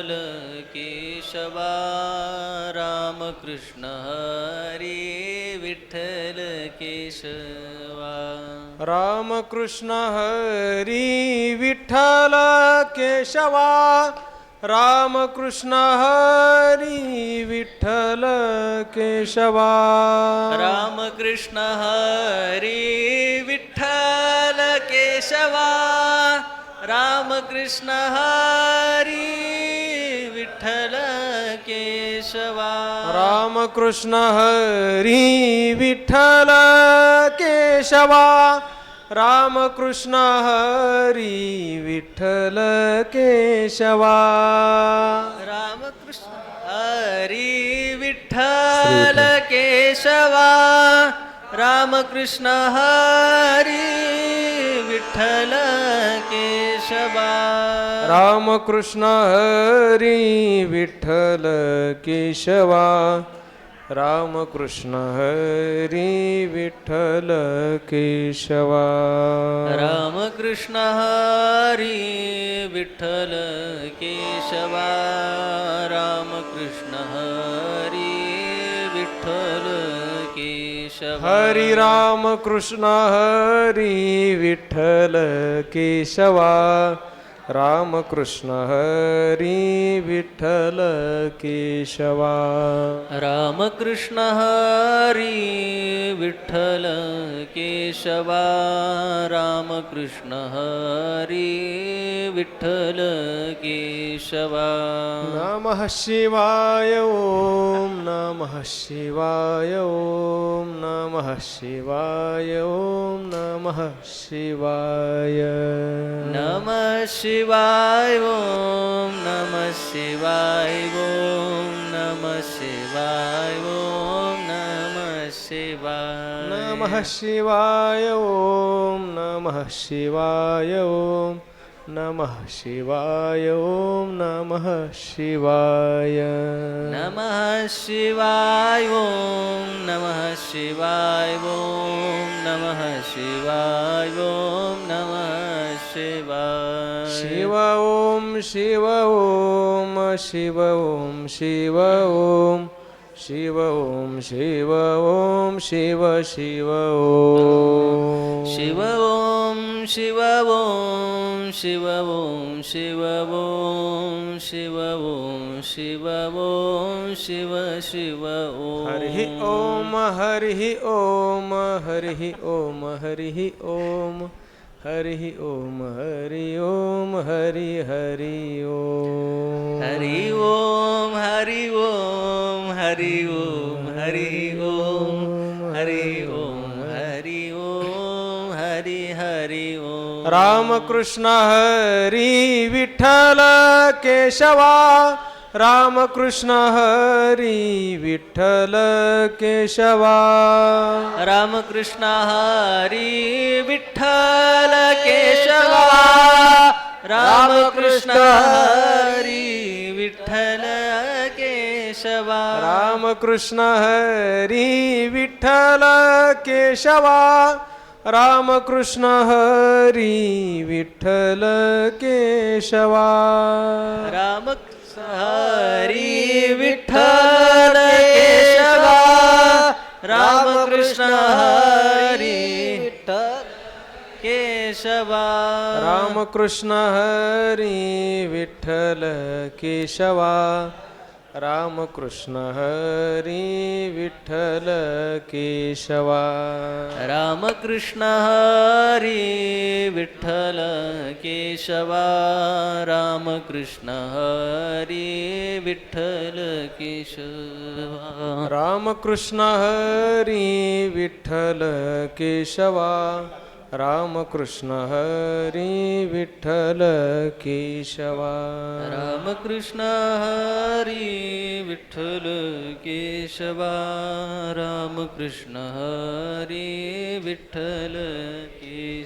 विठ्ठल केशवा रामकृष्ण हरी विठ्ठल केशवा रामकृष्ण हरी विठ्ठल केशवा रामकृष्ण हरी विठ्ठल केशवा रामकृष्ण हरी विठ्ठल केशवा रामकृष्ण हरी विठ्ठल केशवा रामकृष्ण हरी विठ्ठल केशवा रामकृष्ण हरी विठ्ठल केशवा रामकृष्ण हरी विठ्ठल केशवा रामकृष्ण हरी विठ्ठल केशवा रामकृष्ण हरी विठ्ठल केशवा रामकृष्ण हरी विठ्ठल केशवा रामकृष्ण हरी विठ्ठल केशवा रामकृष्ण हरी विठ्ठल केशवा हरी रामकृष्ण हरी विठ्ठल केशवा रामकृष्ण हरी विठ्ठल केशवा रामकृष्ण हरी विठ्ठल केशवा रामकृष्ण हरी विठ्ठल केशवा नमः शिवाय ओम नमः शिवाय ओम नमः शिवाय ओम नमः शिवाय नमः शिवाय ओम नमः शिवाय ओम नमः शिवाय ओम नमः शिवाय नमः शिवाय ओम नमः शिवाय ओम नमः शिवाय ओम नमः शिवाय नमः शिवाय ओम नमः शिवाय ओम नमः शिवाय ओम नमः शिवाय शिव ओम शिव ओम शिव ओम शिव ओम शिव ओम शिव ओम शिव शिव ओम शिव ओम शिव ओम शिव ओम शिव ओम शिव ओम शिव ओम शिव शिव ओम हरि ओम हरि ओम हरि ओम हरि ओम हरि ओम हरि ओम हरि हरि ओम हरि ओम हरि ओम हरि ओम हरि ओम हरि ओम हरि ओम हरि हरि ओम रामकृष्ण हरी विठ्ठल केशवा रामकृष्ण हरी विठ्ठल केशवा रामकृष्ण हरी विठ्ठल केशवा रामकृष्ण हरी विठ्ठल केशवा रामकृष्ण हरी विठ्ठल केशवा रामकृष्ण हरी विठ्ठल केशवा रामकृष्ण हरी विठ्ठल केशवा रामकृष्ण हरी विठ्ठल केशवा रामकृष्ण हरी विठ्ठल केशवा रामकृष्ण हरी विठ्ठल केशवा रामकृष्ण हरी विठ्ठल केशवा रामकृष्ण हरी विठ्ठल केशवा रामकृष्ण हरी विठ्ठल केशवा रामकृष्ण हरी विठ्ठल केशवा रामकृष्ण हरी विठ्ठल केशवा रामकृष्ण हरी विठ्ठल केशवा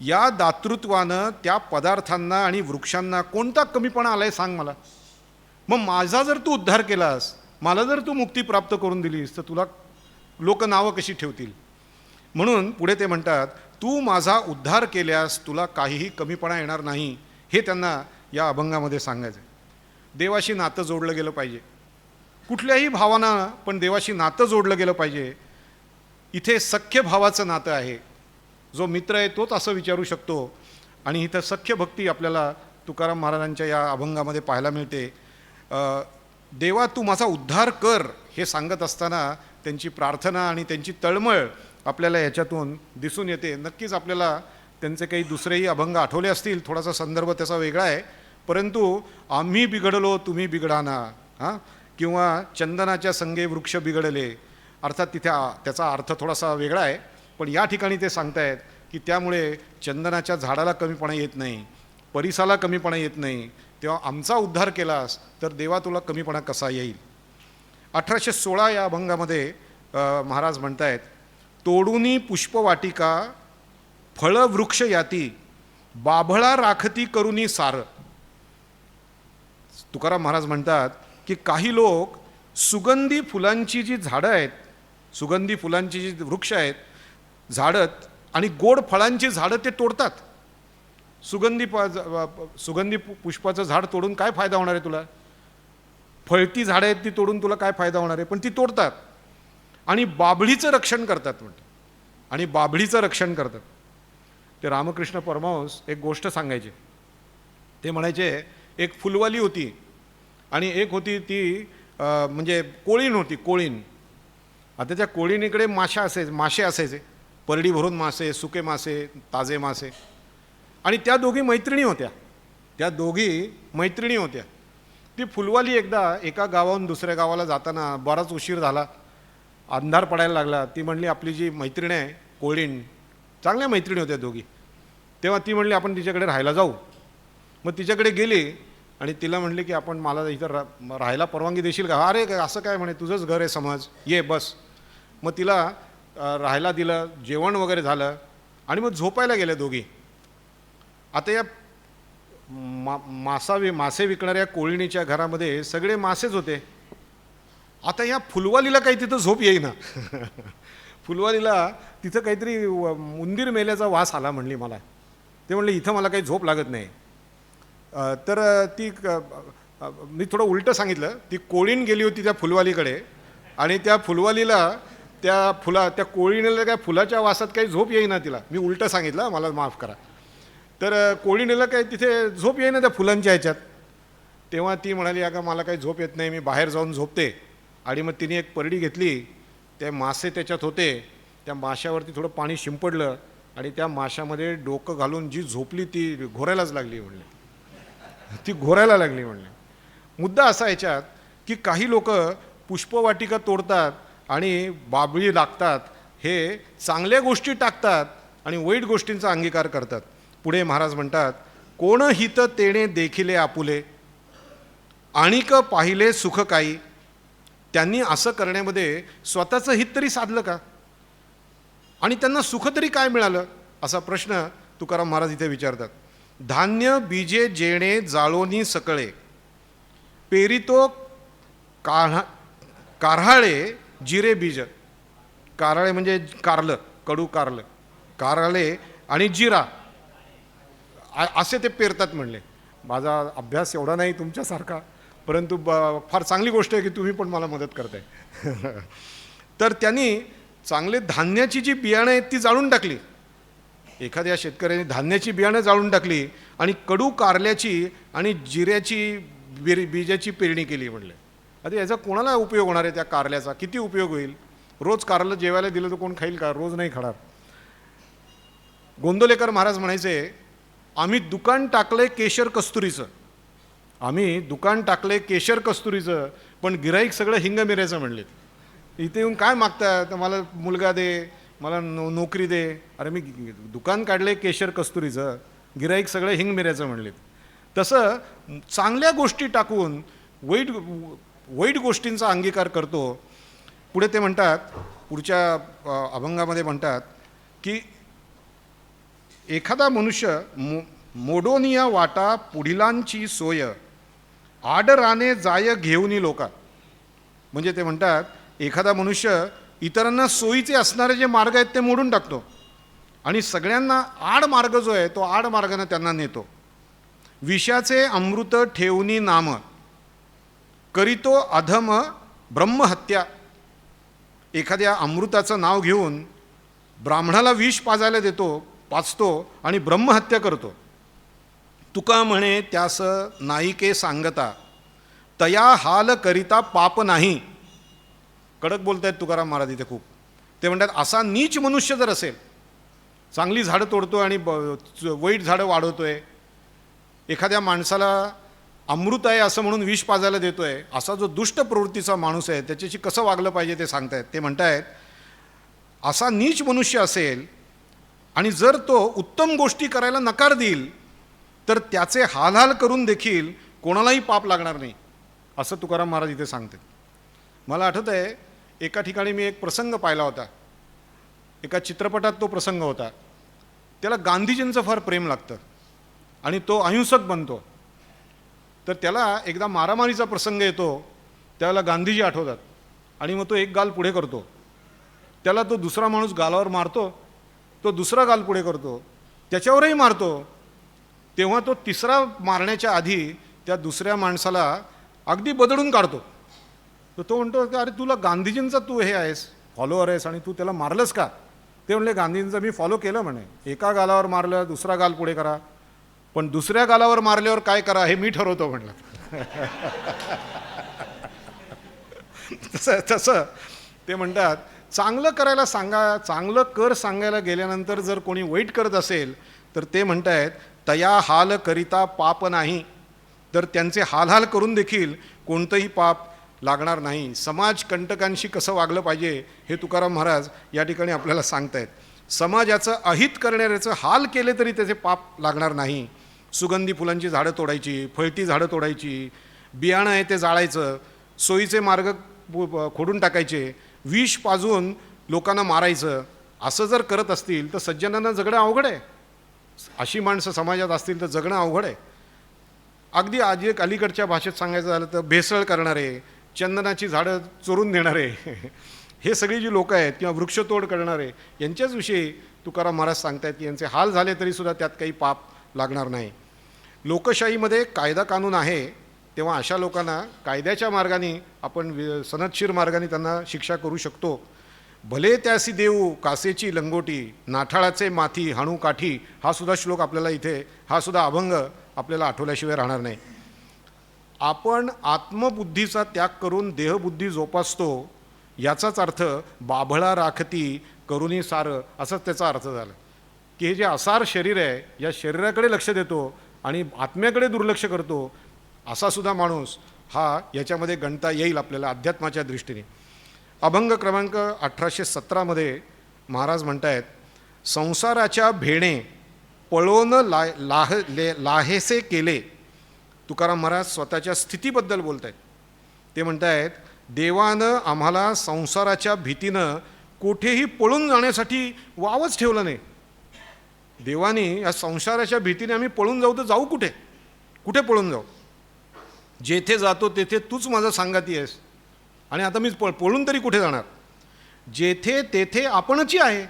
या दातृत्वानं त्या पदार्थांना आणि वृक्षांना कोणता कमीपणा आलाय सांग मला. मग माझा जर तू उद्धार केलास, मला जर तू मुक्ती प्राप्त करून दिलीस, तर तुला लोक नावं कशी ठेवतील. म्हणून पुढे ते म्हणतात, तू माझा उद्धार केल्यास तुला काहीही कमीपणा येणार नाही, हे त्यांना या अभंगामध्ये सांगायचं आहे. देवाशी नातं जोडलं गेलं पाहिजे, कुठल्याही भावाना पण देवाशी नातं जोडलं गेलं पाहिजे. इथे सख्य भावाचं नातं आहे. जो मित्र आहे तोच असं विचारू शकतो. आणि इथं सख्य भक्ती आपल्याला तुकाराम महाराजांच्या या अभंगामध्ये पाहायला मिळते. देवा तू माझा उद्धार कर हे सांगत असताना त्यांची प्रार्थना आणि त्यांची तळमळ आपल्याला याच्यातून दिसून येते. नक्कीच आपल्याला त्यांचे काही दुसरेही अभंग आठवले असतील, थोडासा संदर्भ त्याचा वेगळा आहे, परंतु आम्ही बिघडलो तुम्ही बिघडाना, किंवा चंदनाच्या संगे वृक्ष बिघडले, अर्थात तिथे त्याचा अर्थ थोडासा वेगळा आहे. पण या ठिकाणी ते सांगतायत की त्यामुळे चंदनाच्या झाडाला कमीपणा येत नाही, परिसाला कमीपणा येत नाही, तेव्हा आमचा उद्धार केलास तर देवा तुला कमीपणा कसा येईल. 1816 या अभंगामध्ये महाराज म्हणतायत, तोडूनी पुष्पवाटिका फळवृक्ष याती बाभळा राखती करुनी सार. तुकाराम महाराज म्हणतात की काही लोक सुगंधी फुलांची जी झाडं आहेत, सुगंधी फुलांची जी वृक्ष आहेत, झाडं आणि गोड फळांची झाडं ते तोडतात. सुगंधी पुष्पाचं झाड तोडून काय फायदा होणार आहे तुला. फळती झाडं आहेत ती तोडून तुला काय फायदा होणार आहे, पण ती तोडतात. आणि बाभळीचं रक्षण करतात म्हणतात, आणि बाभळीचं रक्षण करतात. ते रामकृष्ण परमहंस एक गोष्ट सांगायचे. ते म्हणायचे, एक फुलवाली होती आणि एक होती ती म्हणजे कोळीण होती, कोळीण. आता त्या कोळीणीकडे मासे असायचे, परडी भरून मासे, सुके मासे, ताजे मासे. आणि त्या दोघी मैत्रिणी होत्या. ती फुलवाली एकदा एका गावाहून दुसऱ्या गावाला जाताना बराच उशीर झाला, अंधार पडायला लागला. ती म्हणली आपली जी मैत्रीण आहे कोळीण, चांगल्या मैत्रिणी होत्या दोघी, तेव्हा ती म्हणली आपण तिच्याकडे राहायला जाऊ. मग तिच्याकडे गेली आणि तिला म्हणले की आपण मला इथं राहायला परवानगी देशील का. अरे असं काय म्हणे, तुझंच घर आहे समज, ये बस. मग तिला राहायला दिलं, जेवण वगैरे झालं आणि मग झोपायला गेल्या दोघी. आता या मासे विकणाऱ्या कोळीणीच्या घरामध्ये सगळे मासेच होते. आता या फुलवालीला काही तिथं झोप येईना. फुलवालीला तिथं काहीतरी उंदीर मेल्याचा वास आला म्हणली मला. ते म्हणले इथं मला काही झोप लागत नाही. तर ती मी थोडं उलटं सांगितलं, ती कोळीण गेली होती त्या फुलवालीकडे आणि त्या फुलवालीला त्या कोळीणीला काय फुलाच्या वासात काही झोप येईना तिला. मी उलटं सांगितलं, मला माफ करा. तर कोळीणीला काही तिथे झोप येईना त्या फुलांच्या ह्याच्यात. तेव्हा ती म्हणाली, अगं मला काही झोप येत नाही, मी बाहेर जाऊन झोपते. आणि मग तिने एक परडी घेतली, ते मासे त्याच्यात होते, त्या माशावरती थोडं पाणी शिंपडलं आणि त्या माशामध्ये डोकं घालून जी झोपली ती घोरायलाच लागली म्हणले, ती घोरायला लागली म्हणले. मुद्दा असा याच्यात की काही लोक पुष्पवाटिका तोडतात आणि बाबळी लागतात, हे चांगल्या गोष्टी टाकतात आणि वाईट गोष्टींचा अंगीकार करतात. पुढे महाराज म्हणतात, कोण हित तेणे देखिले आपुले आणिक पाहिले सुख काही. त्यांनी असं करण्यामध्ये स्वतःचं हित तरी साधलं का आणि त्यांना सुख तरी काय मिळालं, असा प्रश्न तुकाराम महाराज इथे विचारतात. धान्य बीजे जेणे जाळोनी सकळे पेरितो कारहाळे जिरे बीज. कारळे म्हणजे कारलं, कडू कारलं, कारळे आणि जिरा असे ते पेरतात म्हणले. माझा अभ्यास एवढा नाही तुमच्यासारखा, परंतु फार चांगली गोष्ट आहे की तुम्ही पण मला मदत करताय. तर त्यांनी चांगले धान्याची जी बियाणं आहेत ती जाळून टाकली. एखाद्या शेतकऱ्याने धान्याची बियाणं जाळून टाकली आणि कडू कारल्याची आणि जिऱ्याची बीजाची पेरणी केली म्हणले. आता याचा कोणाला उपयोग होणार आहे, त्या कारल्याचा किती उपयोग होईल. रोज कारलं जेवायला दिलं तर कोण खाईल का, रोज नाही खाणार. गोंदवलेकर महाराज म्हणायचे, आम्ही दुकान टाकलंय केशर कस्तुरीचं, आम्ही दुकान टाकलंय केशर कस्तुरीचं, पण गिराईक सगळं हिंग मिरायचं म्हणले. इथे येऊन काय मागतात, मला मुलगा दे, मला नोकरी दे. अरे मी दुकान काढले केशर कस्तुरीचं, गिराईक सगळं हिंग मिरायचं म्हणले. तसं चांगल्या गोष्टी टाकून वाईट गोष्टींचा अंगीकार करतो. पुढे ते म्हणतात, पुढच्या अभंगामध्ये म्हणतात की एखादा मनुष्य मोडोनिया वाटा पुढिलांची सोय आडराने जाय घेऊनी लोका. म्हणजे ते म्हणतात एखादा मनुष्य इतरांना सोयीचे असणारे जे मार्ग आहेत ते मोडून टाकतो आणि सगळ्यांना आड मार्ग जो आहे तो आड मार्गाने त्यांना नेतो. विषाचे अमृत ठेवणी नाम करीतो अधम ब्रह्महत्या. एखाद्या अमृताचं नाव घेऊन ब्राह्मणाला विष पाजतो आणि ब्रह्महत्या करतो. तुका म्हणे त्यास नाईके सांगता तया हाल करिता पाप नाही. कडक बोलतायत तुकाराम महाराज इथे खूप. ते म्हणतात असा नीच मनुष्य जर असेल, चांगली झाडं तोडतो आणि वाईट झाडं वाढवतोय, एखाद्या माणसाला अमृत आहे असं म्हणून विष पाजायला देतोय, असा जो दुष्ट प्रवृत्तीचा माणूस आहे त्याच्याशी कसं वागलं पाहिजे ते सांगतायत. ते म्हणतायत असा नीच मनुष्य असेल आणि जर तो उत्तम गोष्टी करायला नकार देईल तर त्याचे हालहाल करून देखील कोणालाही पाप लागणार नाही, असं तुकाराम महाराज इथे सांगतात. मला आठवत आहे एका ठिकाणी मी एक प्रसंग पाहिला होता. एका चित्रपटात तो प्रसंग होता. त्याला गांधीजींचं फार प्रेम लागतं आणि तो अहिंसक बनतो. तर त्याला एकदा मारामारीचा प्रसंग येतो, त्याला गांधीजी आठवतात आणि मग तो एक गाल पुढे करतो. त्याला तो दुसरा माणूस गालावर मारतो, तो दुसरा गाल पुढे करतो, त्याच्यावरही मारतो. तेव्हा तो तिसरा मारण्याच्या आधी त्या दुसऱ्या माणसाला अगदी बदडून काढतो. तर तो म्हणतो की अरे तुला गांधीजींचा तू हे आहेस, फॉलोअर आहेस आणि तू त्याला मारलंस का? ते म्हणले गांधीजींचं मी फॉलो केलं म्हणे. एका गालावर मारलं, दुसरा गाल पुढे करा, पण दुसऱ्या गालावर मारल्यावर काय करा हे मी ठरवतो म्हणलं. तसं ते म्हणतात चांगलं करायला सांगा, चांगलं कर सांगायला गेल्यानंतर जर कोणी वाईट करत असेल तर ते म्हणतायत तया हाल करिता पाप नाही. तर त्यांचे हालहाल करून देखील कोणतंही पाप लागणार नाही. समाज कंटकांशी कसं वागलं पाहिजे हे तुकाराम महाराज या ठिकाणी आपल्याला सांगतायत. समाजाचं अहित करणाऱ्याचं हाल केले तरी त्याचे पाप लागणार नाही. सुगंधी फुलांची झाडं तोडायची, फळती झाडं तोडायची, बियाणं आहे ते जाळायचं, सोयीचे मार्ग खोडून टाकायचे, विष पाजून लोकांना मारायचं, असं जर करत असतील तर सज्जनांना जगणं अवघड आहे. अशी माणसं समाजात असतील तर जगणं अवघड आहे. अगदी अलीकडच्या भाषेत सांगायचं झालं तर भेसळ करणारे, चंदनाची झाडं चोरून देणारे, हे सगळी जी लोकं आहेत किंवा वृक्षतोड करणारे, यांच्याच विषयी तुकाराम महाराज सांगतायत की यांचे हाल झाले तरीसुद्धा त्यात काही पाप लागणार नाही. लोकशाहीमध्ये कायदा कानून आहे तेव्हा अशा लोकांना कायद्याच्या मार्गाने आपण सनदशीर मार्गाने त्यांना शिक्षा करू शकतो. भले त्यासी देऊ कासेची लंगोटी, नाठाळाचे माथी हाणू काठी, हा सुद्धा श्लोक आपल्याला इथे, हा सुद्धा अभंग आपल्याला आठवल्याशिवाय राहणार नाही. आपण आत्मबुद्धीचा त्याग करून देहबुद्धी जोपासतो याचाच अर्थ बाभळा राखती करुणी सार, असाच त्याचा अर्थ झाला. की हे जे असार शरीर आहे या शरीराकडे लक्ष देतो आणि आत्म्याकडे दुर्लक्ष करतो, असा सुद्धा माणूस हा याच्यामध्ये गणता येईल आपल्याला अध्यात्माच्या दृष्टीने. अभंग क्रमांक 1817 महाराज म्हणतायत संसाराच्या भेणे पळोन लाहेसे केले. तुकाराम महाराज स्वतःच्या स्थितीबद्दल बोलत आहेत. ते म्हणतायत देवानं आम्हाला संसाराच्या भीतीनं कुठेही पळून जाण्यासाठी वावच ठेवलं नाही. देवाने या संसाराच्या भीतीने आम्ही पळून जाऊ तर जाऊ कुठे, कुठे पळून जाऊ? जेथे जातो तेथे तूच माझा सांगाती आहेस आणि आता मी पळून तरी कुठे जाणार? जेथे तेथे आपणची आहे.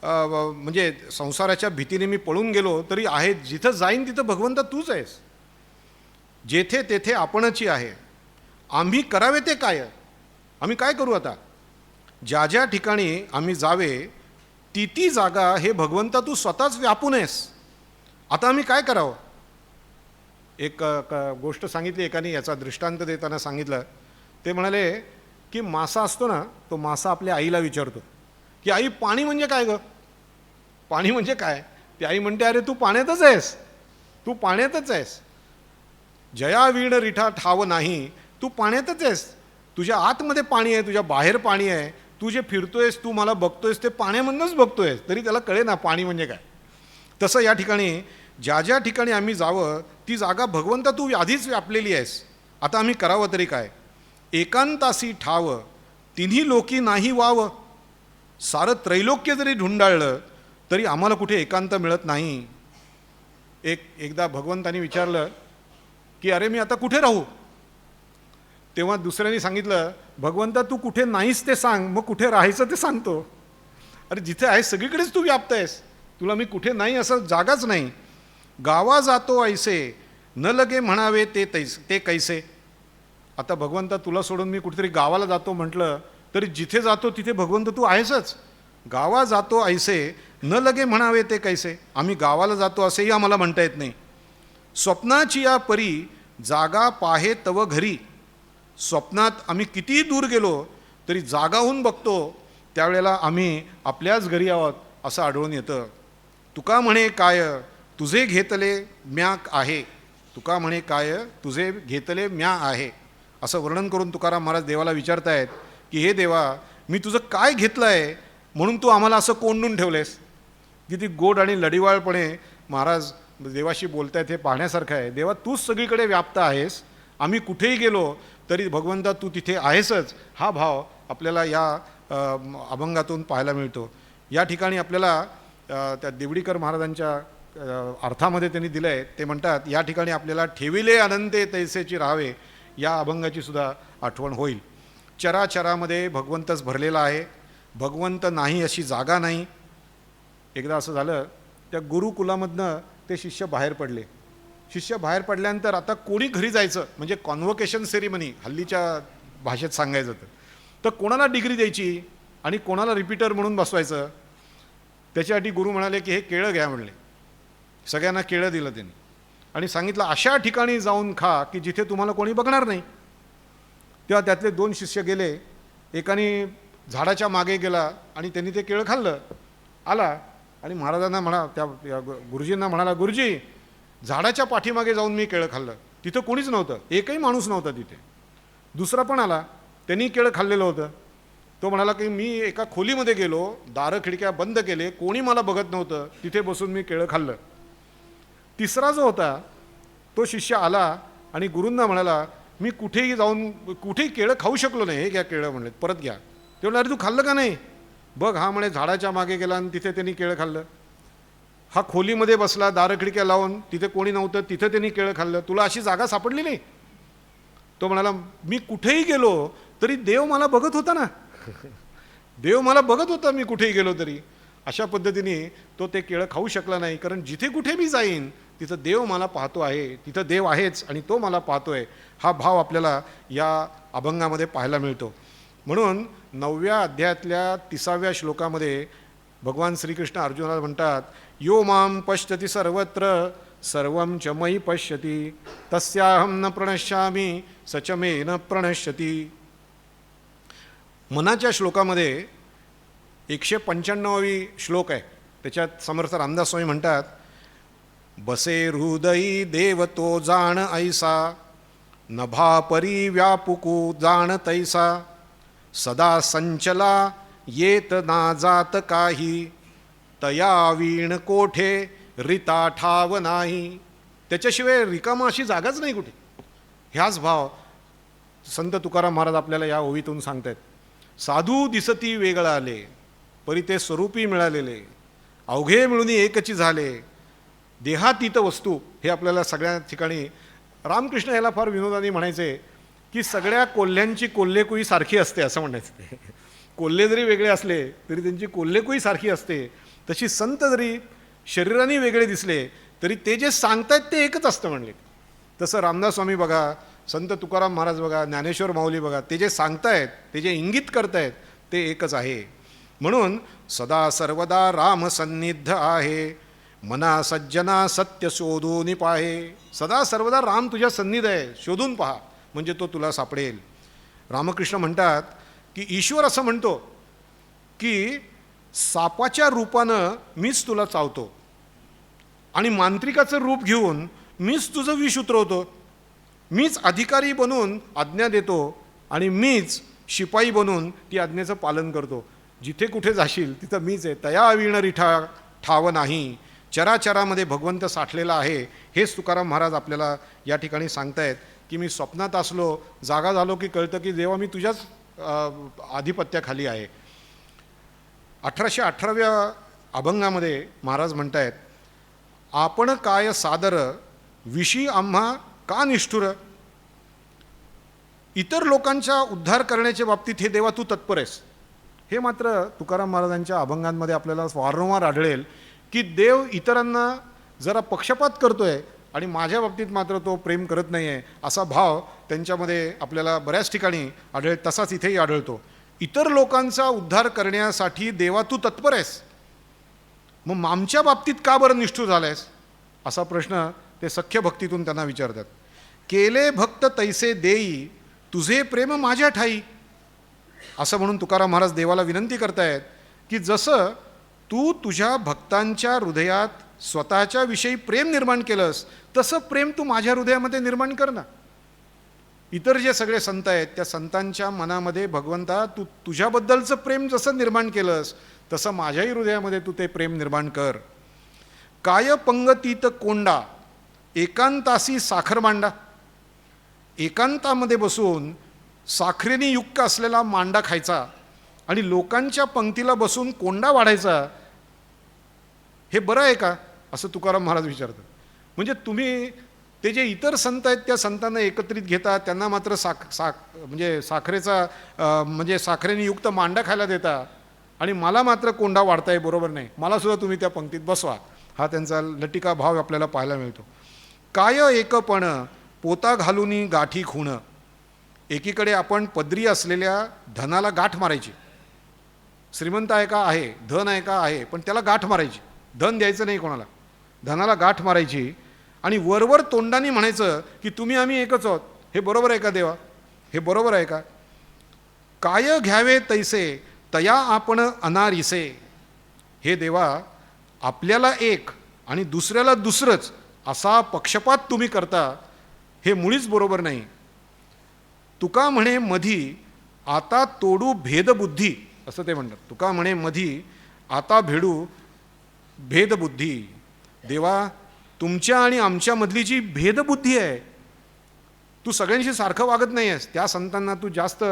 म्हणजे संसाराच्या भीतीने मी पळून गेलो तरी आहे, जिथं जाईन तिथं भगवंता तूच आहेस. जेथे तेथे आपणची आहे. आम्ही करावे ते काय? आम्ही काय करू आता? ज्या ज्या ठिकाणी आम्ही जावे ती ती जागा हे भगवंता तू स्वतःच व्यापून आहेस. आता आम्ही काय करावं? एक गोष्ट सांगितली एकाने, याचा दृष्टांत देताना सांगितलं. ते म्हणाले की मासा असतो ना, तो मासा आपल्या आईला विचारतो की आई पाणी म्हणजे काय गं? पाणी म्हणजे काय? ती आई म्हणते अरे तू पाण्यातच आहेस, तू पाण्यातच आहेस. जया वीण रिठा ठाव नाही, तू पाण्यातच आहेस. तुझ्या आतमध्ये पाणी आहे, तुझ्या बाहेर पाणी आहे. तू जे फिरतोयस, तू मला बघतोयस ते पाण्यामधूनच बघतोयस, तरी त्याला कळे ना पाणी म्हणजे काय. तसं या ठिकाणी ज्या ज्या ठिकाणी आम्ही जावं ती जागा भगवंता तू आधीच व्यापलेली आहेस. आता आम्ही करावं तरी काय? एकांतासी ठाव तिन्ही लोकी नाही वाव, सारं त्रैलोक्य जरी ढुंडाळलं तरी आम्हाला कुठे एकांत मिळत नाही. एकदा भगवंतानी विचारलं की अरे मी आता कुठे राहू. तेव्हा दुसऱ्याने सांगितलं, भगवंता तू कुठे नाहीस ते सांग, मग कुठे राहायचं ते सांगतो. अरे जिथे आहेस सगळीकडेच तू व्याप्त आहेस, तुला मी कुठे नाही असं जागाच नाही. गावा जातो ऐसे न लगे म्हणावे ते कैसे. आता भगवंता तुला सोडून मी कुठेतरी गावाला जातो म्हटलं तरी जिथे जातो तिथे भगवंत तू आहेसच. गावा जातो ऐसे न लगे म्हणावे ते कैसे. आम्ही गावाला जातो असेही आम्हाला म्हणता येत नाही. स्वप्नाची या परी जागा पाहे तव घरी. स्वप्नात आम्ही कितीही दूर गेलो तरी जागाहून बघतो त्यावेळेला आम्ही आपल्याच घरी आहोत असं आढळून येतं. तुका म्हणे काय तुझे घेतले म्या आहे. तुका म्हणे काय तुझे घेतले म्या आहे असं वर्णन करून तुकाराम महाराज देवाला विचारतायत की हे देवा, मी तुझं काय घेतलं आहे म्हणून तू आम्हाला असं कोंडून ठेवलेस. किती गोड आणि लढीवाळपणे महाराज देवाशी बोलतायत हे पाहण्यासारखं आहे. देवा तूच सगळीकडे व्याप्त आहेस, आम्ही कुठेही गेलो तरी भगवंता तू तिथे आहेसच, हा भाव आपल्याला या अभंगातून पाहायला मिळतो. या ठिकाणी आपल्याला त्या देवडीकर महाराजांच्या अर्थामध्ये त्यांनी दिलं आहे. ते म्हणतात या ठिकाणी आपल्याला ठेविले अनंते तैसेची राहावे या अभंगाची सुद्धा आठवण होईल. चराचरामध्ये भगवंतच भरलेला आहे, भगवंत नाही अशी जागा नाही. एकदा असं झालं, त्या गुरुकुलामधनं ते शिष्य बाहेर पडले. शिष्य बाहेर पडल्यानंतर आता कोणी घरी जायचं म्हणजे कॉन्व्होकेशन सेरिमनी हल्लीच्या भाषेत सांगायचं तर कोणाला डिग्री द्यायची आणि कोणाला रिपीटर म्हणून बसवायचं. त्याच्यासाठी गुरु म्हणाले की हे केळं घ्या म्हणले. सगळ्यांना केळं दिलं त्यांनी आणि सांगितलं अशा ठिकाणी जाऊन खा की जिथे तुम्हाला कोणी बघणार नाही. तेव्हा त्यातले 2 शिष्य गेले. एकाने झाडाच्या मागे गेला आणि त्यांनी ते केळं खाल्लं. आला आणि महाराजांना त्या गुरुजींना म्हणाला, गुरुजी झाडाच्या पाठीमागे जाऊन मी केळं खाल्लं, तिथं कोणीच नव्हतं, एकही माणूस नव्हता तिथे. दुसरा पण आला, त्यांनी केळं खाल्लेलं होतं. तो म्हणाला की मी एका खोलीमध्ये गेलो, दारं खिडक्या बंद केले, कोणी मला बघत नव्हतं, तिथे बसून मी केळं खाल्लं. तिसरा जो होता तो शिष्य आला आणि गुरूंना म्हणाला, मी कुठेही जाऊन कुठेही केळं खाऊ शकलो नाही, हे घ्या केळं म्हणले, परत घ्या. ते म्हणाले, अरे तू खाल्लं का नाही. बघ हा म्हणे झाडाच्या मागे गेला आणि तिथे त्यांनी केळं खाल्लं. हा खोलीमध्ये बसला दारं खिडक्या लावून, तिथे कोणी नव्हतं, तिथे त्यांनी केळं खाल्लं. तुला अशी जागा सापडली नाही. तो म्हणाला, मी कुठेही गेलो तरी देव मला बघत होता ना. देव मला बघत होता मी कुठेही गेलो तरी. अशा पद्धतीने तो ते केळं खाऊ शकला नाही, कारण जिथे कुठे मी जाईन तिथं देव मला पाहतो आहे, तिथं देव आहेच आणि तो मला पाहतोय. हा भाव आपल्याला या अभंगामध्ये पाहायला मिळतो. म्हणून 9व्या अध्यायातल्या 30व्या श्लोकामध्ये भगवान श्रीकृष्ण अर्जुनाला म्हणतात, यो माम पश्यति सर्वत्र सर्वं च मयि पश्यति तस्याहं न प्रणश्यामि सच मे न प्रणश्यति. मनाच्या श्लोकामध्ये 195वी श्लोक आहे. त्याच्यात समर्थ रामदास स्वामी म्हणतात, बसे हृदयी देव तो जाण ऐसा नभा परी व्यापुकू जाण तैसा सदा संचला येत ना जात काही तया वीण कोठे रिता ठाव नाही. त्याच्याशिवाय रिकामा अशी जागाच नाही कुठे. ह्याच भाव संत तुकाराम महाराज आपल्याला या ओवीतून सांगतायत. साधू दिसती वेगळा आले परी ते स्वरूपी मिळालेले अवघे मिळून एकची झाले देहातीत वस्तू. हे आपल्याला सगळ्या ठिकाणी रामकृष्ण याला फार विनोदाने म्हणायचे की सगळ्या कोल्ह्यांची कोल्हेकुई सारखी असते असं म्हणायचं. ते कोल्हे जरी वेगळे असले तरी त्यांची कोल्हेकुई सारखी असते. तशी संत जरी शरीराने वेगळे दिसले तरी ते जे सांगतायत ते एकच असतं म्हणले. तसं रामदास स्वामी बघा, संत तुकाराम महाराज बघा, ज्ञानेश्वर माऊली बघा, ते जे सांगतायत ते जे इंगित करतायत ते एकच आहे. म्हणून सदा सर्वदा राम सन्निध आहे मना सज्जना सत्य शोधून पाहे. सदा सर्वदा राम तुझ्या सन्निध आहे, शोधून पहा म्हणजे तो तुला सापडेल. रामकृष्ण म्हणतात की ईश्वर असं म्हणतो की सापाच्या रूपानं मीच तुला चावतो आणि मांत्रिकाचं रूप घेऊन मीच तुझं विष उतरवतो, मीच अधिकारी बनून आज्ञा देतो आणि मीच शिपाई बनून ती आज्ञेचं पालन करतो. जिथे कुठे जाशील तिथं मीच आहे. तया वीण रिठा ठाव नाही. चराचरामध्ये भगवंत साठलेला आहे. हेच तुकाराम महाराज आपल्याला या ठिकाणी सांगतायत की मी स्वप्नात असलो, जागा झालो की कळतं की देवा मी तुझ्याच आधिपत्याखाली आहे. 1818व्या अभंगामध्ये महाराज म्हणतायत, आपण काय सादर विशी आम्हा का निष्ठुर. इतर लोकांचा उद्धार करण्याच्या बाबतीत हे देवा तू तत्पर आहेस. हे मात्र तुकाराम महाराजांच्या अभंगांमध्ये आपल्याला वारंवार आढळेल की देव इतरांना जरा पक्षपात करतोय आणि माझ्या बाबतीत मात्र तो प्रेम करत नाही आहे, असा भाव त्यांच्यामध्ये आपल्याला बऱ्याच ठिकाणी आढळेल. तसाच इथेही आढळतो. इतर लोकांचा उद्धार करण्यासाठी देवा तू तत्पर आहेस, मग आमच्या बाबतीत का बरं निष्ठूर झालायस, असा प्रश्न ते सख्य भक्तीतून त्यांना विचारतात. केले भक्त तैसे देई तुझे प्रेम माझ्या ठाई, असं म्हणून तुकाराम महाराज देवाला विनंती करतायत की जसं तू तुझ्या भक्तांच्या हृदयात स्वतःच्या विषयी प्रेम निर्माण केलंस तसं प्रेम तू माझ्या हृदयामध्ये निर्माण कर ना. इतर जे सगळे संत आहेत त्या संतांच्या मनामध्ये भगवंता तू तुझ्याबद्दलचं प्रेम जसं निर्माण केलंस तसं माझ्याही हृदयामध्ये तू ते प्रेम निर्माण कर. काय पंगतीत कोंडा एकांतासी साखर मांडा. एकांतामध्ये बसून साखरेने युक्त असलेला मांडा खायचा आणि लोकांच्या पंक्तीला बसून कोंडा वाढायचा, हे बरं आहे का, असं तुकाराम महाराज विचारतात. म्हणजे तुम्ही ते जे इतर संत आहेत त्या संतांना एकत्रित घेता, त्यांना मात्र म्हणजे साखरेने युक्त मांडा खायला देता आणि मला मात्र कोंडा वाढताय, बरोबर नाही, मला सुद्धा तुम्ही त्या पंक्तीत बसवा. हा त्यांचा लटिका भाव आपल्याला पाहायला मिळतो. काय एकपण पोता घालूनी गाठी खूण. एकीकडे आपण पदरी असलेल्या धनाला गाठ मारायची. श्रीमंत आहे का आहे, धन आहे का आहे, पण त्याला गाठ मारायची. धन द्यायचं नाही कोणाला, धनाला गाठ मारायची आणि वरवर तोंडाने म्हणायचं की तुम्ही आम्ही एकच आहोत. हे बरोबर आहे का देवा, हे बरोबर आहे का. काय घ्यावे तैसे तया आपण अनारिसे. हे देवा, आपल्याला एक आणि दुसऱ्याला दुसरंच असा पक्षपात तुम्ही करता, हे मुळीच बरोबर नाही. तुका म्हणे मधी आता तोडू भेदबुद्धी, असं ते म्हणतात. तुका म्हणे मधी आता भेडू भेदबुद्धी. देवा, तुमच्या आणि आमच्यामधली जी भेदबुद्धी आहे, तू सगळ्यांशी सारखं वागत नाही आहेस. त्या संतांना तू जास्त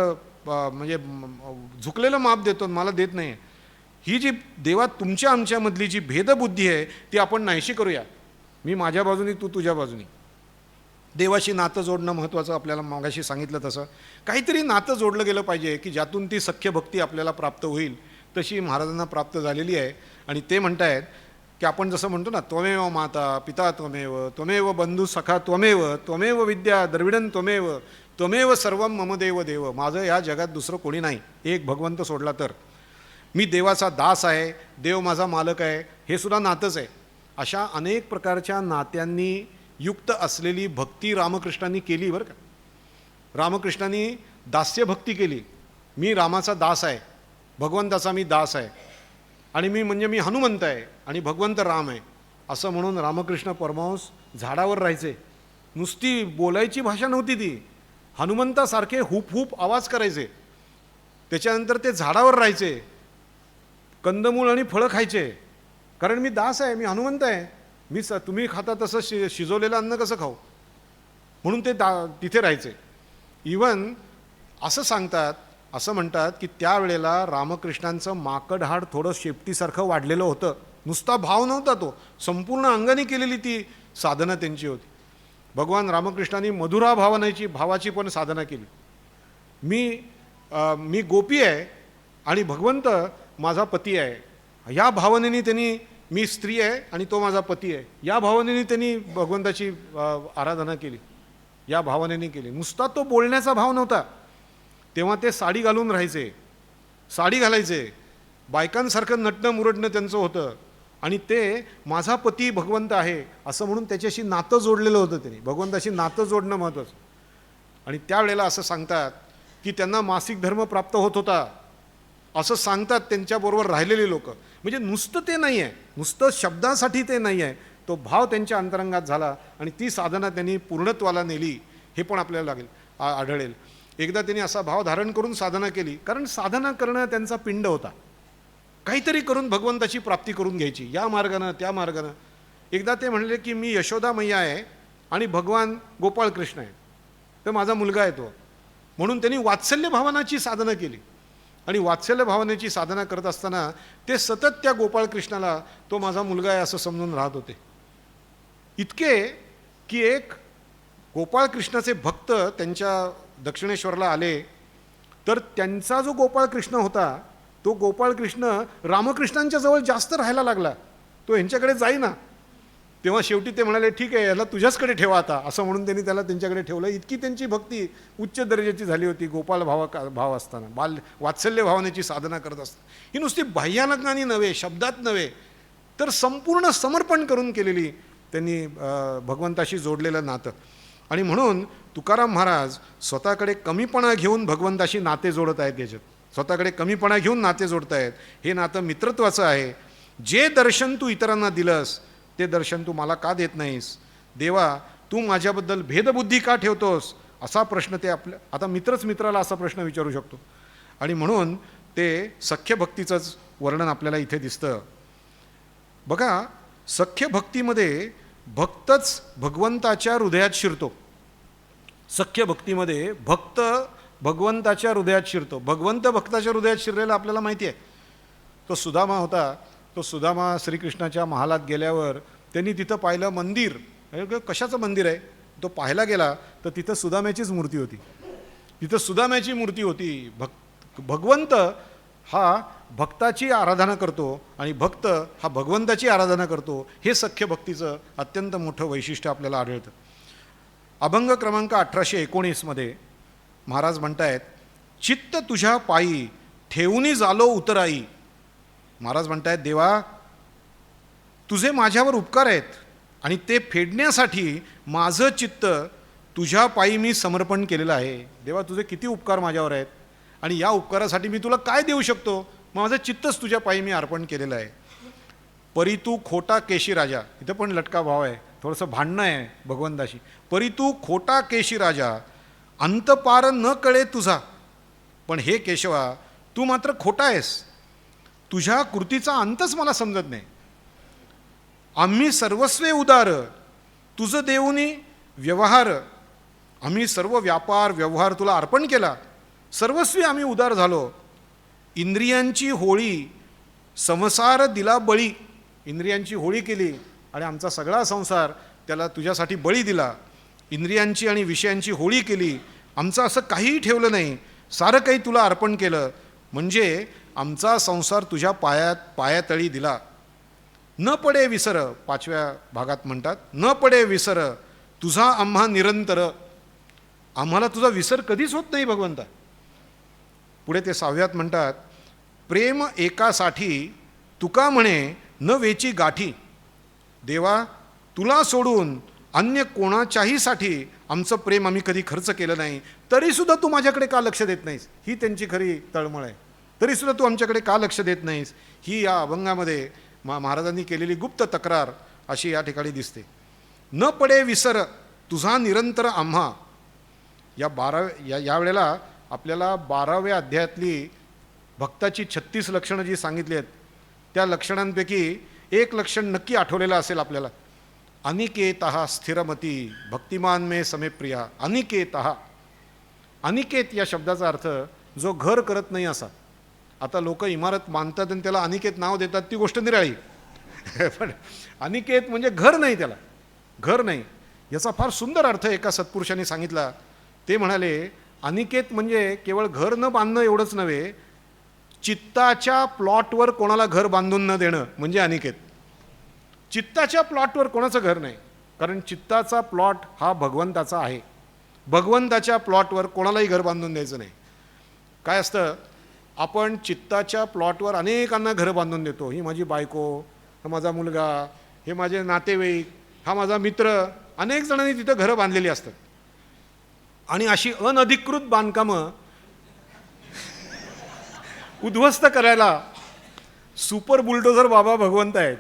म्हणजे झुकलेलं माप देतो, मला देत नाही. ही जी देवा तुमच्या आमच्यामधली जी भेदबुद्धी आहे ती आपण नाहीशी करूया. मी माझ्या बाजूनी, तू तुझ्या बाजूनी. देवाशी नातं जोडणं महत्त्वाचं, आपल्याला मागाशी सांगितलं तसं काहीतरी नातं जोडलं गेलं पाहिजे की ज्यातून ती सख्य भक्ती आपल्याला प्राप्त होईल. तशी महाराजांना प्राप्त झालेली आहे. आणि ते म्हणतायत की आपण जसं म्हणतो ना, त्वमेव माता पिता त्वमेव, त्वमेव बंधू सखा त्वमेव, त्वमेव विद्या द्रविडन त्वमेव, त्वमेव सर्वम मम देव देव. माझं या जगात दुसरं कोणी नाही, एक भगवंत सोडला तर. मी देवाचा दास आहे, देव माझा मालक आहे, हे सुद्धा नातंच आहे. अशा अनेक प्रकारच्या नात्यांनी युक्त असलेली भक्ती रामकृष्णांनी केली बरं का. रामकृष्णांनी दास्य भक्ती केली. मी रामाचा दास आहे, भगवंताचा मी दास आहे, आणि मी हनुमंत आहे आणि भगवंत राम आहे, असं म्हणून रामकृष्ण परमहंस झाडावर राहायचे. नुसती बोलायची भाषा नव्हती ती, हनुमंतासारखे हुप हुप आवाज करायचे. त्याच्यानंतर ते झाडावर राहायचे, कंदमूळ आणि फळं खायचे, कारण मी दास आहे, मी हनुमंत आहे, तुम्ही खाता तसं शिजवलेलं अन्न कसं खाऊ, म्हणून ते तिथे राहायचे. इवन असं म्हणतात की त्यावेळेला रामकृष्णांचं माकड हाड थोडं शेपटीसारखं वाढलेलं होतं. नुसता भाव नव्हता तो, संपूर्ण अंगाने केलेली ती साधना त्यांची होती. भगवान रामकृष्णांनी मधुरा भावाची पण साधना केली. मी गोपी आहे आणि भगवंत माझा पती आहे, ह्या भावनेने त्यांनी, मी स्त्री आहे आणि तो माझा पती आहे, या भावनेने त्यांनी भगवंताची आराधना केली, या भावनेने केली. नुसता तो बोलण्याचा भाव नव्हता. तेव्हा ते साडी घालून राहायचे, साडी घालायचे, बायकांसारखं नटणं मुरडणं त्यांचं होतं, आणि ते माझा पती भगवंत आहे असं म्हणून त्याच्याशी नातं जोडलेलं होतं. त्यांनी भगवंताशी नातं जोडणं महत्त्वाचं. आणि त्यावेळेला असं सांगतात की त्यांना मासिक धर्म प्राप्त होत होता, असं सांगतात त्यांच्याबरोबर राहिलेले लोक. म्हणजे नुसतं ते नाही आहे, नुसतं शब्दासाठी ते नाही आहे, तो भाव त्यांच्या अंतरंगात झाला आणि ती साधना त्यांनी पूर्णत्वाला नेली, हे पण आपल्याला आढळेल. एकदा त्यांनी असा भाव धारण करून साधना केली, कारण साधना करणं त्यांचा पिंड होता, काहीतरी करून भगवंताची प्राप्ती करून घ्यायची, या मार्गानं त्या मार्गानं. एकदा ते म्हणले की मी यशोदा मैया आहे आणि भगवान गोपाळ कृष्ण आहे, तर माझा मुलगा आहे तो, म्हणून त्यांनी वात्सल्य भावनाची साधना केली. आणि वात्सल्य भावनेची साधना करत असताना ते सतत त्या गोपाळकृष्णाला तो माझा मुलगा आहे असं समजून राहत होते. इतके की एक गोपाळकृष्णाचे भक्त त्यांच्या दक्षिणेश्वरला आले, तर त्यांचा जो गोपाळकृष्ण होता तो गोपाळकृष्ण रामकृष्णांच्या जवळ जास्त राहायला लागला, तो यांच्याकडे जाईना. तेव्हा शेवटी ते म्हणाले, ठीक आहे, याला तुझ्याचकडे ठेवा आता, असं म्हणून त्यांनी त्याला त्यांच्याकडे ठेवलं. इतकी त्यांची भक्ती उच्च दर्जाची झाली होती गोपाळ भाव असताना, वात्सल्य भावनेची साधना करत असताना. ही नुसती बाह्यानकानी नव्हे, शब्दात नव्हे, तर संपूर्ण समर्पण करून केलेली त्यांनी भगवंताशी जोडलेलं नातं. आणि म्हणून तुकाराम महाराज स्वतःकडे कमीपणा घेऊन भगवंताशी नाते जोडत आहेत. याच्यात स्वतःकडे कमीपणा घेऊन नाते जोडत आहेत. हे नातं मित्रत्वाचं आहे. जे दर्शन तू इतरांना दिलंस ते दर्शन तू मला का देत नाहीस? देवा, तू माझ्याबद्दल भेदबुद्धी का ठेवतोस? असा प्रश्न ते आता मित्रच मित्राला असा प्रश्न विचारू शकतो. आणि म्हणून ते सख्य भक्तीचंच वर्णन आपल्याला इथे दिसतं. बघा, सख्य भक्तीमध्ये भक्तच भगवंताच्या हृदयात शिरतो. सख्य भक्तीमध्ये भक्त भगवंताच्या हृदयात शिरतो. भगवंत भक्ताच्या हृदयात शिरलेला आपल्याला माहिती आहे. तो सुदामा होता. तो सुदामा श्रीकृष्णाच्या महालात गेल्यावर त्यांनी तिथं पाहिलं मंदिर. कशाचं मंदिर आहे? तो पाहायला गेला तर तिथं सुदाम्याचीच मूर्ती होती. तिथं सुदाम्याची मूर्ती होती. भगवंत हा भक्ताची आराधना करतो आणि भक्त हा भगवंताची आराधना करतो. हे सख्य भक्तीचं अत्यंत मोठं वैशिष्ट्य आपल्याला आढळतं. अभंग क्रमांक 1819 मध्ये महाराज म्हणतायत, चित्त तुझ्या पायी ठेवूनी झालो उतराई. महाराज म्हणतायत, देवा, तुझे माझ्यावर उपकार आहेत आणि ते फेडण्यासाठी माझं चित्त तुझ्या पायी मी समर्पण केलेलं आहे. देवा, तुझे किती उपकार माझ्यावर आहेत आणि या उपकारासाठी मी तुला काय देऊ शकतो? माझं चित्तच तुझ्या पायी मी अर्पण केलेलं आहे. परी तू खोटा केशी राजा. इथं पण लटका भाव आहे, थोडंसं भांडणं आहे भगवंताशी. परी तू खोटा केशी राजा, अंतपार न कळे तुझा. पण हे केशवा, तू मात्र खोटा आहेस. तुझ्या कृतीचा अंतच मला समजत नाही. आम्ही सर्वस्वे उदार, तुझं देऊनी व्यवहार. आम्ही सर्व व्यापार व्यवहार तुला अर्पण केला. सर्वस्वी आम्ही उदार झालो. इंद्रियांची होळी संसार दिला बळी. इंद्रियांची होळी केली आणि आमचा सगळा संसार त्याला तुझ्यासाठी बळी दिला. इंद्रियांची आणि विषयांची होळी केली. आमचं असं काहीही ठेवलं नाही, सारं काही तुला अर्पण केलं. म्हणजे आमचा संसार तुझ्या पायातळी दिला. न पडे विसर, 5व्या भागात म्हणतात, न पडे विसर तुझा आम्हा निरंतर. आम्हाला तुझा विसर कधीच होत नाही भगवंता. पुढे ते 6व्यात म्हणतात, प्रेम एकासाठी तुका म्हणे न वेची गाठी. देवा, तुला सोडून अन्य कोणाच्याहीसाठी आमचं प्रेम आम्ही कधी खर्च केलं नाही, तरीसुद्धा तू माझ्याकडे का लक्ष देत नाहीस? ही त्यांची खरी तळमळ आहे. तरीसुद्धा तू आमच्याकडे का लक्ष देत नाहीस? ही या अभंगामध्ये महाराजांनी केलेली गुप्त तक्रार अशी या ठिकाणी दिसते. न पडे विसर तुझा निरंतर आम्हा. या वेळेला आपल्याला 12व्या अध्यायातली भक्ताची 36 लक्षणं जी सांगितली आहेत, त्या लक्षणांपैकी एक लक्षण नक्की आठवलेलं असेल आपल्याला. अनिकेतः स्थिरमती भक्तिमान मे समेप्रिया. अनिकेतः, अनिकेत या शब्दाचा अर्थ जो घर करत नाही असा. आता लोक इमारत बांधतात आणि त्याला अनिकेत नाव देतात, ती गोष्ट निराळी. पण अनिकेत म्हणजे घर नाही, त्याला घर नाही. याचा फार सुंदर अर्थ एका सत्पुरुषांनी सांगितला. ते म्हणाले, अनिकेत म्हणजे केवळ घर न बांधणं एवढंच नव्हे, चित्ताच्या प्लॉटवर कोणाला घर बांधून न देणं म्हणजे अनिकेत. चित्ताच्या प्लॉटवर कोणाचं घर नाही, कारण चित्ताचा प्लॉट हा भगवंताचा आहे. भगवंताच्या प्लॉटवर कोणालाही घर बांधून द्यायचं नाही. काय असतं, आपण चित्ताच्या प्लॉटवर अनेकांना घरं बांधून देतो. ही माझी बायको, हा माझा मुलगा, हे माझे नातेवाईक, हा माझा मित्र. अनेक जणांनी तिथं घरं बांधलेली असतात. आणि अशी अनधिकृत बांधकामं उद्ध्वस्त करायला सुपर बुलडोझर बाबा भगवंत आहेत.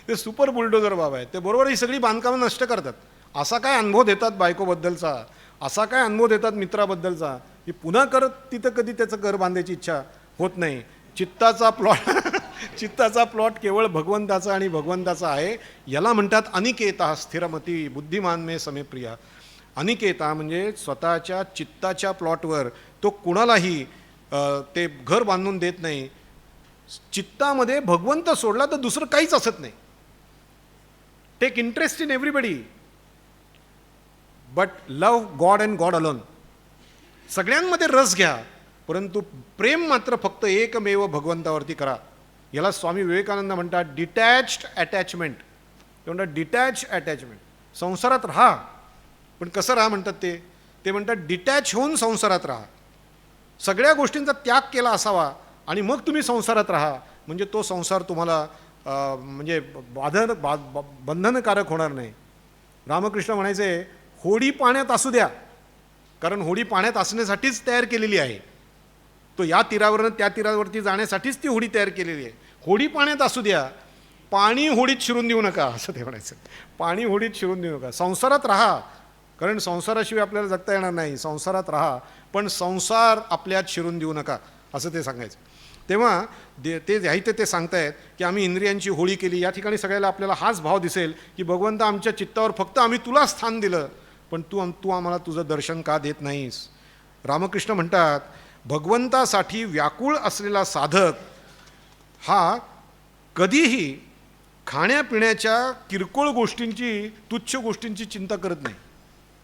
ते सुपर बुलडोझर बाबा आहेत. ते बरोबर ही सगळी बांधकामं नष्ट करतात. असा काय अनुभव देतात बायकोबद्दलचा, असा काय अनुभव देतात मित्राबद्दलचा, की पुन्हा करत तिथं कधी त्याचं घर बांधायची इच्छा होत नाही. चित्ताचा प्लॉट केवळ भगवंताचा आणि भगवंताचा आहे. याला म्हणतात अनिकेता स्थिरमती बुद्धिमान मे समेप्रिया. अनिकेता म्हणजे स्वतःच्या चित्ताच्या प्लॉटवर तो कुणालाही ते घर बांधून देत नाही. चित्तामध्ये भगवंत सोडला तर दुसरं काहीच असत नाही. Take interest in everybody but love God and God alone. सगळ्यांमध्ये रस घ्या, परंतु प्रेम मात्र फक्त एकमेव भगवंतावरती करा. याला स्वामी विवेकानंद म्हणतात डिटॅच्ड अटॅचमेंट. ते म्हणतात डिटॅच अटॅचमेंट. संसारात राहा, पण कसं राहा म्हणतात ते म्हणतात डिटॅच होऊन संसारात राहा. सगळ्या गोष्टींचा त्याग केला असावा आणि मग तुम्ही संसारात राहा, म्हणजे तो संसार तुम्हाला म्हणजे बंधनकारक होणार नाही. रामकृष्ण म्हणायचे होडी पाण्यात असू द्या, कारण होडी पाण्यात असण्यासाठीच तयार केलेली आहे. तो या तीरावरनं त्या तीरावरती जाण्यासाठीच ती होडी तयार केलेली आहे. होडी पाण्यात असू द्या, पाणी होडीत शिरून देऊ नका, असं ते म्हणायचं. पाणी होडीत शिरून देऊ नका. संसारात राहा, कारण संसाराशिवाय आपल्याला जगता येणार नाही. संसारात राहा, पण संसार आपल्यात शिरून देऊ नका, असं ते सांगायचं. तेव्हा ते ह्याही ते सांगतायत की आम्ही इंद्रियांची होळी केली. या ठिकाणी सगळ्याला आपल्याला हाच भाव दिसेल की भगवंत आमच्या चित्तावर फक्त आम्ही तुला स्थान दिलं, पण तू आम्हाला तुझं दर्शन का देत नाहीस. रामकृष्ण म्हणतात भगवंतासाठी व्याकुळ असलेला साधक हा कधीही खाण्यापिण्याच्या किरकोळ गोष्टींची, तुच्छ गोष्टींची चिंता करत नाही.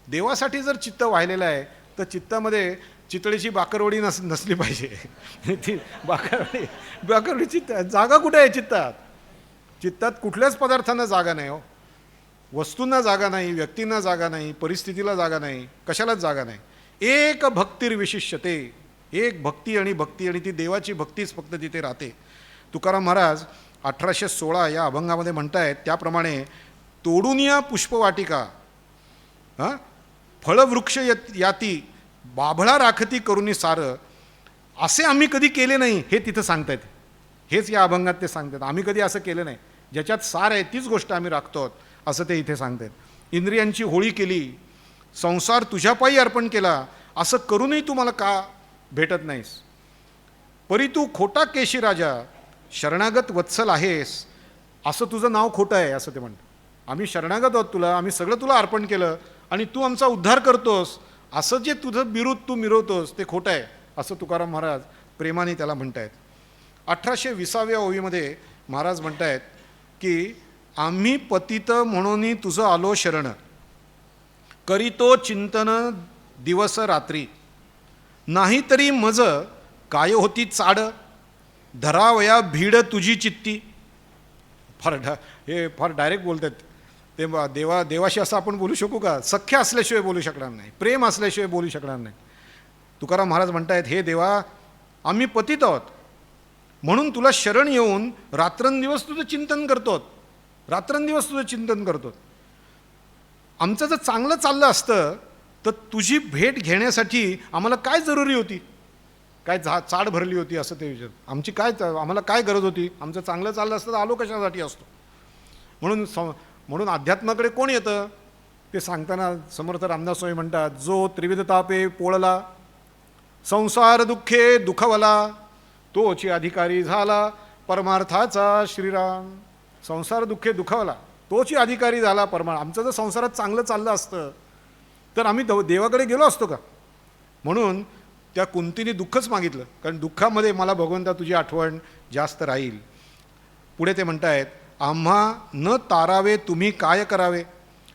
देवासाठी जर चित्त वाहिलेलं आहे तर चित्तामध्ये चितळीची बाकरवडी नसली पाहिजे. ती बाकरवडीची जागा कुठे आहे चित्तात? चित्तात कुठल्याच पदार्थांना जागा नाही. हो, वस्तूंना जागा नाही, व्यक्तींना जागा नाही, परिस्थितीला जागा नाही, कशालाच जागा नाही. एक भक्तिर्विशिष्यते, एक भक्ती आणि ती देवाची भक्तीच फक्त तिथे राहते. तुकाराम महाराज 1816 या अभंगामध्ये म्हणतायत त्याप्रमाणे तोडून या पुष्पवाटिका, फळवृक्ष याती बाभळा राखती करुनी सार, असे आम्ही कधी केले नाही, हे तिथं सांगतायत. हेच या अभंगात ते सांगतात. आम्ही कधी असं केलं नाही, ज्याच्यात सार आहे तीच गोष्ट आम्ही राखतो, असं ते इथे सांगतात. इंद्रियांची होळी केली, संसार तुझ्या पायी अर्पण केला, असं करूनही तू मला का भेटत नाहीस. परी तू खोटा केशी राजा, शरणागत वत्सल आहेस, असं तुझं नाव खोटं आहे, असं ते म्हणतात. आम्ही शरणागत आहोत तुला, आम्ही सगळं तुला अर्पण केलं आणि तू आमचा उद्धार करतोस, असं जे तुझं बिरुद तू मिरवतोस ते खोटं आहे, असं तुकाराम महाराज प्रेमाने त्याला म्हणतायत. 1820व्या ओवीमध्ये महाराज म्हणतायत की आम्ही पतित म्हणून तुझं आलो शरण, करीतो चिंतन दिवस रात्री, नाहीतरी मज काय होती चाड, धरावया भीड तुझी चित्ती. फार डायरेक्ट बोलतात ते. देवाशी असं आपण बोलू शकू का? सख्य असल्याशिवाय बोलू शकणार नाही, प्रेम असल्याशिवाय बोलू शकणार नाही. तुकाराम महाराज म्हणतायत हे देवा, आम्ही पतित आहोत म्हणून तुला शरण येऊन रात्रंदिवस तुझं चिंतन करतो, रात्रंदिवस तुझं चिंतन करतो. आमचं जर चांगलं चाललं असतं तर तुझी भेट घेण्यासाठी आम्हाला काय जरुरी होती, काय चाड भरली होती, असं ते विचार. आमची काय, आम्हाला काय गरज होती? आमचं चांगलं चाललं असतं तर आलो कशासाठी असतो. म्हणून अध्यात्माकडे कोण येतं ते सांगताना समर्थ रामदास स्वामी म्हणतात, जो त्रिविध तापे पोळला, संसार दुःखे दुखवला, तोची अधिकारी झाला परमार्थाचा श्रीराम. संसार दुःखे दुखवला, तोची अधिकारी झाला परमार्थ. आमचं जर संसारात चांगलं चाललं असतं तर आम्ही देवाकडे गेलो असतो का? म्हणून त्या कुंतीने दुःखच मागितलं, कारण दुःखामध्ये मला भगवंता तुझी आठवण जास्त राहील. पुढे ते म्हणतायत आम्हा न तारावे तुम्ही काय करावे,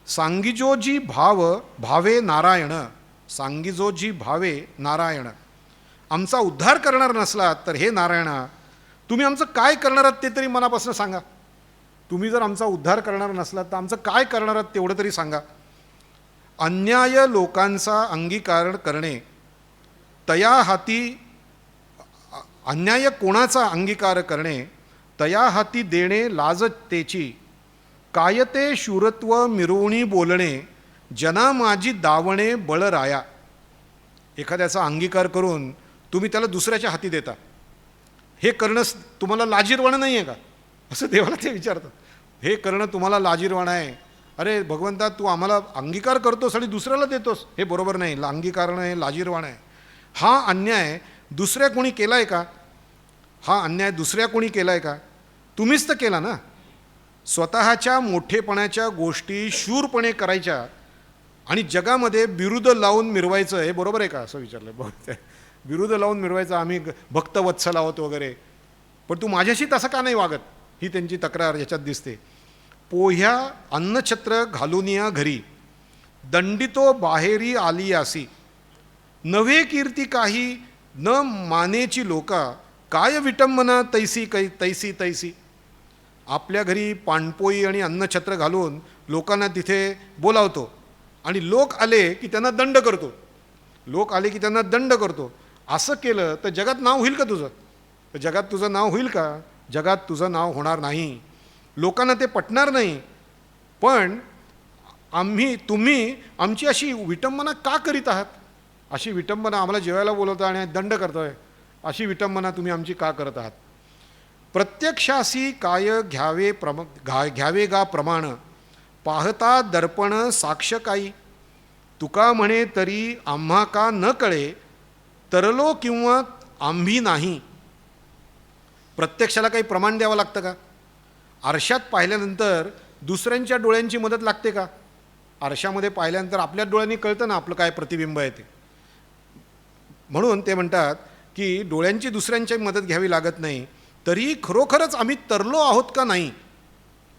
सांगिजो जी भावे नारायण, सांगिजो जी भावे नारायण. आमचा उद्धार करणार नसलात तर हे नारायणा तुम्ही आमचं काय करणार आहात ते तरी मनापासून सांगा. तुम्ही जर आमचा उद्धार करणार नसलात तर आमचं काय करणार आहात तेवढं तरी सांगा. अन्याय लोकांचा अंगीकार करणे तया हाती, अन्याय कोणाचा अंगीकार करणे तया हाती देणे लाजतेची, कायते शूरत्व मिरवणी बोलणे जना माझी दावणे बळराया. एखाद्याचा अंगीकार करून तुम्ही त्याला दुसऱ्याच्या हाती देता, हे करणं तुम्हाला लाजीरवाणं नाही आहे का, असं देवाला ते विचारतात. हे करणं तुम्हाला लाजीरवाणं आहे. अरे भगवंता, तू आम्हाला अंगीकार करतोस आणि दुसऱ्याला देतोस, हे बरोबर नाही. अंगीकारणं हे लाजीरवाणं आहे. हा अन्याय दुसऱ्या कोणी केला आहे का? हा अन्याय दुसऱ्या कोणी केला आहे का? तुम्हीच तर केला ना. स्वतःच्या मोठेपणाच्या गोष्टी शूरपणे करायच्या आणि जगामध्ये बिरुदं लावून मिरवायचं हे बरोबर आहे का असं विचारलं. बिरुदं लावून मिरवायचं, आम्ही भक्तवत्सल आहोत वगैरे, पण तू माझ्याशी तसं का नाही वागत, ही त्यांची तक्रार याच्यात दिसते. पोह्या अन्नछत्र घालून या घरी, दंडितो बाहेरी आलियासी, नव्हे कीर्ती काही न मानेची लोका, काय विटंबना तैसी तैसी तैसी. आपल्या घरी पाणपोई आणि अन्नछत्र घालून लोकांना तिथे बोलावतो आणि लोक आले की त्यांना दंड करतो, लोक आले की त्यांना दंड करतो. असं केलं तर जगात नाव होईल का तुझं? तर जगात तुझं नाव होईल का? जगात तुझं नाव होणार नाही, लोकांना ते पटणार नाही. पण तुम्ही आमची अशी विटंबना का करीत आहात? अशी विटंबना, आम्हाला जेवायला बोलवता आणि दंड करतोय, अशी विटंबना तुम्ही आमची का करत आहात? प्रत्यक्षासी काय घ्यावे गा प्रमाण, पाहता दर्पण साक्ष काही. तुका म्हणे तरी आम्हा का न कळे, तरलो किंवा आम्ही नाही. प्रत्यक्षाला काही प्रमाण द्यावं लागतं का? आरशात पाहिल्यानंतर दुसऱ्यांच्या डोळ्यांची मदत लागते का? आरशामध्ये पाहिल्यानंतर आपल्या डोळ्यांनी कळतं ना आपलं काय प्रतिबिंब आहे ते. म्हणून ते म्हणतात की डोळ्यांची दुसऱ्यांची मदत घ्यावी लागत नाही, तरी खरोखरच आम्ही तरलो आहोत का नाही,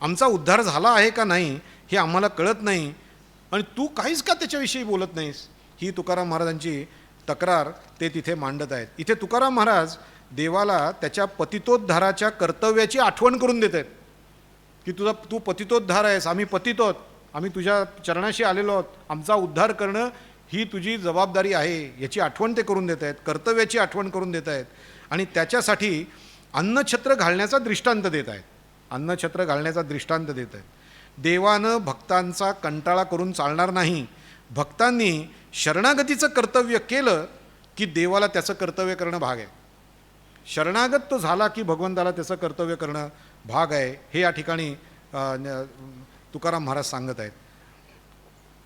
आमचा उद्धार झाला आहे का नाही हे आम्हाला कळत नाही, आणि तू काहीच का त्याच्याविषयी बोलत नाहीस. ही तुकाराम महाराजांची तक्रार ते तिथे मांडत आहेत. इथे तुकाराम महाराज देवाला त्याच्या पतितोद्धाराच्या कर्तव्याची आठवण करून देत आहेत की तू पतितोद्धार आहेस, आम्ही पतित आहोत, आम्ही तुझ्या चरणाशी आलेलो आहोत, आमचा उद्धार करणं ही तुझी जबाबदारी आहे, याची आठवण ते करून देत आहेत, कर्तव्याची आठवण करून देत आहेत. आणि त्याच्यासाठी अन्नछत्र घालण्याचा दृष्टांत देत आहेत, अन्नछत्र घालण्याचा दृष्टांत देत आहेत. देवानं भक्तांचा कंटाळा करून चालणार नाही. भक्तांनी शरणागतीचं कर्तव्य केलं की देवाला त्याचं कर्तव्य करणं भाग आहे. शरणागत तो झाला की भगवंताला त्याचं कर्तव्य करणं भाग आहे, हे या ठिकाणी तुकाराम महाराज सांगत आहेत.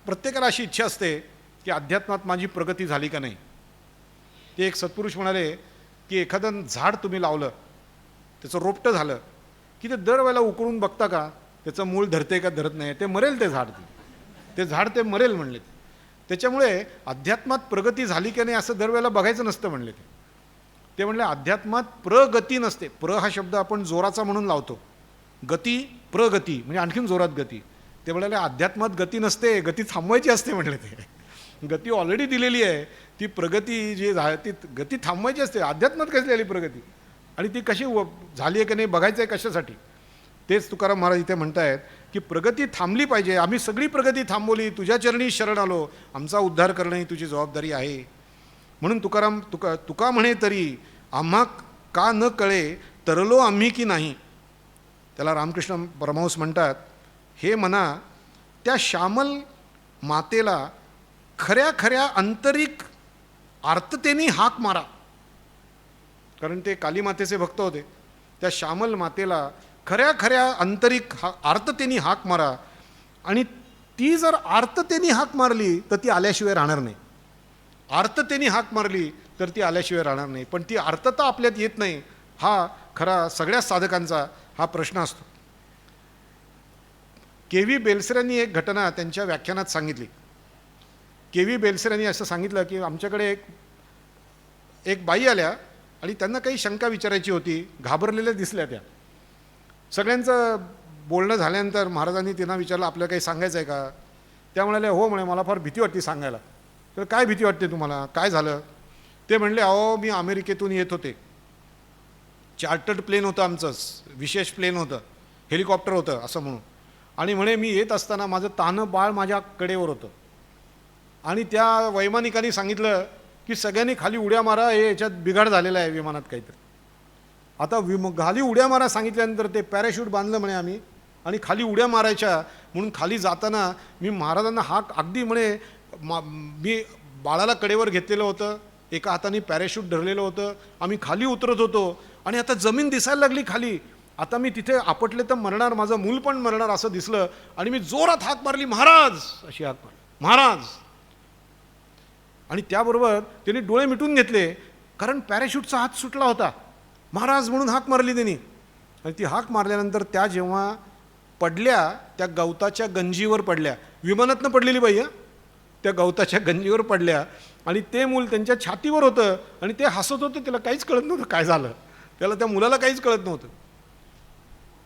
प्रत्येकाला अशी इच्छा असते की अध्यात्मात माझी प्रगती झाली का नाही. ते एक सत्पुरुष म्हणाले की एखादं झाड तुम्ही लावलं, त्याचं रोपटं झालं की ते दरवेळेला उकळून बघता का त्याचं मूळ धरते का धरत नाही, ते मरेल, ते झाड ते मरेल म्हणले. त्याच्यामुळे अध्यात्मात प्रगती झाली की नाही असं दरवेळेला बघायचं नसतं म्हणले. ते म्हणले अध्यात्मात प्रगती नसते. प्र हा शब्द आपण जोराचा म्हणून लावतो, गती प्रगती म्हणजे आणखीन जोरात गती. ते म्हणाले अध्यात्मात गती नसते, गती थांबवायची असते म्हणले. ते गती ऑलरेडी दिलेली आहे, ती प्रगती जी ती गती थांबवायची असते. अध्यात्मात कशी झाली प्रगती आणि ती कशी झाली आहे की नाही बघायचं आहे कशासाठी. तेच तुकाराम महाराज इथे म्हणत आहेत की प्रगती थांबली पाहिजे, आम्ही सगळी प्रगती थांबवली, तुझ्या चरणी शरण आलो, आमचा उद्धार करणं ही तुझी जबाबदारी आहे. म्हणून तुका म्हणे तरी आम्हा का न कळे, तरलो आम्ही की नाही. त्याला रामकृष्ण परमहंस म्हणतात, हे मना त्या श्यामल मातेला खऱ्या खऱ्या आंतरिक आर्ततेने हाक मारा. कारण ते काली मातेचे भक्त होते. त्या श्यामल मातेला खऱ्या खऱ्या आंतरिक आर्ततेने हाक मारा, आणि ती जर आर्ततेने हाक मारली तर ती आल्याशिवाय राहणार नाही. आर्ततेने हाक मारली तर ती आल्याशिवाय राहणार नाही. पण ती आर्तता आपल्यात येत नाही, हा खरा सगळ्या साधकांचा हा प्रश्न असतो. के.व्ही. बेलसरांनी एक घटना त्यांच्या व्याख्यानात सांगितली. के.व्ही. बेलसरांनी असं सांगितलं की आमच्याकडे एक बाई आल्या आणि त्यांना काही शंका विचारायची होती, घाबरलेल्या दिसल्या त्या. सगळ्यांचं बोलणं झाल्यानंतर महाराजांनी त्यांना विचारलं आपल्याला काही सांगायचं आहे का. त्या म्हणाल्या हो म्हणे, मला फार भीती वाटते सांगायला. तर काय भीती वाटते तुम्हाला, काय झालं. ते म्हणले अहो मी अमेरिकेतून येत होते, चार्टर्ड प्लेन होतं आमचं, विशेष प्लेन होतं, हेलिकॉप्टर होतं असं म्हणून. आणि म्हणे मी येत असताना माझं तान्हं बाळ माझ्या कडेवर होतं, आणि त्या वैमानिकांनी सांगितलं की सगळ्यांनी खाली उड्या मारा, हे याच्यात बिघाड झालेला आहे विमानात काहीतरी. आता खाली उड्या मारा सांगितल्यानंतर ते पॅराशूट बांधलं म्हणे आम्ही, आणि खाली उड्या मारायच्या म्हणून खाली जाताना मी महाराजांना हाक अगदी म्हणे मी बाळाला कडेवर घेतलेलं होतं, एका हाताने पॅराशूट धरलेलं होतं, आम्ही खाली उतरत होतो, आणि आता जमीन दिसायला लागली खाली, आता मी तिथे आपटले तर मरणार, माझं मूल पण मरणार असं दिसलं, आणि मी जोरात हाक मारली महाराज, अशी हाक मारली महाराज. आणि त्याबरोबर त्यांनी डोळे मिटून घेतले, कारण पॅराशूटचा हात सुटला होता. महाराज म्हणून हाक मारली त्यांनी. आणि ती हाक मारल्यानंतर त्या जेव्हा पडल्या, त्या गवताच्या गंजीवर पडल्या, विमानातनं पडलेली बाई, त्या गवताच्या गंजीवर पडल्या आणि ते मूल त्यांच्या छातीवर होतं आणि ते हसत होतं. त्याला काहीच कळत नव्हतं काय झालं, त्याला त्या मुलाला काहीच कळत नव्हतं.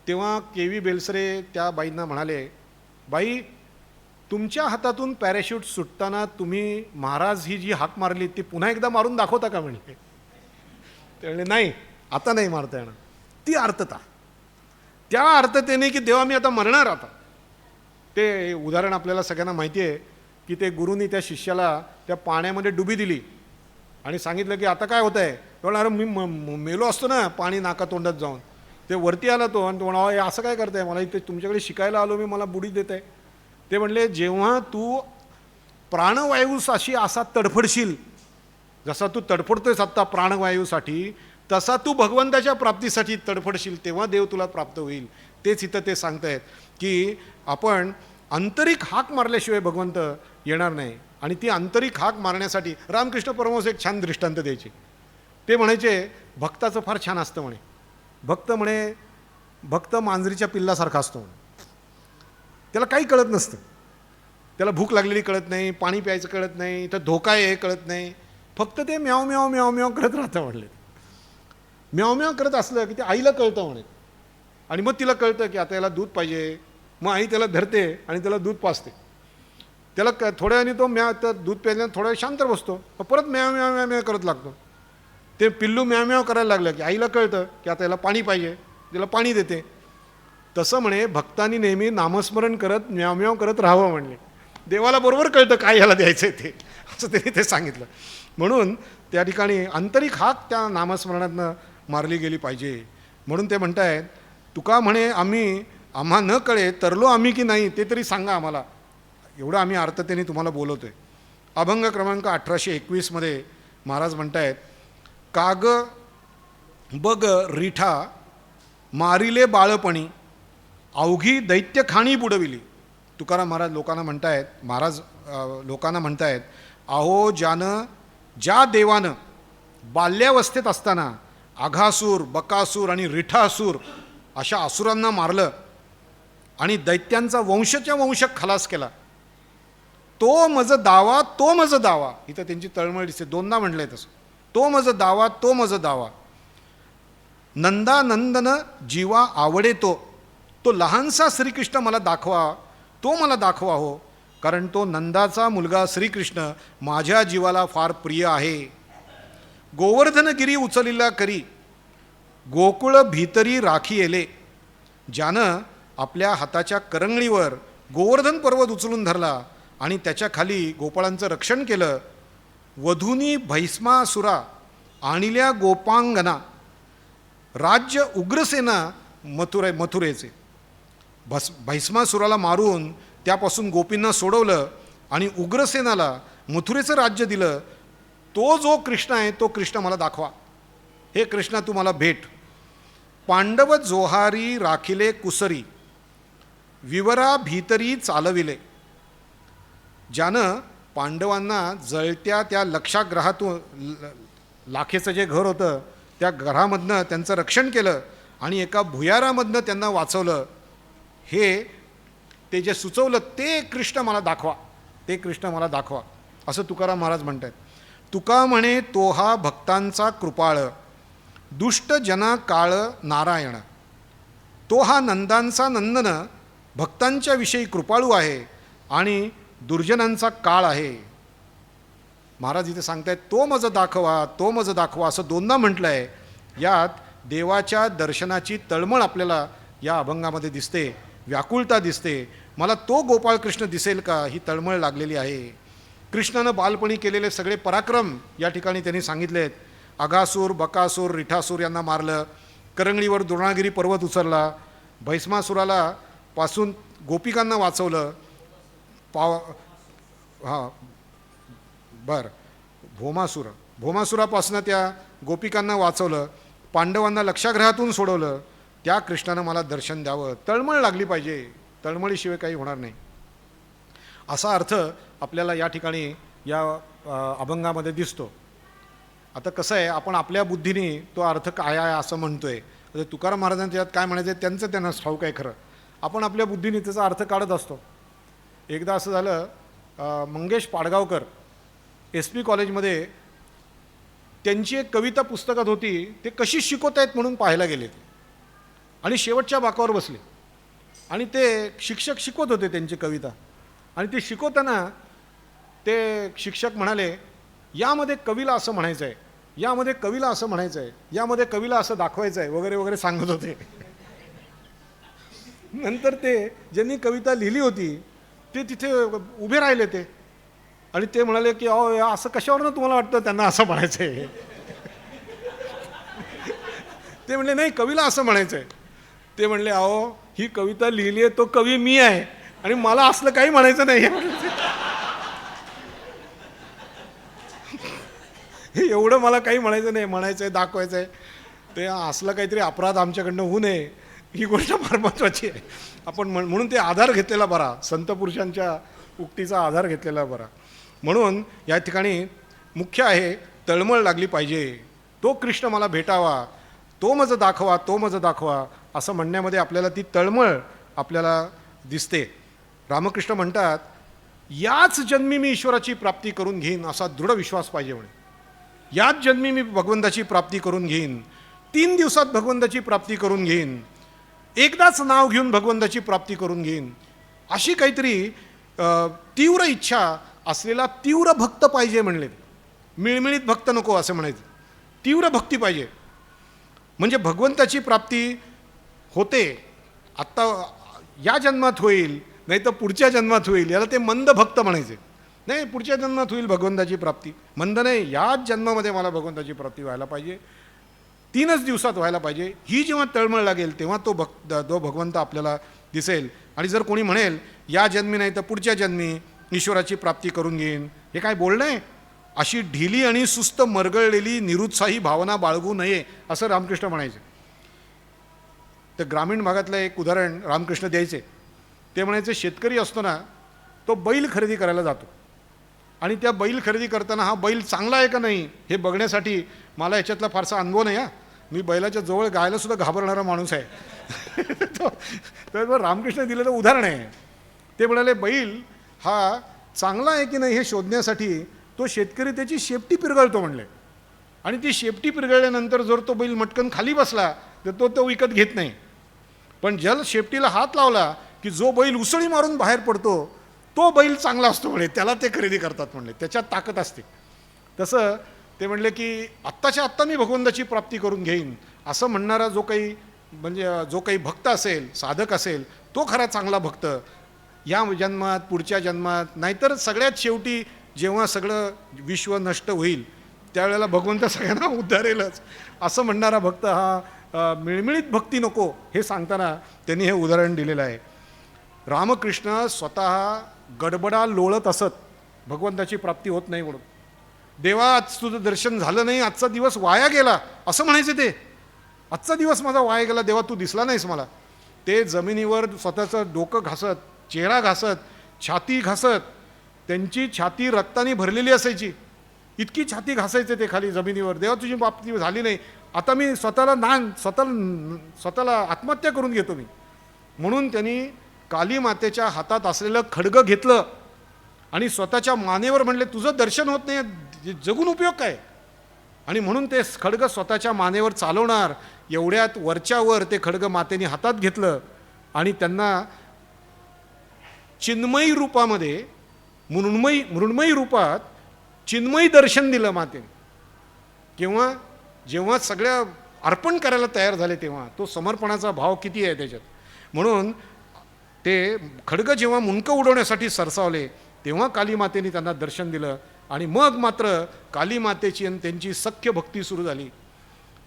तेव्हा के.व्ही. बेलसरे त्या बाईंना म्हणाले, बाई, तुमच्या हातातून पॅराशूट सुटताना तुम्ही महाराज ही जी हाक मारली ती पुन्हा एकदा मारून दाखवता का म्हणले. ते म्हणले, नाही, आता नाही मारता येणार. ती अर्थता, त्या अर्थतेने की देवा मी आता मरणार आता. ते उदाहरण आपल्याला सगळ्यांना माहिती आहे की ते गुरुनी त्या शिष्याला त्या पाण्यामध्ये डुबी दिली आणि सांगितलं की आता काय होत आहे. म्हणलं, अरे मी मेलो असतो ना पाणी नाका तोंडात जाऊन. ते वरती आला तो आणि तो म्हणा, हे असं काय करताय, मला इथे तुमच्याकडे शिकायला आलो मी, मला बुडी देत आहे. ते म्हणले, जेव्हा तू प्राणवायूसाठी असा तडफडशील, जसा तू तडफडतोयस आत्ता प्राणवायूसाठी, तसा तू भगवंताच्या प्राप्तीसाठी तडफडशील, तेव्हा देव तुला प्राप्त होईल. तेच इथं ते सांगतायत की आपण आंतरिक हाक मारल्याशिवाय भगवंत येणार नाही. आणि ती आंतरिक हाक मारण्यासाठी रामकृष्ण परमहंस एक छान दृष्टांत द्यायचे. ते म्हणायचे, भक्ताचं फार छान असतं म्हणे. भक्त मांजरीच्या पिल्लासारखा असतो म्हणे. त्याला काही कळत नसतं, त्याला भूक लागलेली कळत नाही, पाणी प्यायचं कळत नाही, तर धोका आहे कळत नाही, फक्त ते म्याव म्याव म्याव म्याव करत राहतं म्हणले. म्याव म्याव करत असलं की ते आईला कळतं म्हणे. आणि मग तिला कळतं की आता याला दूध पाहिजे. मग आई त्याला धरते आणि त्याला दूध पाजते. त्याला थोड्या वेळाने तो त्या दूध प्यायल्यानं थोड्या वेळ शांत बसतो, मग परत म्याव म्याव म्याव म्याव करत लागतो. ते पिल्लू म्याव म्याव करायला लागलं की आईला कळतं की आता याला पाणी पाहिजे, त्याला पाणी देते. तसं म्हणे भक्तांनी नेहमी नामस्मरण करत म्याव म्याव करत राहावं म्हणले. देवाला बरोबर कळतं काय याला द्यायचं आहे ते, असं त्यांनी ते सांगितलं. म्हणून त्या ठिकाणी आंतरिक हाक त्या नामस्मरणातनं मारली गेली पाहिजे. म्हणून ते म्हणतायत, तुका म्हणे आम्हा न कळे तरलो आम्ही की नाही ते तरी सांगा आम्हाला. एवढं आम्ही अर्थतेने तुम्हाला बोलवतोय. अभंग क्रमांक 1821 महाराज म्हणतायत, काग बग रिठा मारिले बाळपणी अवघी दैत्य खाणी बुडविली. तुकाराम महाराज लोकांना म्हणतायत, अहो ज्या देवानं बाल्यावस्थेत असताना आघासूर, बकासूर आणि रिठासूर अशा असुरांना मारलं आणि दैत्यांचा वंशच्या वंश खलास केला, तो मज दावा. इथं त्यांची तळमळ दिसते, दोनदा म्हटलंय तसं. तो मज दावा नंदानंदन जीवा आवडे तो लहानसा श्रीकृष्ण मला दाखवा हो, कारण तो नंदाचा मुलगा श्रीकृष्ण माझ्या जीवाला फार प्रिय आहे. गोवर्धनगिरी उचलिला करी गोकुळ भीतरी राखी येले. ज्यानं आपल्या हाताच्या करंगळीवर गोवर्धन पर्वत उचलून धरला आणि त्याच्या खाली गोपाळांचं रक्षण केलं. वधूनी भैस्मासुरा आणिल्या गोपांगना राज्य उग्रसेना मथुरेचे. भैस्मासुराला मारून त्यापासून गोपींना सोडवलं आणि उग्रसेनाला मथुरेचं राज्य दिलं. तो जो कृष्ण आहे तो कृष्ण मला दाखवा. हे कृष्णा तू मला भेट. पांडव जोहारी राखिले कुसरी विवरा भीतरी चालविले. ज्यानं पांडवांना जळत्या त्या लक्षाग्रहातून, लाखेचं जे घर होतं त्या घरामधनं त्यांचं रक्षण केलं आणि एका भुयारामधनं त्यांना वाचवलं. हे ते जे सुचवलं ते कृष्ण मला दाखवा, असं तुकाराम महाराज म्हणतात. तुका म्हणे तो हा भक्तांचा कृपाळ, दुष्ट जना काळ नारायण. तो हा नंदांचा नंदन भक्तांच्या विषयी कृपाळू आहे आणि दुर्जनांचा काळ आहे. महाराज इथे सांगतायत, तो मज दाखवा असं दोनदा म्हटलं आहे. यात देवाच्या दर्शनाची तळमळ आपल्याला या अभंगामध्ये दिसते, व्याकुळता दिसते. मला तो गोपाळकृष्ण दिसेल का, ही तळमळ लागलेली आहे. कृष्णानं बालपणी केलेले सगळे पराक्रम या ठिकाणी त्यांनी सांगितलेत. आघासूर, बकासूर, रिठासूर यांना मारलं, करंगळीवर द्रोणागिरी पर्वत उचलला, भैस्मासुराला पासून गोपिकांना वाचवलं, भोमासुरापासून त्या गोपिकांना वाचवलं, पांडवांना लक्षाग्रहातून सोडवलं. त्या कृष्णानं मला दर्शन द्यावं. तळमळ लागली पाहिजे, तळमळीशिवाय काही होणार नाही. असा अर्थ आपल्याला या ठिकाणी या अभंगामध्ये दिसतो. आता कसं आहे, आपण आपल्या बुद्धीने तो अर्थ काय आहे असं म्हणतोय. तुकाराम महाराजांच्या यात काय म्हणायचं त्यांचं त्यांना ठाऊक आहे. खरं आपण आपल्या बुद्धीने त्याचा अर्थ काढत असतो. एकदा असं झालं, मंगेश पाडगावकर SP कॉलेजमध्ये त्यांची एक कविता पुस्तकात होती, ते कशी शिकवत आहेत म्हणून पाहायला गेले ते आणि शेवटच्या बाकावर बसले आणि ते शिक्षक शिकवत होते त्यांची कविता आणि ते शिकवताना ते शिक्षक म्हणाले, यामध्ये कवीला असं म्हणायचं आहे, यामध्ये कवीला असं म्हणायचं आहे, यामध्ये कवीला असं दाखवायचं आहे वगैरे वगैरे सांगत होते. नंतर ते ज्यांनी कविता लिहिली होती ते तिथे उभे राहिले ते आणि ते म्हणाले की अहो असं कशावरनं तुम्हाला वाटतं त्यांना असं म्हणायचं आहे. ते म्हणले नाही कवीला असं म्हणायचं आहे. ते म्हणले अहो ही कविता लिहिली आहे तो कवी मी आहे आणि मला असलं काही म्हणायचं नाही. हे एवढं मला काही म्हणायचं नाही, म्हणायचं आहे दाखवायचं आहे, ते असलं काहीतरी अपराध आमच्याकडनं होऊ नये ही गोष्ट फार महत्त्वाची आहे. आपण म्हणून ते आधार घेतलेला बरा, संत पुरुषांच्या उक्तीचा आधार घेतलेला बरा. म्हणून या ठिकाणी मुख्य आहे तळमळ लागली पाहिजे. तो कृष्ण मला भेटावा, तो मज दाखवा, तो मज दाखवा असं म्हणण्यामध्ये आपल्याला ती तळमळ आपल्याला दिसते. रामकृष्ण म्हणतात, याच जन्मी मी ईश्वराची प्राप्ती करून घेईन असा दृढ विश्वास पाहिजे म्हणे. याच जन्मी मी भगवंताची प्राप्ती करून घेईन, 3 दिवसात भगवंताची प्राप्ती करून घेईन, एकदाच नाव घेऊन भगवंताची प्राप्ती करून घेईन, अशी काहीतरी तीव्र इच्छा असलेला तीव्र भक्त पाहिजे म्हणले. मिळमिळीत भक्त नको असं म्हणायचं, तीव्र भक्ती पाहिजे. म्हणजे भगवंताची प्राप्ती होते, आत्ता या जन्मात होईल नाही तर पुढच्या जन्मात होईल, याला ते मंद भक्त म्हणायचे. नाही पुढच्या जन्मात होईल भगवंताची प्राप्ती, मंद नाही, याच जन्मामध्ये मला भगवंताची प्राप्ती व्हायला पाहिजे, 3च दिवसात व्हायला पाहिजे. ही जेव्हा तळमळ लागेल तेव्हा तो भगवंत आपल्याला दिसेल. आणि जर कोणी म्हणेल या जन्मी नाही तर पुढच्या जन्मी ईश्वराची प्राप्ती करून घेईन, हे काय बोलणं आहे? अशी ढिली आणि सुस्त मरगळलेली निरुत्साही भावना बाळगू नये असं रामकृष्ण म्हणायचे. तर ग्रामीण भागातलं एक उदाहरण रामकृष्ण द्यायचे. ते म्हणायचे, शेतकरी असतो ना तो बैल खरेदी करायला जातो आणि त्या बैल खरेदी करताना हा बैल चांगला आहे का नाही हे बघण्यासाठी, मला याच्यातला फारसा अनुभव नाही, मी बैलाच्या जवळ गायला सुद्धा घाबरणारा माणूस आहे. तर रामकृष्ण दिलेलं उदाहरण आहे. ते म्हणाले बैल हा चांगला आहे की नाही हे शोधण्यासाठी तो शेतकरी त्याची शेपटी पिरगळतो म्हणले, आणि ती शेपटी पिरगळल्यानंतर जर तो बैल मटकन खाली बसला तर तो विकत घेत नाही. पण जल शेपटीला हात लावला की जो बैल उसळी मारून बाहेर पडतो तो बैल चांगला असतो म्हणे, त्याला ते खरेदी करतात म्हणले, त्याच्यात ताकद असते. तसं ते म्हणले की आत्ताच्या आत्ता मी भगवंताची प्राप्ती करून घेईन असं म्हणणारा जो काही भक्त असेल, साधक असेल, तो खरा चांगला भक्त. या जन्मात पुढच्या जन्मात, नाहीतर सगळ्यात शेवटी जेव्हा सगळं विश्व नष्ट होईल त्यावेळेला भगवंत सगळ्यांना उद्धारेलच असं म्हणणारा भक्त हा मिळमिळीत भक्ती नको हे सांगताना त्यांनी हे उदाहरण दिलेलं आहे. रामकृष्ण स्वतः गडबडा लोळत असत, भगवंताची प्राप्ती होत नाही म्हणून. देवा आज तुझं दर्शन झालं नाही, आजचा दिवस वाया गेला असं म्हणायचे ते. आजचा दिवस माझा वाया गेला देवा, तू दिसला नाहीस मला. ते जमिनीवर स्वतःचं डोकं घासत, चेहरा घासत, छाती घासत, त्यांची छाती रक्ताने भरलेली असायची, इतकी छाती घासायचे ते खाली जमिनीवर. देवा तुझी प्राप्ती झाली नाही, आता मी स्वतःला आत्महत्या करून घेतो मी. म्हणून त्यांनी काली मातेच्या हातात असलेलं खड्ग घेतलं आणि स्वतःच्या मानेवर म्हणले, तुझं दर्शन होत नाही, जगून उपयोग काय? आणि म्हणून ते खड्ग स्वतःच्या मानेवर चालवणार एवढ्यात वरच्यावर ते खड्ग मातेने हातात घेतलं आणि त्यांना चिन्मयी रूपामध्ये, मृण्मयी रूपात चिन्मयी दर्शन दिलं मातेने. जेव्हा सगळ्या अर्पण करायला तयार झाले तेव्हा तो समर्पणाचा भाव किती आहे त्याच्यात. म्हणून ते खड्ग जेव्हा मुंडकं उडवण्यासाठी सरसावले तेव्हा काली मातेने त्यांना दर्शन दिलं आणि मग मात्र काली मातेची आणि त्यांची सख्य भक्ती सुरू झाली.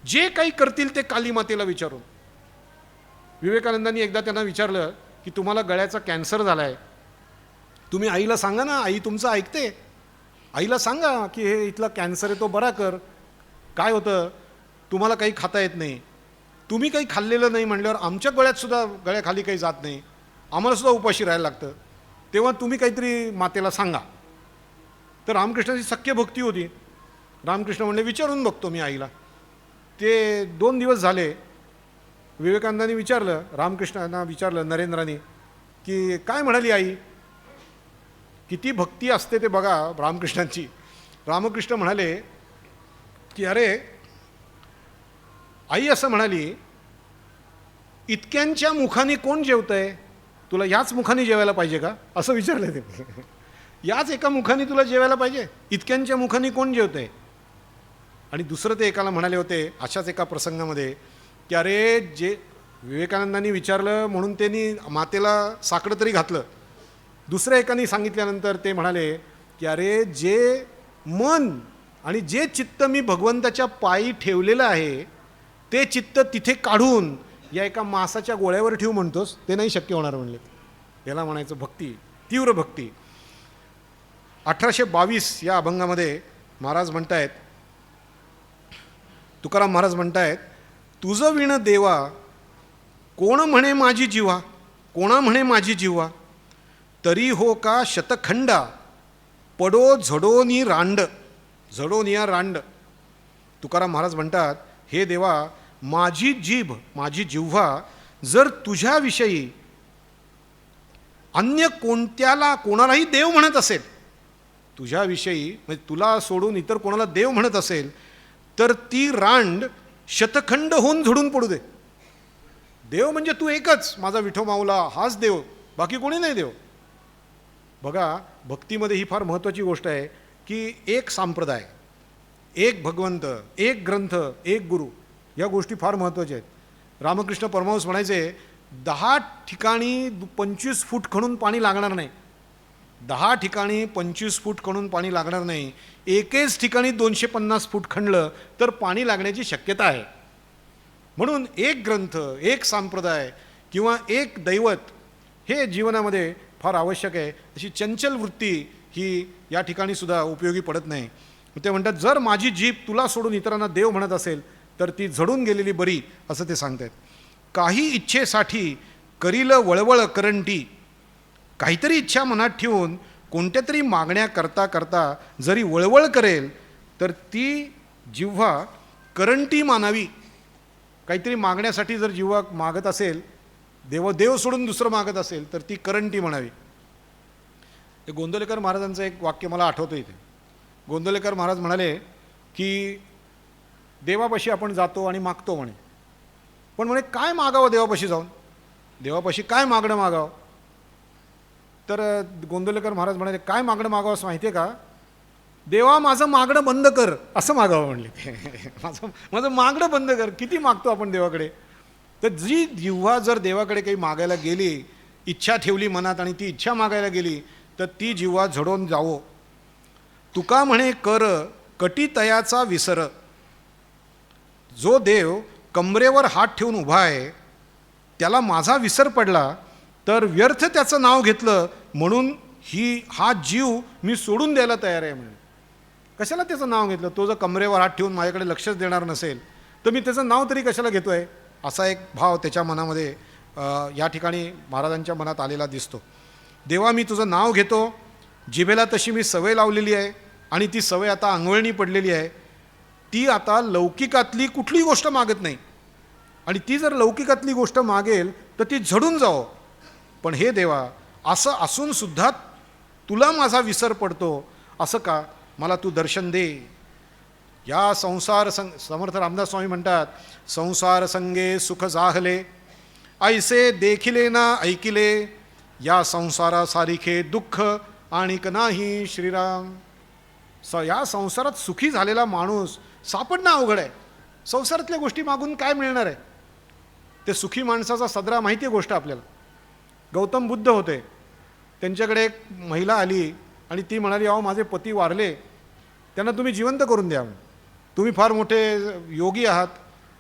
जे काही करतील ते काली मातेला विचारून. विवेकानंदांनी एकदा त्यांना विचारलं की तुम्हाला गळ्याचा कॅन्सर झाला आहे, तुम्ही आईला सांगा ना, आई तुमचं ऐकते, आईला सांगा की हे इथला कॅन्सर आहे तो बरा कर. काय होतं, तुम्हाला काही खाता येत नाही, तुम्ही काही खाल्लेलं नाही म्हणल्यावर आमच्या गळ्याखाली काही जात नाही, आम्हाला सुद्धा उपाशी राहायला लागतं, तेव्हा तुम्ही काहीतरी मातेला सांगा. तर रामकृष्णाची सख्य भक्ती होती. रामकृष्ण म्हणले विचारून बघतो मी आईला. ते 2 दिवस झाले. विवेकानंदांनी विचारलं, रामकृष्णांना विचारलं नरेंद्रांनी की काय म्हणाली आई, किती भक्ती असते ते बघा रामकृष्णांची. रामकृष्ण म्हणाले की अरे आई असं म्हणाली, इतक्यांच्या मुखाने कोण जेवतंय, तुला याच मुखाने जेवायला पाहिजे का, असं विचारलं ते. याच एका मुखाने तुला जेवायला पाहिजे, इतक्यांच्या मुखाने कोण जेवतंय. आणि दुसरं ते एकाला म्हणाले होते अशाच एका प्रसंगामध्ये की अरे जे विवेकानंदांनी विचारलं म्हणून त्यांनी मातेला साकडं तरी घातलं. दुसऱ्या एकाने सांगितल्यानंतर ते म्हणाले की अरे जे मन आणि जे चित्त मी भगवंताच्या पायी ठेवलेलं आहे ते चित्त तिथे काढून या एका मांसाच्या गोळ्यावर ठेवू म्हणतोस, ते नाही शक्य होणार म्हणले. याला म्हणायचं भक्ती, तीव्र भक्ती. 1822 या अभंगामध्ये महाराज म्हणतायत, तुकाराम महाराज म्हणतायत, तुझं विण देवा कोण म्हणे माझी जीवा, कोणा म्हणे माझी जीवा, तरी हो का शतखंडा पडो झडोनी रांड, झडोनिया रांड. तुकाराम महाराज म्हणतात, हे देवा माझी जीभ, माझी जिव्हा जर तुझ्याविषयी अन्य कोणालाही देव म्हणत असेल, तुझ्याविषयी म्हणजे तुला सोडून इतर कोणाला देव म्हणत असेल, तर ती रांड शतखंड होऊन झडून पडू दे. देव म्हणजे तू एकच, माझा विठो माऊला हाच देव, बाकी कोणी नाही देव. बघा भक्तीमध्ये ही फार महत्त्वाची गोष्ट आहे की एक संप्रदाय, एक भगवंत, एक ग्रंथ, एक गुरु, या गोष्टी फार महत्त्वाच्या आहेत. रामकृष्ण परमहंस म्हणायचे 10 ठिकाणी 25 फूट खणून पाणी लागणार नाही, 10 ठिकाणी 25 फूट खणून पाणी लागणार नाही, एकेच ठिकाणी 250 फूट खणलं तर पाणी लागण्याची शक्यता आहे. म्हणून एक ग्रंथ, एक संप्रदाय किंवा एक दैवत हे जीवनामध्ये फार आवश्यक आहे. अशी चंचल वृत्ती ही या ठिकाणी सुद्धा उपयोगी पडत नाही. ते म्हणतात जर माझी जीभ तुला सोडून इतरांना देव म्हणत असेल तर ती झडून गेलेली बरी, असं ते सांगतात. काही इच्छेसाठी करील वळवळ करंटी, काहीतरी इच्छा मनात ठेवून कोणत्या तरी मागण्या करता करता जरी वळवळ करेल तर ती जिव्हा करंटी मानावी. काहीतरी मागण्यासाठी जर जिव्हा मागत असेल, देव सोडून दुसरं मागत असेल तर ती करंटी म्हणावी. हे गोंदवलेकर महाराजांचं एक वाक्य मला आठवतं इथे. गोंदवलेकर महाराज म्हणाले की देवापाशी आपण जातो आणि मागतो म्हणे, पण म्हणे काय मागावं देवापाशी जाऊन, देवापाशी काय मागणं मागावं. तर गोंदवलेकर महाराज म्हणाले काय मागणं मागावं असं माहिती आहे का, देवा माझं मागणं बंद कर असं मागावं म्हणले. माझं मागणं बंद कर. किती मागतो आपण देवाकडे. तर जी जिव्हा जर देवाकडे काही मागायला गेली, इच्छा ठेवली मनात आणि ती इच्छा मागायला गेली तर ती जिव्हा झडून जावो. तुका म्हणे कर कटी तयाचा विसर, जो देव कमरेवर हात ठेवून उभा आहे त्याला माझा विसर पडला तर व्यर्थ त्याचं नाव घेतलं म्हणून हा जीव मी सोडून द्यायला तयार आहे म्हणे. कशाला त्याचं नाव घेतलं, तो जर कमरेवर हात ठेवून माझ्याकडे लक्षच देणार नसेल तर मी त्याचं नाव तरी कशाला घेतोय, असा एक भाव त्याच्या मनामध्ये या ठिकाणी महाराजांच्या मनात आलेला दिसतो. देवा मी तुझं नाव घेतो, जिभेला तशी मी सवय लावलेली आहे आणि ती सवय आता अंगवळणी पडलेली आहे. ती आता लौकिकातली कुठली गोष्ट मागत नाही आणि ती जर लौकिकातली गोष्ट मागेल तर ती झडून जावं. पण हे देवा असं असून सुद्धा तुला माझा विसर पडतो असं का, मला तू दर्शन दे. या संसार समर्थ रामदास स्वामी म्हणतात, संसार संगे सुख जाहले ऐसे देखिले ना ऐकिले, या संसारासारिखे दुःख आणिक नाही श्रीराम. या संसारात सुखी झालेला माणूस सापडणं अवघड आहे. संसारातल्या गोष्टी मागून काय मिळणार आहे. ते सुखी माणसाचा सदरा माहिती आहे गोष्ट आपल्याला. गौतम बुद्ध होते, त्यांच्याकडे एक महिला आली आणि ती म्हणाली, अहो माझे पती वारले, त्यांना तुम्ही जिवंत करून द्या. तुम्ही फार मोठे योगी आहात,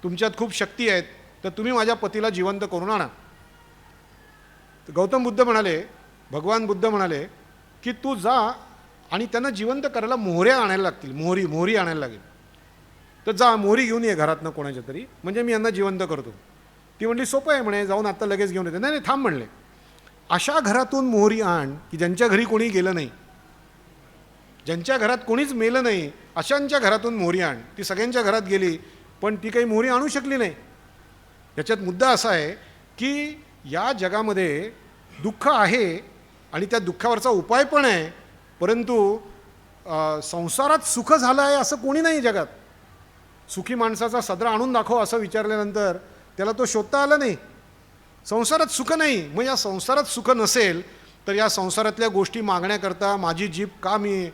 तुमच्यात खूप शक्ती आहेत, तर तुम्ही माझ्या पतीला जिवंत करून आणा. गौतम बुद्ध म्हणाले, भगवान बुद्ध म्हणाले की तू जा आणि त्यांना जिवंत करायला मोहऱ्या आणायला लागतील, मोहरी आणायला लागेल. तर जा मोहरी घेऊन ये घरातनं कोणाच्या तरी, म्हणजे मी यांना जिवंत करतो. ती म्हणली सोपं आहे म्हणे, जाऊन आत्ता लगेच घेऊन येते. नाही नाही थांब म्हणले, अशा घरातून मोहरी आण की ज्यांच्या घरी कोणी गेलं नाही, ज्यांच्या घरात कोणीच मेलं नाही, अशांच्या घरातून मोहरी आण. ती सगळ्यांच्या घरात गेली पण ती काही मोहरी आणू शकली नाही. याच्यात मुद्दा असा आहे की या जगामध्ये दुःख आहे आणि त्या दुःखावरचा उपाय पण आहे, परंतु संसारात सुख झालं आहे असं कोणी नाही जगात. सुखी माणसाचा सदरा आणून दाखव असं विचारल्यानंतर त्याला तो शोधता आला नाही. संसारात सुख नाही. मग या संसारात सुख नसेल तर या संसारातल्या गोष्टी मागण्याकरता माझी जीभ का मी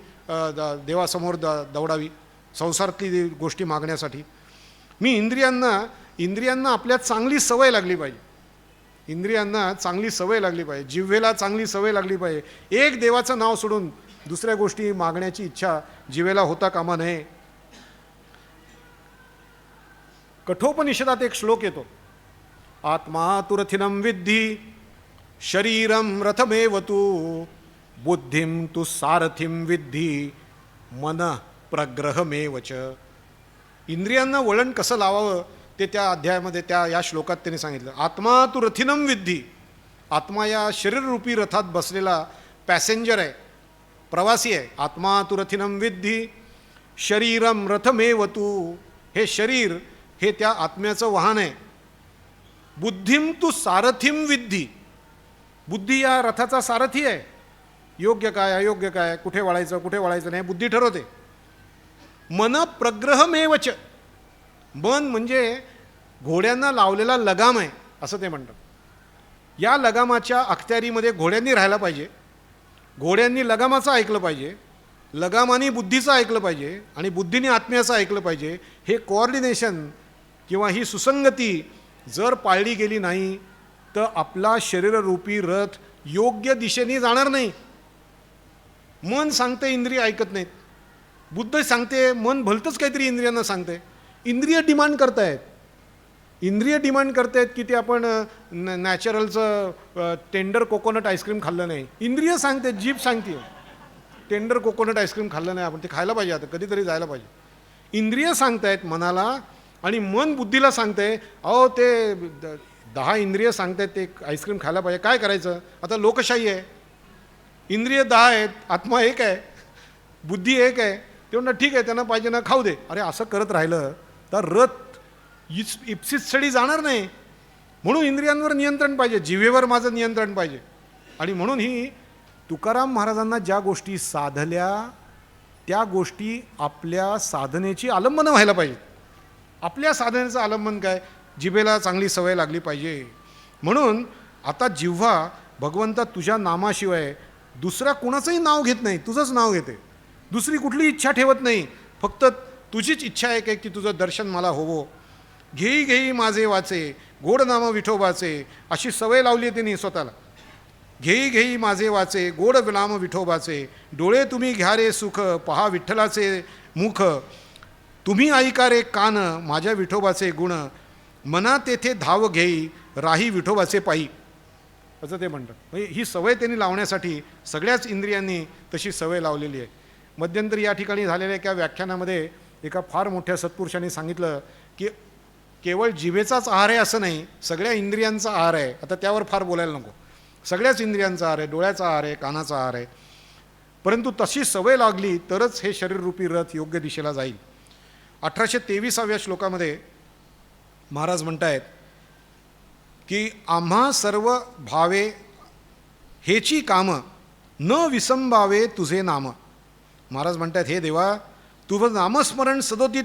देवासमोर दौडावी संसारातली गोष्टी मागण्यासाठी. मी इंद्रियांना आपल्यात चांगली सवय लागली पाहिजे. इंद्रियांना चांगली सवय लागली पाहिजे. जिव्हेला चांगली सवय लागली पाहिजे. एक देवाचं नाव सोडून दुसऱ्या गोष्टी मागण्याची इच्छा जिव्हेला होता कामा नये. कठोपनिषदात एक श्लोक येतो, आत्मा तुरथिनम विद्धी शरीरम रथमेव तू बुद्धिम तू सारथिम विद्धी मन प्रग्रहमेव च. इंद्रियांना वळण कसं लावावं ते त्या अध्यायामध्ये या श्लोकात त्यांनी सांगितलं. आत्मा तू रथिनम विद्धी. आत्मा या शरीररूपी रथात बसलेला पॅसेंजर आहे, प्रवासी आहे. आत्मा तू रथिनम विद्धी शरीरम रथमेव तू. हे शरीर हे त्या आत्म्याचं वाहन आहे. बुद्धिम तू सारथिम विद्धी. बुद्धी या रथाचा सारथी आहे. योग्य काय अयोग्य काय कुठे वळायचं नाही बुद्धी ठरवते. मन प्रग्रहमेवच. मन म्हणजे घोड्यांना लावलेला लगाम आहे असं ते म्हणतात. या लगामाच्या अखत्यारीमध्ये घोड्यांनी राहायला पाहिजे. घोड्यांनी लगामाचं ऐकलं पाहिजे, लगामाने बुद्धीचं ऐकलं पाहिजे आणि बुद्धीने आत्म्याचं ऐकलं पाहिजे. हे कोऑर्डिनेशन किंवा ही सुसंगती जर पाळली गेली नाही तर आपला शरीररूपी रथ योग्य दिशेने जाणार नाही. मन सांगते, इंद्रिय ऐकत नाहीत. बुद्ध सांगते, मन भलतंच काहीतरी इंद्रियांना सांगते. इंद्रिय डिमांड करतायत. इंद्रिय डिमांड करतायत की ते आपण नॅचरलचं टेंडर कोकोनट आईस्क्रीम खाल्लं नाही. इंद्रिय सांगते, जीभ सांगते टेंडर कोकोनट आईस्क्रीम खाल्लं नाही आपण, ते खायला पाहिजे, आता कधीतरी जायला पाहिजे. इंद्रिय सांगतायत मनाला आणि मन बुद्धीला सांगते अहो ते 10 इंद्रिय सांगतायत ते आईस्क्रीम खायला पाहिजे, काय करायचं. आता लोकशाही आहे, इंद्रिय 10 आहेत, आत्मा एक आहे, बुद्धी एक आहे. ते म्हणतात ठीक आहे त्यांना पाहिजे ना खाऊ दे. अरे असं करत राहिलं तर रथ इप्सित स्थळी जाणार नाही. म्हणून इंद्रियांवर नियंत्रण पाहिजे, जिभेवर माझं नियंत्रण पाहिजे. आणि म्हणून ही तुकाराम महाराजांना ज्या गोष्टी साधल्या त्या गोष्टी आपल्या साधनेची आलंबनं व्हायला पाहिजेत. आपल्या साधनेचं आलंबन काय, जिभेला चांगली सवय लागली पाहिजे. म्हणून आता जिव्हा भगवंता तुझ्या नामाशिवाय दुसऱ्या कुणाचंही नाव घेत नाही, तुझंच नाव घेते. दुसरी कुठली इच्छा ठेवत नाही, फक्त तुझीच इच्छा आहे की तुझं दर्शन मला होवो. घेई घेई माझे वाचे गोड नाम विठोबाचे, अशी सवय लावली आहे त्यांनी स्वतःला. घेई घेई माझे वाचे गोड नाम विठोबाचे, डोळे तुम्ही घ्या रे सुख पहा विठ्ठलाचे मुख, तुम्ही ऐका रे कान माझ्या विठोबाचे गुण, मना तेथे धाव घेई राही विठोबाचे पायी, असं ते म्हणतात. म्हणजे ही सवय त्यांनी लावण्यासाठी सगळ्याच इंद्रियांनी तशी सवय लावलेली आहे. मध्यंतरी या ठिकाणी झालेल्या एका व्याख्यानामध्ये एका फार मोठ्या सत्पुरुषांनी सांगितलं की केवळ जिभेचाच आहार आहे असं नाही, सगळ्या इंद्रियांचा आहार आहे. आता त्यावर फार बोलायला नको. सगळ्याच इंद्रियांचा आहार आहे, डोळ्याचा आहार आहे, कानाचा आहार आहे. परंतु तशी सवय लागली तरच हे शरीररूपी रथ योग्य दिशेला जाईल. 1823व्या श्लोकामध्ये महाराज म्हणतायत की आम्हा सर्व भावे हेची काम न विसंबावे तुझे नाम. महाराज म्हणतात हे देवा तुझं नामस्मरण सदोदित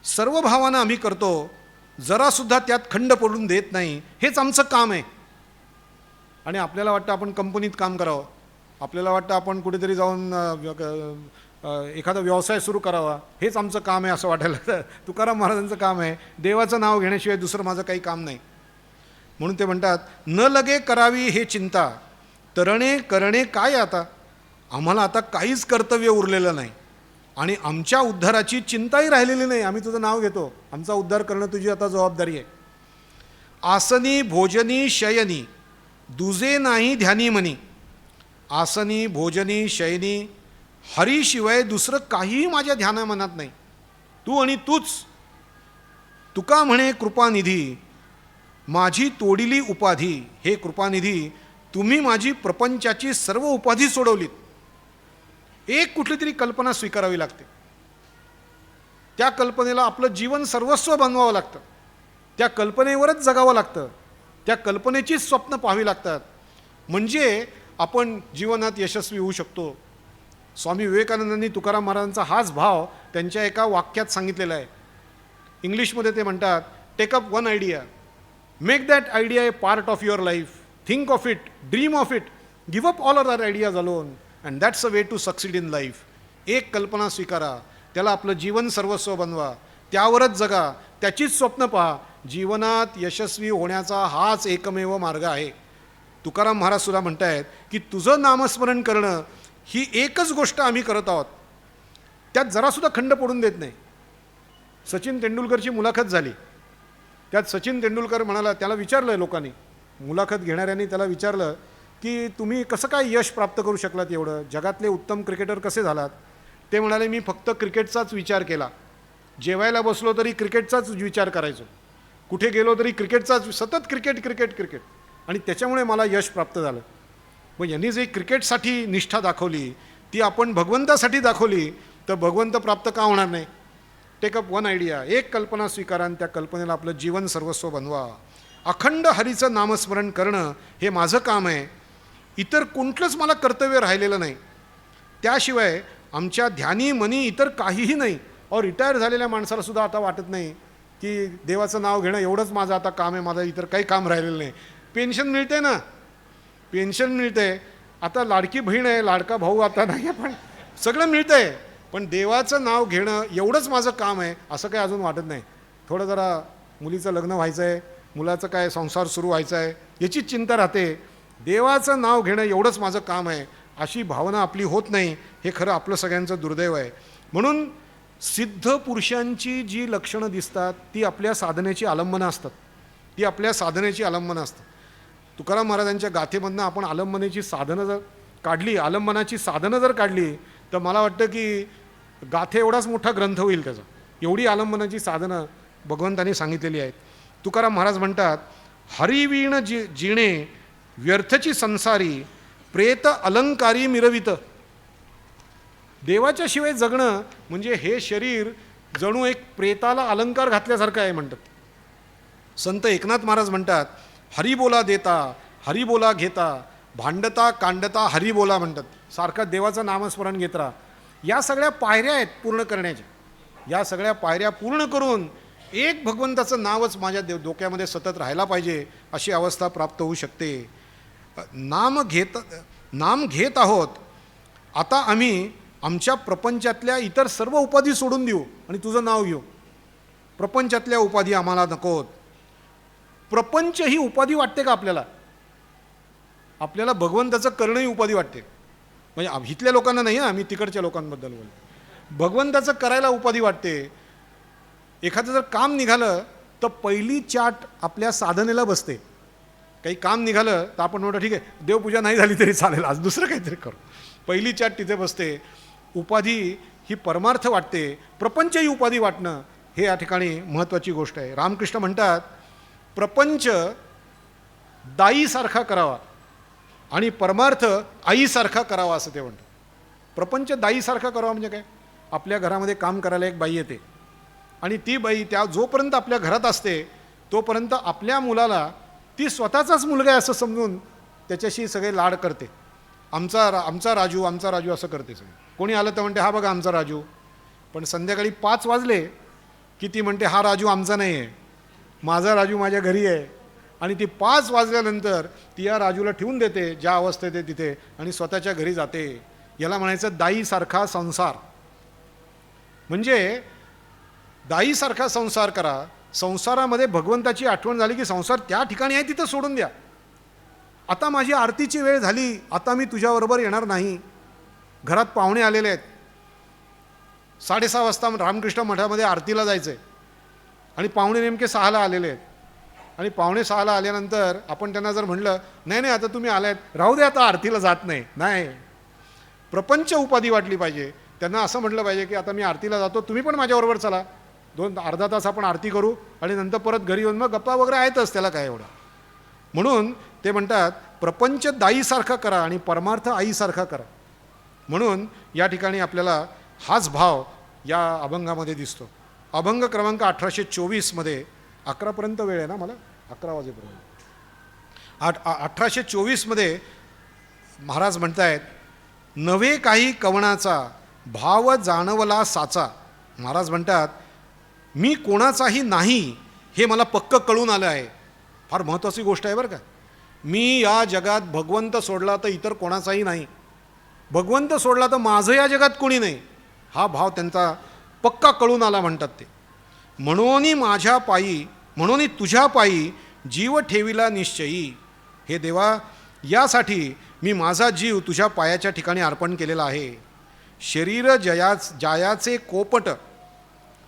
सर्व भावानं आम्ही करतो, जरासुद्धा त्यात खंड पडून देत नाही, हेच आमचं काम आहे. आणि आपल्याला वाटतं आपण कंपनीत काम करावं, आपल्याला वाटतं आपण कुठेतरी जाऊन एखादा व्यवसाय सुरू करावा, हेच आमचं काम आहे असं वाटायला. तुकाराम महाराजांचं काम आहे देवाचं नाव घेण्याशिवाय दुसरं माझं काही काम नाही. म्हणून ते म्हणतात न लगे करावी हे चिंता, तरणे करणे काय आता. आम्हाला आता काहीच कर्तव्य उरलेलं नाही आणि आमच्या उद्धाराची चिंताही राहिलेली नाही. आम्ही तुझं नाव घेतो, आमचा उद्धार करणं तुझी आता जबाबदारी आहे. आसनी भोजनी शयनी दुजे नाही ध्यानी मनी. आसनी भोजनी शयनी हरीशिवाय दुसरं काहीही माझ्या ध्याना मनात नाही. तू आणि तूच. तुका म्हणे कृपानिधी माझी तोडिली उपाधी. हे कृपानिधी तुम्ही माझी प्रपंचाची सर्व उपाधी सोडवलीत. एक कुठली तरी कल्पना स्वीकारावी लागते, त्या कल्पनेला आपलं जीवन सर्वस्व बनवावं लागतं, त्या कल्पनेवरच जगावं लागतं, त्या कल्पनेचीच स्वप्न पाहावी लागतात, म्हणजे आपण जीवनात यशस्वी होऊ शकतो. स्वामी विवेकानंदांनी तुकाराम महाराजांचा हाच भाव त्यांच्या एका वाक्यात सांगितलेला आहे. इंग्लिशमध्ये ते म्हणतात, take up one idea, make that idea a part of your life, think of it, dream of it, give up all other ideas alone and that's a way to succeed in life. एक कल्पना स्वीकारा, त्याला आपलं जीवन सर्वस्व बनवा, त्यावरच जगा, त्याचीच स्वप्न पहा. जीवनात यशस्वी होण्याचा हाच एकमेव मार्ग आहे. तुकाराम महाराज सुद्धा म्हणतायत की तुझं नामस्मरण करणं ही एकच गोष्ट आम्ही करत आहोत, त्यात जरासुद्धा खंड पडून देत नाही. सचिन तेंडुलकरची मुलाखत झाली, त्यात सचिन तेंडुलकर म्हणाला, त्याला विचारलं लोकांनी, मुलाखत घेणाऱ्यांनी त्याला विचारलं की तुम्ही कसं काय यश प्राप्त करू शकलात, एवढं जगातले उत्तम क्रिकेटर कसे झालात. ते म्हणाले, मी फक्त क्रिकेटचाच विचार केला, जेवायला बसलो तरी क्रिकेटचाच विचार करायचो, कुठे गेलो तरी क्रिकेटचाच, सतत क्रिकेट क्रिकेट क्रिकेट, आणि त्याच्यामुळे मला यश प्राप्त झालं. मग यांनी जे क्रिकेटसाठी निष्ठा दाखवली ती आपण भगवंतासाठी दाखवली तर भगवंत प्राप्त का होणार नाही. टेक अप वन आयडिया, एक कल्पना स्वीकारा आणि त्या कल्पनेला आपलं जीवन सर्वस्व बनवा. अखंड हरीचं नामस्मरण करणं हे माझं काम आहे, इतर कुठलंच मला कर्तव्य राहिलेलं नाही. त्याशिवाय आमच्या ध्यानी मनी इतर काहीही नाही. और रिटायर झालेल्या माणसाला सुद्धा आता वाटत नाही की देवाचं नाव घेणं एवढंच माझं आता काम आहे, माझं इतर काही काम राहिलेलं नाही. पेन्शन मिळते ना, पेन्शन मिळते, आता लाडकी बहीण आहे, लाडका भाऊ आता नाही आहे, पण सगळं मिळतं आहे, पण देवाचं नाव घेणं एवढंच माझं काम आहे असं काही अजून वाटत नाही. थोडं जरा मुलीचं लग्न व्हायचं आहे, मुलाचं काय संसार सुरू व्हायचा आहे याचीच चिंता राहते. देवाचं नाव घेणं एवढंच माझं काम आहे अशी भावना आपली होत नाही. हे खरं आपलं सगळ्यांचं दुर्दैव आहे. म्हणून सिद्ध पुरुषांची जी लक्षणं दिसतात ती आपल्या साधनेची आलंबनं असतात, ती आपल्या साधनेची आलंबनं असतात. तुकाराम महाराजांच्या गाथेमधनं आपण आलंबनाची साधनं जर काढली, आलंबनाची साधनं जर काढली तर मला वाटतं की गाथे एवढाच मोठा ग्रंथ होईल त्याचा. एवढी आलंबनाची साधनं भगवंतांनी सांगितलेली आहेत. तुकाराम महाराज म्हणतात, हरिवीण जिणे व्यर्थची संसारी, प्रेत अलंकारी मिरवित. देवाच्या शिवाय जगणं म्हणजे हे शरीर जणू एक प्रेताला अलंकार घातल्यासारखं आहे म्हणतात. संत एकनाथ महाराज म्हणतात, हरिबोला देता हरिबोला घेता, भांडता कांडता हरिबोला म्हणतात. सारखा देवाचं नामस्मरण घेत राहा. या सगळ्या पायऱ्या आहेत पूर्ण करण्याच्या. या सगळ्या पायऱ्या पूर्ण करून एक भगवंताचं नावच माझ्या डोक्यामध्ये सतत राहायला पाहिजे अशी अवस्था प्राप्त होऊ शकते. नाम घेत आहोत. आता आम्ही आमच्या प्रपंचातल्या इतर सर्व उपाधी सोडून देऊ आणि तुझं नाव घेऊ. प्रपंचातल्या उपाधी आम्हाला नकोत. प्रपंच ही उपाधी वाटते का आपल्याला? आपल्याला भगवंताचं करणंही उपाधी वाटते. म्हणजे इथल्या लोकांना नाही, आम्ही तिकडच्या लोकांबद्दल बोल. भगवंताचं करायला उपाधी वाटते. एखादं जर काम निघालं तर पहिली चाट आपल्या साधनेला बसते. काही काम निघालं तर आपण म्हणतो ठीक आहे, देवपूजा नाही झाली तरी चालेल, आज दुसरं काहीतरी करू. पहिली चाट तिथे बसते. उपाधी ही परमार्थ वाटते, प्रपंच ही उपाधी वाटणं हे या ठिकाणी महत्त्वाची गोष्ट आहे. रामकृष्ण म्हणतात, प्रपंच दाईसारखा करावा आणि परमार्थ आईसारखा करावा असं ते म्हणतात. प्रपंच दाईसारखा करावा म्हणजे काय? आपल्या घरामध्ये काम करायला एक बाई येते आणि ती बाई त्या जोपर्यंत आपल्या घरात असते तोपर्यंत आपल्या मुलाला ती स्वतःचाच मुलगा आहे असं समजून त्याच्याशी सगळे लाड करते. आमचा राजू असं करते सगळे. कोणी आलं तर म्हणते हा बघा आमचा राजू. पण संध्याकाळी 5 वाजले की ती म्हणते हा राजू आमचा नाही आहे, माझा राजू माझ्या घरी आहे. आणि ती 5 वाजल्यानंतर ती या राजूला ठेवून देते ज्या अवस्थेत आहे तिथे आणि स्वतःच्या घरी जाते. याला म्हणायचं दाईसारखा संसार. म्हणजे दाईसारखा संसार करा. संसारामध्ये भगवंताची आठवण झाली की संसार त्या ठिकाणी आहे तिथं सोडून द्या. आता माझी आरतीची वेळ झाली, आता मी तुझ्याबरोबर येणार नाही. घरात पाहुणे आलेले आहेत, 6:30 वाजता रामकृष्ण मठामध्ये आरतीला जायचं आहे आणि पाहुणे नेमके 6ला आलेले आहेत. आणि पाहुणे 6ला आल्यानंतर आपण त्यांना जर म्हटलं नाही आता तुम्ही आलायत, राहू दे आता आरतीला जात नाही. प्रपंच उपाधी वाटली पाहिजे. त्यांना असं म्हटलं पाहिजे की आता मी आरतीला जातो, तुम्ही पण माझ्याबरोबर चला, अर्धा तास आपण आरती करू आणि नंतर परत घरी येऊन मग गप्पा वगैरे आहेतच, त्याला काय एवढं. म्हणून ते म्हणतात प्रपंच दाईसारखा करा आणि परमार्थ आईसारखा करा. म्हणून या ठिकाणी आपल्याला हाच भाव या अभंगामध्ये दिसतो. अभंग क्रमांक 1824मध्ये 11पर्यंत वेळ आहे ना, मला 11 वाजेपर्यंत. 1824मध्ये महाराज म्हणतायत नव्हे काही कवणाचा भाव जाणवला साचा. महाराज म्हणतात मी कोणाचाही नाही हे मला पक्क कळून आलं आहे. फार महत्त्वाची गोष्ट आहे बरं का. मी या जगात भगवंत सोडला तर इतर कोणाचाही नाही, भगवंत सोडला तर माझं या जगात कोणी नाही, हा भाव त्यांचा पक्का कळून आला म्हणतात ते. म्हणून माझ्या पायी म्हणून तुझ्या पायी जीव ठेविला निश्चयी. हे देवा, यासाठी मी माझा जीव तुझ्या पायाच्या ठिकाणी अर्पण केलेला आहे. शरीर जायाचे कोपट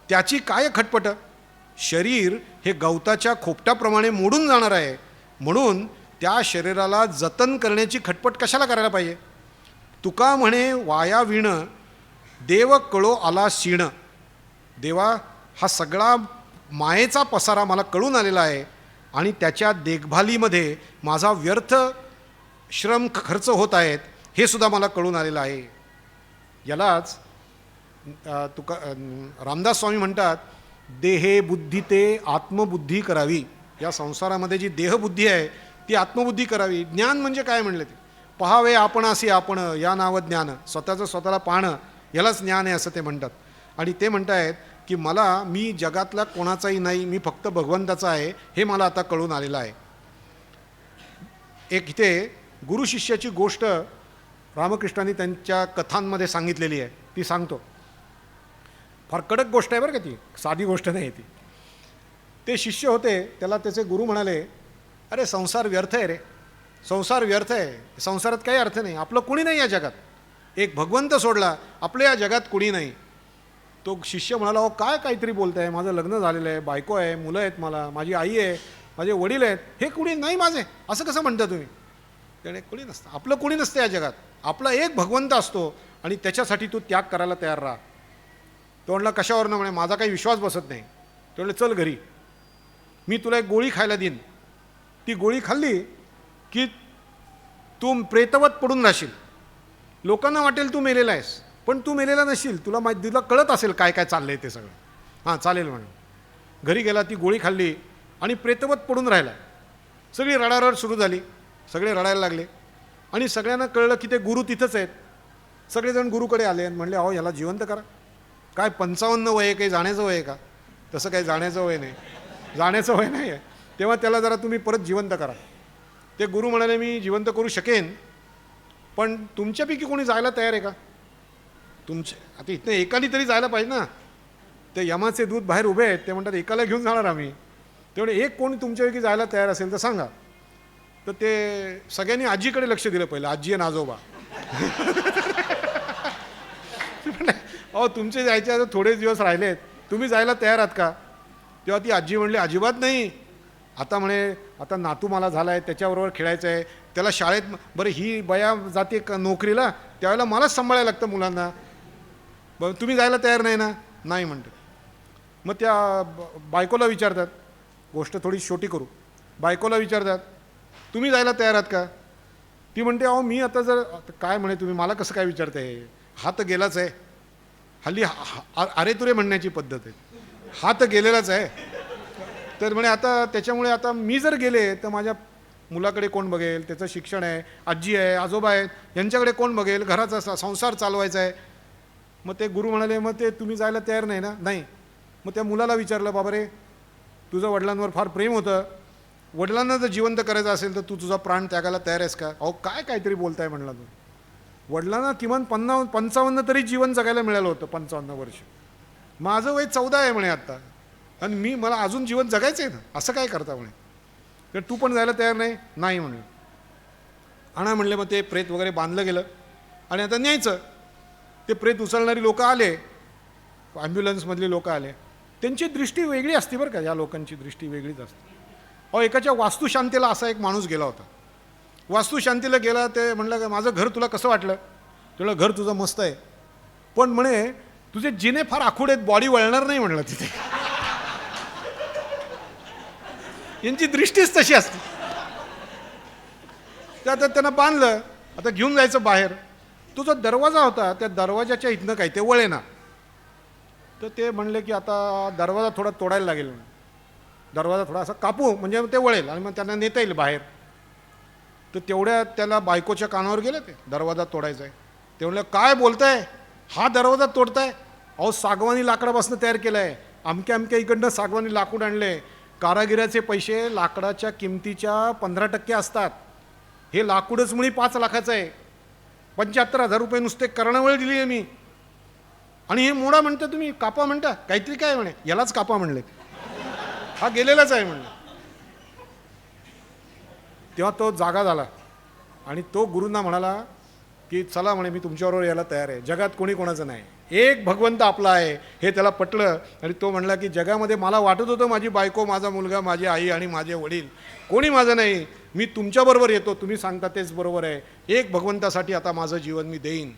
त्याची काय खटपट. शरीर हे गवताच्या खोपट्याप्रमाणे मोडून जाणार आहे, म्हणून त्या शरीराला जतन करण्याची खटपट कशाला करायला पाहिजे. तुका म्हणे वाया विण देव कळो आला शिण. देवा, हा सगळा मायेचा पसारा मला कळून आलेला आहे आणि त्याच्या देखभालीमध्ये माझा व्यर्थ श्रम खर्च होत आहेत हे सुद्धा मला कळून आलेलं आहे. यालाच रामदास स्वामी म्हणतात देहे बुद्धी ते आत्मबुद्धी करावी. या संसारामध्ये जी देहबुद्धी आहे ती आत्मबुद्धी करावी. ज्ञान म्हणजे काय म्हणलं ते, पहावे आपणासी आपण या नाव ज्ञान. स्वतःचं स्वतःला पाहणं यालाच ज्ञान आहे असं ते म्हणतात. आणि ते म्हणतायत की मी जगातला कोणाचाही नाही, मी फक्त भगवंताचा आहे हे मला आता कळून आलेलं आहे. एक इथे गुरु शिष्याची गोष्ट रामकृष्णांनी त्यांच्या कथांमध्ये सांगितलेली आहे, ती सांगतो. फार कडक गोष्ट आहे बरं का, ती साधी गोष्ट नाही ती. ते शिष्य होते, त्याला त्याचे गुरु म्हणाले अरे संसार व्यर्थ आहे रे, संसार व्यर्थ आहे, संसारात काही अर्थ नाही, आपलं कुणी नाही या जगात, एक भगवंत सोडला आपल्या या जगात कुणी नाही. तो शिष्य म्हणाला अहो काय काहीतरी बोलताय, माझं लग्न झालेलं आहे, बायको आहे, मुलं आहेत, मला माझी आई आहे, माझे वडील आहेत, हे कुणी नाही माझे, असं कसं म्हणता तुम्ही. त्याने कुणी नसतं, आपलं कुणी नसतं या जगात, आपला एक भगवंत असतो आणि त्याच्यासाठी तू त्याग करायला तयार राहा. तो म्हणला कशावरनं, म्हणे माझा काही विश्वास बसत नाही. तो म्हणले चल घरी, मी तुला एक गोळी खायला देईन, ती गोळी खाल्ली की तू प्रेतवत पडून राहशील, लोकांना वाटेल तू मेलेला आहेस, पण तू मेलेला नसशील, तुला कळत असेल काय काय चाललं आहे ते सगळं. हां चालेल म्हणून घरी गेला, ती गोळी खाल्ली आणि प्रेतवत पडून राहिला. सगळी रडारड सुरू झाली, सगळे रडायला लागले आणि सगळ्यांना कळलं की ते गुरु तिथंच आहेत. सगळेजण गुरुकडे आले आणि म्हणले अहो याला जिवंत करा. काय 55 वय आहे, काही जाण्याचं वय आहे का. तसं काही जाण्याचं वय नाही, जाण्याचं वय नाही आहे, तेव्हा त्याला जरा तुम्ही परत जिवंत करा. ते गुरु म्हणाले मी जिवंत करू शकेन, पण तुमच्यापैकी कोणी जायला तयार आहे का. आता इथनं एकाने तरी जायला पाहिजे ना. ते यमाचे दूत बाहेर उभे आहेत, ते म्हणतात एकाला घेऊन जाणार आम्ही, तेवढे एक कोणी तुमच्यापैकी जायला तयार असेल तर सांगा. तर ते सगळ्यांनी आजीकडे लक्ष दिलं पहिलं, आजी आणि आजोबा. अहो तुमचे जायचे आता थोडेच दिवस राहिले आहेत, तुम्ही जायला तयार आहात का. तेव्हा ती आजी म्हणली अजिबात नाही, आता म्हणे आता नातू मला झाला आहे, त्याच्याबरोबर खेळायचं आहे, त्याला शाळेत, बरं ही बया जाते नोकरीला, त्यावेळेला मलाच सांभाळायला लागतं मुलांना, बरं तुम्ही जायला तयार नाही ना. नाही म्हणते. मग त्या बायकोला विचारतात, गोष्ट थोडी छोटी करू, बायकोला विचारतात तुम्ही जायला तयार आहात का. ती म्हणते अहो मी आता जर काय म्हणे तुम्ही मला कसं काय विचारताय, हा तर गेलाच आहे. हल्ली अरे तुरे म्हणण्याची पद्धत आहे, हा तर गेलेलाच आहे. तर म्हणे आता त्याच्यामुळे आता मी जर गेले तर माझ्या मुलाकडे कोण बघेल, त्याचं शिक्षण आहे, आजी आहे, आजोबा आहेत, यांच्याकडे कोण बघेल, घराचा संसार चालवायचा आहे. मग ते गुरु म्हणाले मग ते तुम्ही जायला तयार नाही ना. नाही. मग त्या मुलाला विचारलं बाबा रे तुझं वडिलांवर फार प्रेम होतं, वडिलांना जर जिवंत करायचं असेल तर तू तुझा प्राण त्यागायला तयार आहेस का. अहो काय काहीतरी बोलताय म्हणला तू, वडिलांना किमान 55 तरी जीवन जगायला मिळालं होतं, 55 वर्ष, माझं वय 14 आहे म्हणे आत्ता, आणि मला अजून जीवन जगायचं आहे ना, असं काय करता म्हणे. तर तू पण जायला तयार नाही. नाही म्हणे. आणा म्हणले. मग ते प्रेत वगैरे बांधलं गेलं आणि आता न्यायचं. ते प्रेत उचलणारी लोक आले, ॲम्ब्युलन्समधली लोक आले, त्यांची दृष्टी वेगळी असते बरं का, या लोकांची दृष्टी वेगळीच असते. अहो एकाच्या वास्तुशांतीला असा एक माणूस गेला होता, वास्तुशांतीला गेला, ते म्हणलं का माझं घर तुला कसं वाटलं. तुला घर तुझं मस्त आहे, पण म्हणे तुझे जिने फार आखूड आहेत, बॉडी वळणार नाही म्हणलं तिथे. यांची दृष्टीच तशी असते. तर आता त्यांना बांधलं, आता घेऊन जायचं बाहेर. तो जो दरवाजा होता त्या दरवाजाच्या इथनं काही ते वळेना. तर ते म्हणले की आता दरवाजा थोडा तोडायला लागेल, दरवाजा थोडा असा कापू म्हणजे ते वळेल आणि मग त्यांना नेता येईल बाहेर. तर तेवढ्या त्याला बायकोच्या कानावर गेलं ते दरवाजा तोडायचा आहे. ते म्हणलं काय बोलताय, हा दरवाजा तोडताय? अहो सागवानी लाकडापासून तयार केलं आहे, अमक्या अमक्या इकडनं सागवानी लाकूड आणले. कारागिराचे पैसे लाकडाच्या किमतीच्या 15% असतात. हे लाकूडच मुळी 5 लाखाचं आहे. 75,000 रुपये नुसते कर्णावळ दिली आहे मी. आणि हे मोडा म्हणता तुम्ही, कापा म्हणता, काहीतरी काय म्हणे, यालाच कापा म्हणले, हा गेलेलाच आहे म्हणले. तेव्हा तो जागा झाला आणि तो गुरूंना म्हणाला की चला म्हणे, मी तुमच्याबरोबर यायला तयार आहे. जगात कोणी कोणाचं नाही, एक भगवंत आपला आहे. हे त्याला पटलं आणि तो म्हणला की जगामध्ये मला वाटत होतं माझी बायको, माझा मुलगा, माझी आई आणि माझे वडील कोणी माझं नाही, मी तुमच्याबरोबर येतो, तुम्ही सांगता तेच बरोबर आहे. एक भगवंतासाठी आता माझं जीवन मी देईन.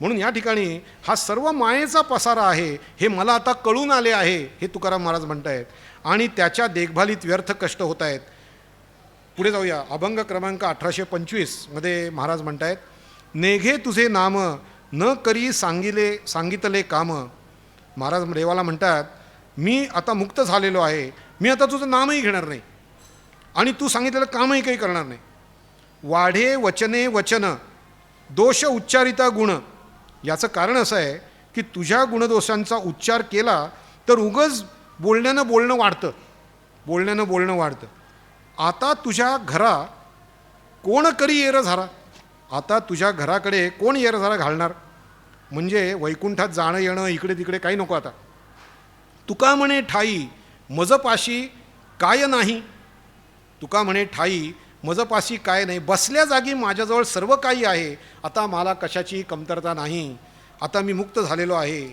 म्हणून या ठिकाणी हा सर्व मायेचा पसारा आहे हे मला आता कळून आले आहे, हे तुकाराम महाराज म्हणतायत. आणि त्याच्या देखभालीत व्यर्थ कष्ट होत आहेत. पुढे जाऊया. अभंग क्रमांक 1825 मध्ये महाराज म्हणतायत, नेघे तुझे नाम न करी सांगितले काम. महाराज देवाला म्हणतात, मी आता मुक्त झालेलो आहे, मी आता तुझं नामही घेणार नाही आणि तू सांगितलेलं कामही काही करणार नाही. वाढे वचने वचन दोष उच्चारिता गुण. याचं कारण असं आहे की तुझ्या गुणदोषांचा उच्चार केला तर उगच बोलण्यानं बोलणं वाढतं. आता तुझ्या घरा कोण करी येरझारा. आता तुझ्या घराकडे कोण येरझारा घालणार. म्हणजे वैकुंठात जाणं येणं इकडे तिकडे काही नको आता. तुका म्हणे ठाई मजपाशी काय नाही. तुका म्हणे ठाई मजपाशी काय नाही. बसल्या जागी माझ्याजवळ सर्व काही आहे. आता मला कशाची कमतरता नाही. आता मी मुक्त झालेलो आहे.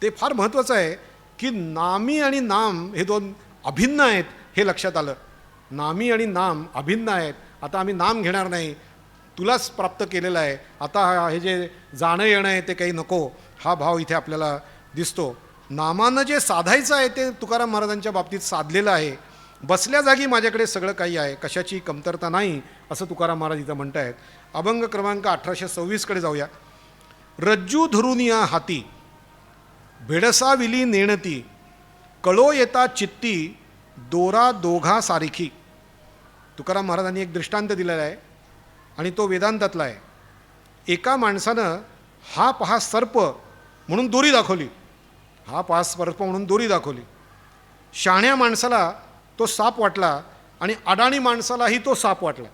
ते फार महत्त्वाचं आहे की नामी आणि नाम हे दोन अभिन्न आहेत हे लक्षात आलं. नामी आणि नाम अभिन्न आहेत. आता आम्ही नाम घेणार नाही, तुलाच प्राप्त केलेलं आहे. आता हे जे जाणं येणं आहे ते काही नको, हा भाव इथे आपल्याला दिसतो. नामानं जे साधायचं आहे ते तुकाराम महाराजांच्या बाबतीत साधलेलं आहे. बसल्या जागी माझ्याकडे सगळं काही आहे, कशाची कमतरता नाही, असं तुकाराम महाराज इथं म्हणत आहेत. अभंग क्रमांक 1826 कडे जाऊया. रज्जू धरुनिया हाती भेडसाविली नेणती. कळो येता चित्ती दोरा दोघा सारिखी. तुकाराम महाराजांनी एक दृष्टांत दिलेला आहे आणि तो वेदांतातला आहे. एका माणसानं हा पहा सर्प म्हणून दोरी दाखवली. हा पहा सर्प म्हणून दोरी दाखवली. शहाण्या माणसाला तो साप वाटला आणि अडाणी माणसालाही तो साप वाटला.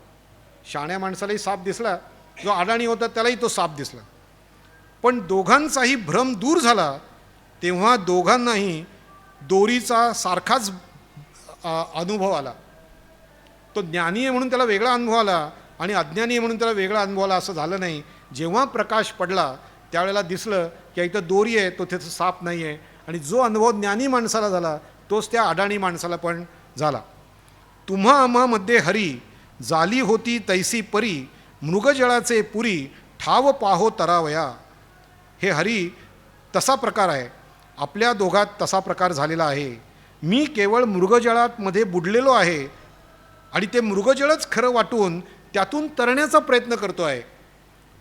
शहाण्या माणसालाही साप दिसला, जो अडाणी होता त्यालाही तो साप दिसला. पण दोघांचाही भ्रम दूर झाला तेव्हा दोघांनाही दोरीचा सारखाच अनुभव आला. तो ज्ञानी आहे म्हणून त्याला वेगळा अनुभव आला आणि अज्ञानी आहे म्हणून त्याला वेगळा अनुभव आला असं झालं नाही. जेव्हा प्रकाश पडला त्यावेळेला दिसलं की इथं दोरी आहे, तो तिथं साप नाही आहे. आणि जो अनुभव ज्ञानी माणसाला झाला तोच त्या अडाणी माणसाला पण झाला. तुम्हा आम्हामध्ये हरी जाली होती तैसी परी. मृगजळाचे पुरी ठाव पाहो तरावया. हे हरी तसा प्रकार आहे, आपल्या दोघात तसा प्रकार झालेला आहे. मी केवळ मृगजळात मध्ये बुडलेलो आहे आणि ते मृगजळच खरं वाटून त्यातून तरण्याचा प्रयत्न करतो आहे.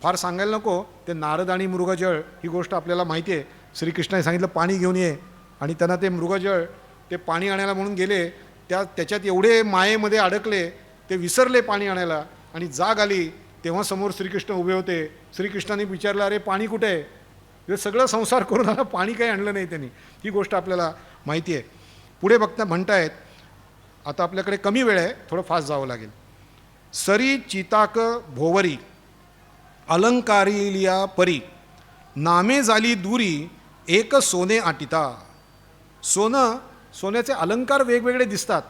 फार सांगायला नको, ते नारद आणि मृगजळ ही गोष्ट आपल्याला माहिती आहे. श्रीकृष्णाने सांगितलं पाणी घेऊन ये आणि त्यांना ते मृगजळ ते पाणी आणायला म्हणून गेले. त्याच्यात एवढे मायेमध्ये अडकले ते विसरले पाणी आणायला आणि जाग आली तेव्हा समोर श्रीकृष्ण उभे होते. श्रीकृष्णाने विचारलं, अरे पाणी कुठे आहे. हे सगळं संसार करून आला, पाणी काही आणलं नाही त्यांनी. ही गोष्ट आपल्याला माहिती आहे. पुढे बघता म्हणतायत, आता आपल्याकडे कमी वेळ आहे, थोडं फास्ट जावं लागेल. सरी चिताक भोवरी अलंकारिलिया परी. नामे झाली दुरी एक सोने आटिता. सोन्याचे अलंकार वेगवेगळे दिसतात,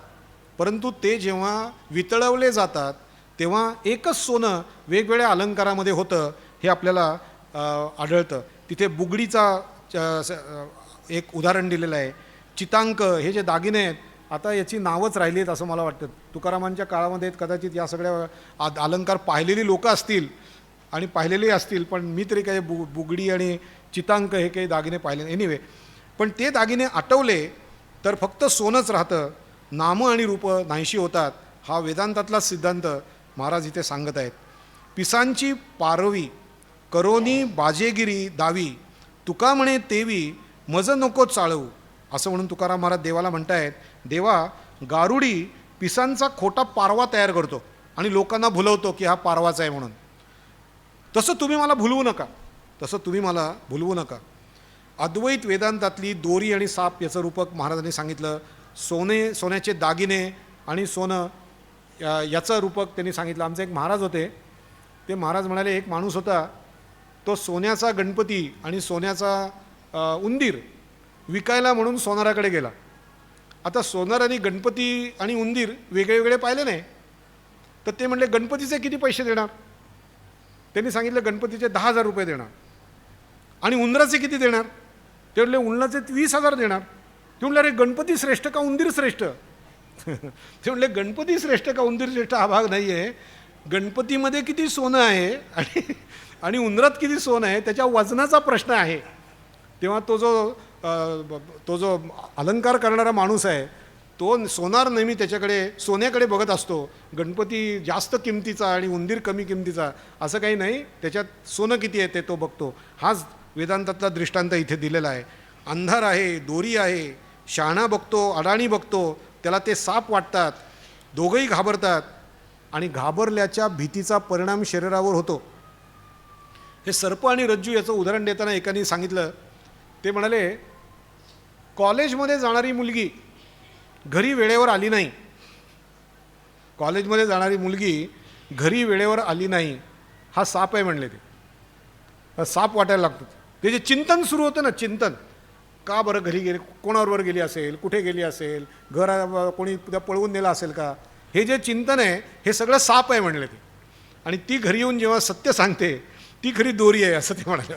परंतु ते जेव्हा वितळवले जातात तेव्हा एकच सोनं वेगवेगळ्या अलंकारामध्ये होतं हे आपल्याला आढळतं. तिथे बुगडीचा एक उदाहरण दिलेलं आहे. चितांक हे जे दागिने आहेत आता याची नावच राहिली आहेत असं मला वाटतं. तुकारामांच्या काळामध्ये कदाचित या सगळ्या अलंकार पाहिलेली लोकं असतील आणि पाहिलेले असतील, पण मी तरी काही बुगडी आणि चितांक हे काही दागिने पाहिले एनिवे. पण ते दागिने आठवले तर फक्त सोनंच राहतं, नामं आणि रूपं नाहीशी होतात. हा वेदांतातला सिद्धांत महाराज इथे सांगत आहेत. पिसांची पारवी करोनी बाजेगिरी दावी. तुका म्हणे तेवी मज नको चाळवू. असं म्हणून तुकाराम महाराज देवाला म्हणतायत, देवा गारुडी पिसांचा खोटा पारवा तयार करतो आणि लोकांना भुलवतो की हा पारवाचा आहे म्हणून. तसं तुम्ही मला भुलवू नका, तसं तुम्ही मला भुलवू नका. अद्वैत वेदांतातली दोरी आणि साप याचं रूपक महाराजांनी सांगितलं. सोन्याचे दागिने आणि सोनं याचं रूपक त्यांनी सांगितलं. आमचे एक महाराज होते, ते महाराज म्हणाले, एक माणूस होता, तो सोन्याचा गणपती आणि सोन्याचा उंदीर विकायला म्हणून सोनाराकडे गेला. आता सोनाराने गणपती आणि उंदीर वेगळे वेगळे पाहिले नाही, तर ते म्हणले गणपतीचे किती पैसे देणार. त्यांनी सांगितलं गणपतीचे 10,000 रुपये देणार. आणि उंदराचे किती देणार. ते म्हणले उंदराचे 20,000 देणार. ते म्हणले अरे गणपती श्रेष्ठ का उंदीर श्रेष्ठ. ते म्हणले गणपती श्रेष्ठ का उंदीर श्रेष्ठ हा भाग नाही आहे, गणपतीमध्ये किती सोनं आहे आणि उंदरात किती सोनं आहे त्याच्या वजनाचा प्रश्न आहे. तेव्हा तो जो अलंकार करणारा माणूस आहे तो सोनार नेहमी त्याच्याकडे सोन्याकडे बघत असतो. गणपती जास्त किमतीचा आणि उंदीर कमी किमतीचा असं काही नाही, त्याच्यात सोनं किती आहे ते तो बघतो. हाच वेदांतातला दृष्टांत इथे दिलेला आहे. अंधार आहे, दोरी आहे, शहाणा बघतो, अडाणी बघतो, त्याला ते साप वाटतात, दोघंही घाबरतात आणि घाबरल्याच्या भीतीचा परिणाम शरीरावर होतो. हे सर्प आणि रज्जू याचं उदाहरण देताना एकाने सांगितलं, ते म्हणाले कॉलेजमध्ये जाणारी मुलगी घरी वेळेवर आली नाही, कॉलेजमध्ये जाणारी मुलगी घरी वेळेवर आली नाही हा साप आहे म्हणले. ते साप वाटायला लागतो. ते जे चिंतन सुरू होतं ना, चिंतन का बरं घरी गेली, कोणाबरोबर गेली असेल, कुठे गेली असेल, घर कोणी पळवून नेलं असेल का, हे जे चिंतन आहे हे सगळं साप आहे म्हणले ते. आणि ती घरी येऊन जेव्हा सत्य सांगते ती खरी दोरी आहे असं ते म्हणाले.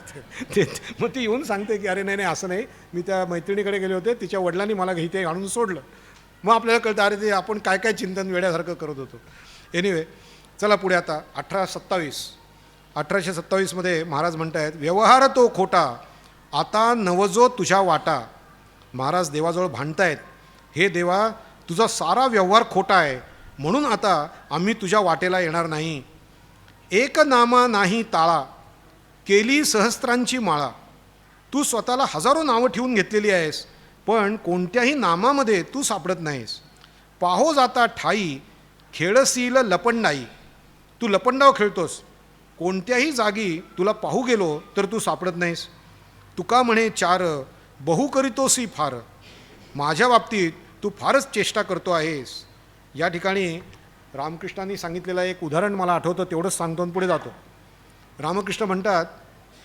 ते मग ती येऊन सांगते की अरे नाही असं नाही, मी त्या मैत्रिणीकडे गेले होते, तिच्या वडिलांनी मला इथे आणून सोडलं. मग आपल्याला कळतं अरे ते आपण काय काय चिंतन वेड्यासारखं करत होतो. एनिवे चला पुढे आता 1827मध्ये महाराज म्हणत आहेत, व्यवहार तो खोटा आता नवजो तुझ्या वाटा. महाराज देवाजवळ भांडतायत, हे देवा तुझा सारा व्यवहार खोटा आहे म्हणून आता आम्ही तुझ्या वाटेला येणार नाही. एक नामा नाही ताळा केली सहस्त्रांची माळा. तू स्वतःला हजारो नावं ठेवून घेतलेली आहेस, पण कोणत्याही नामामध्ये तू सापडत नाहीस. पाहो जाता ठाई खेळसील लपंडाई. तू लपंडाव खेळतोस, कोणत्याही जागी तुला पाहू गेलो तर तू सापडत नाहीस. तुका म्हणे चार बहु करीतोसी फार. माझ्या बाबतीत तू फारच चेष्टा करतो आहेस. या ठिकाणी रामकृष्णांनी सांगितलेलं एक उदाहरण मला आठवतं, तेवढंच सांगतो आणि पुढे जातो. रामकृष्ण म्हणतात,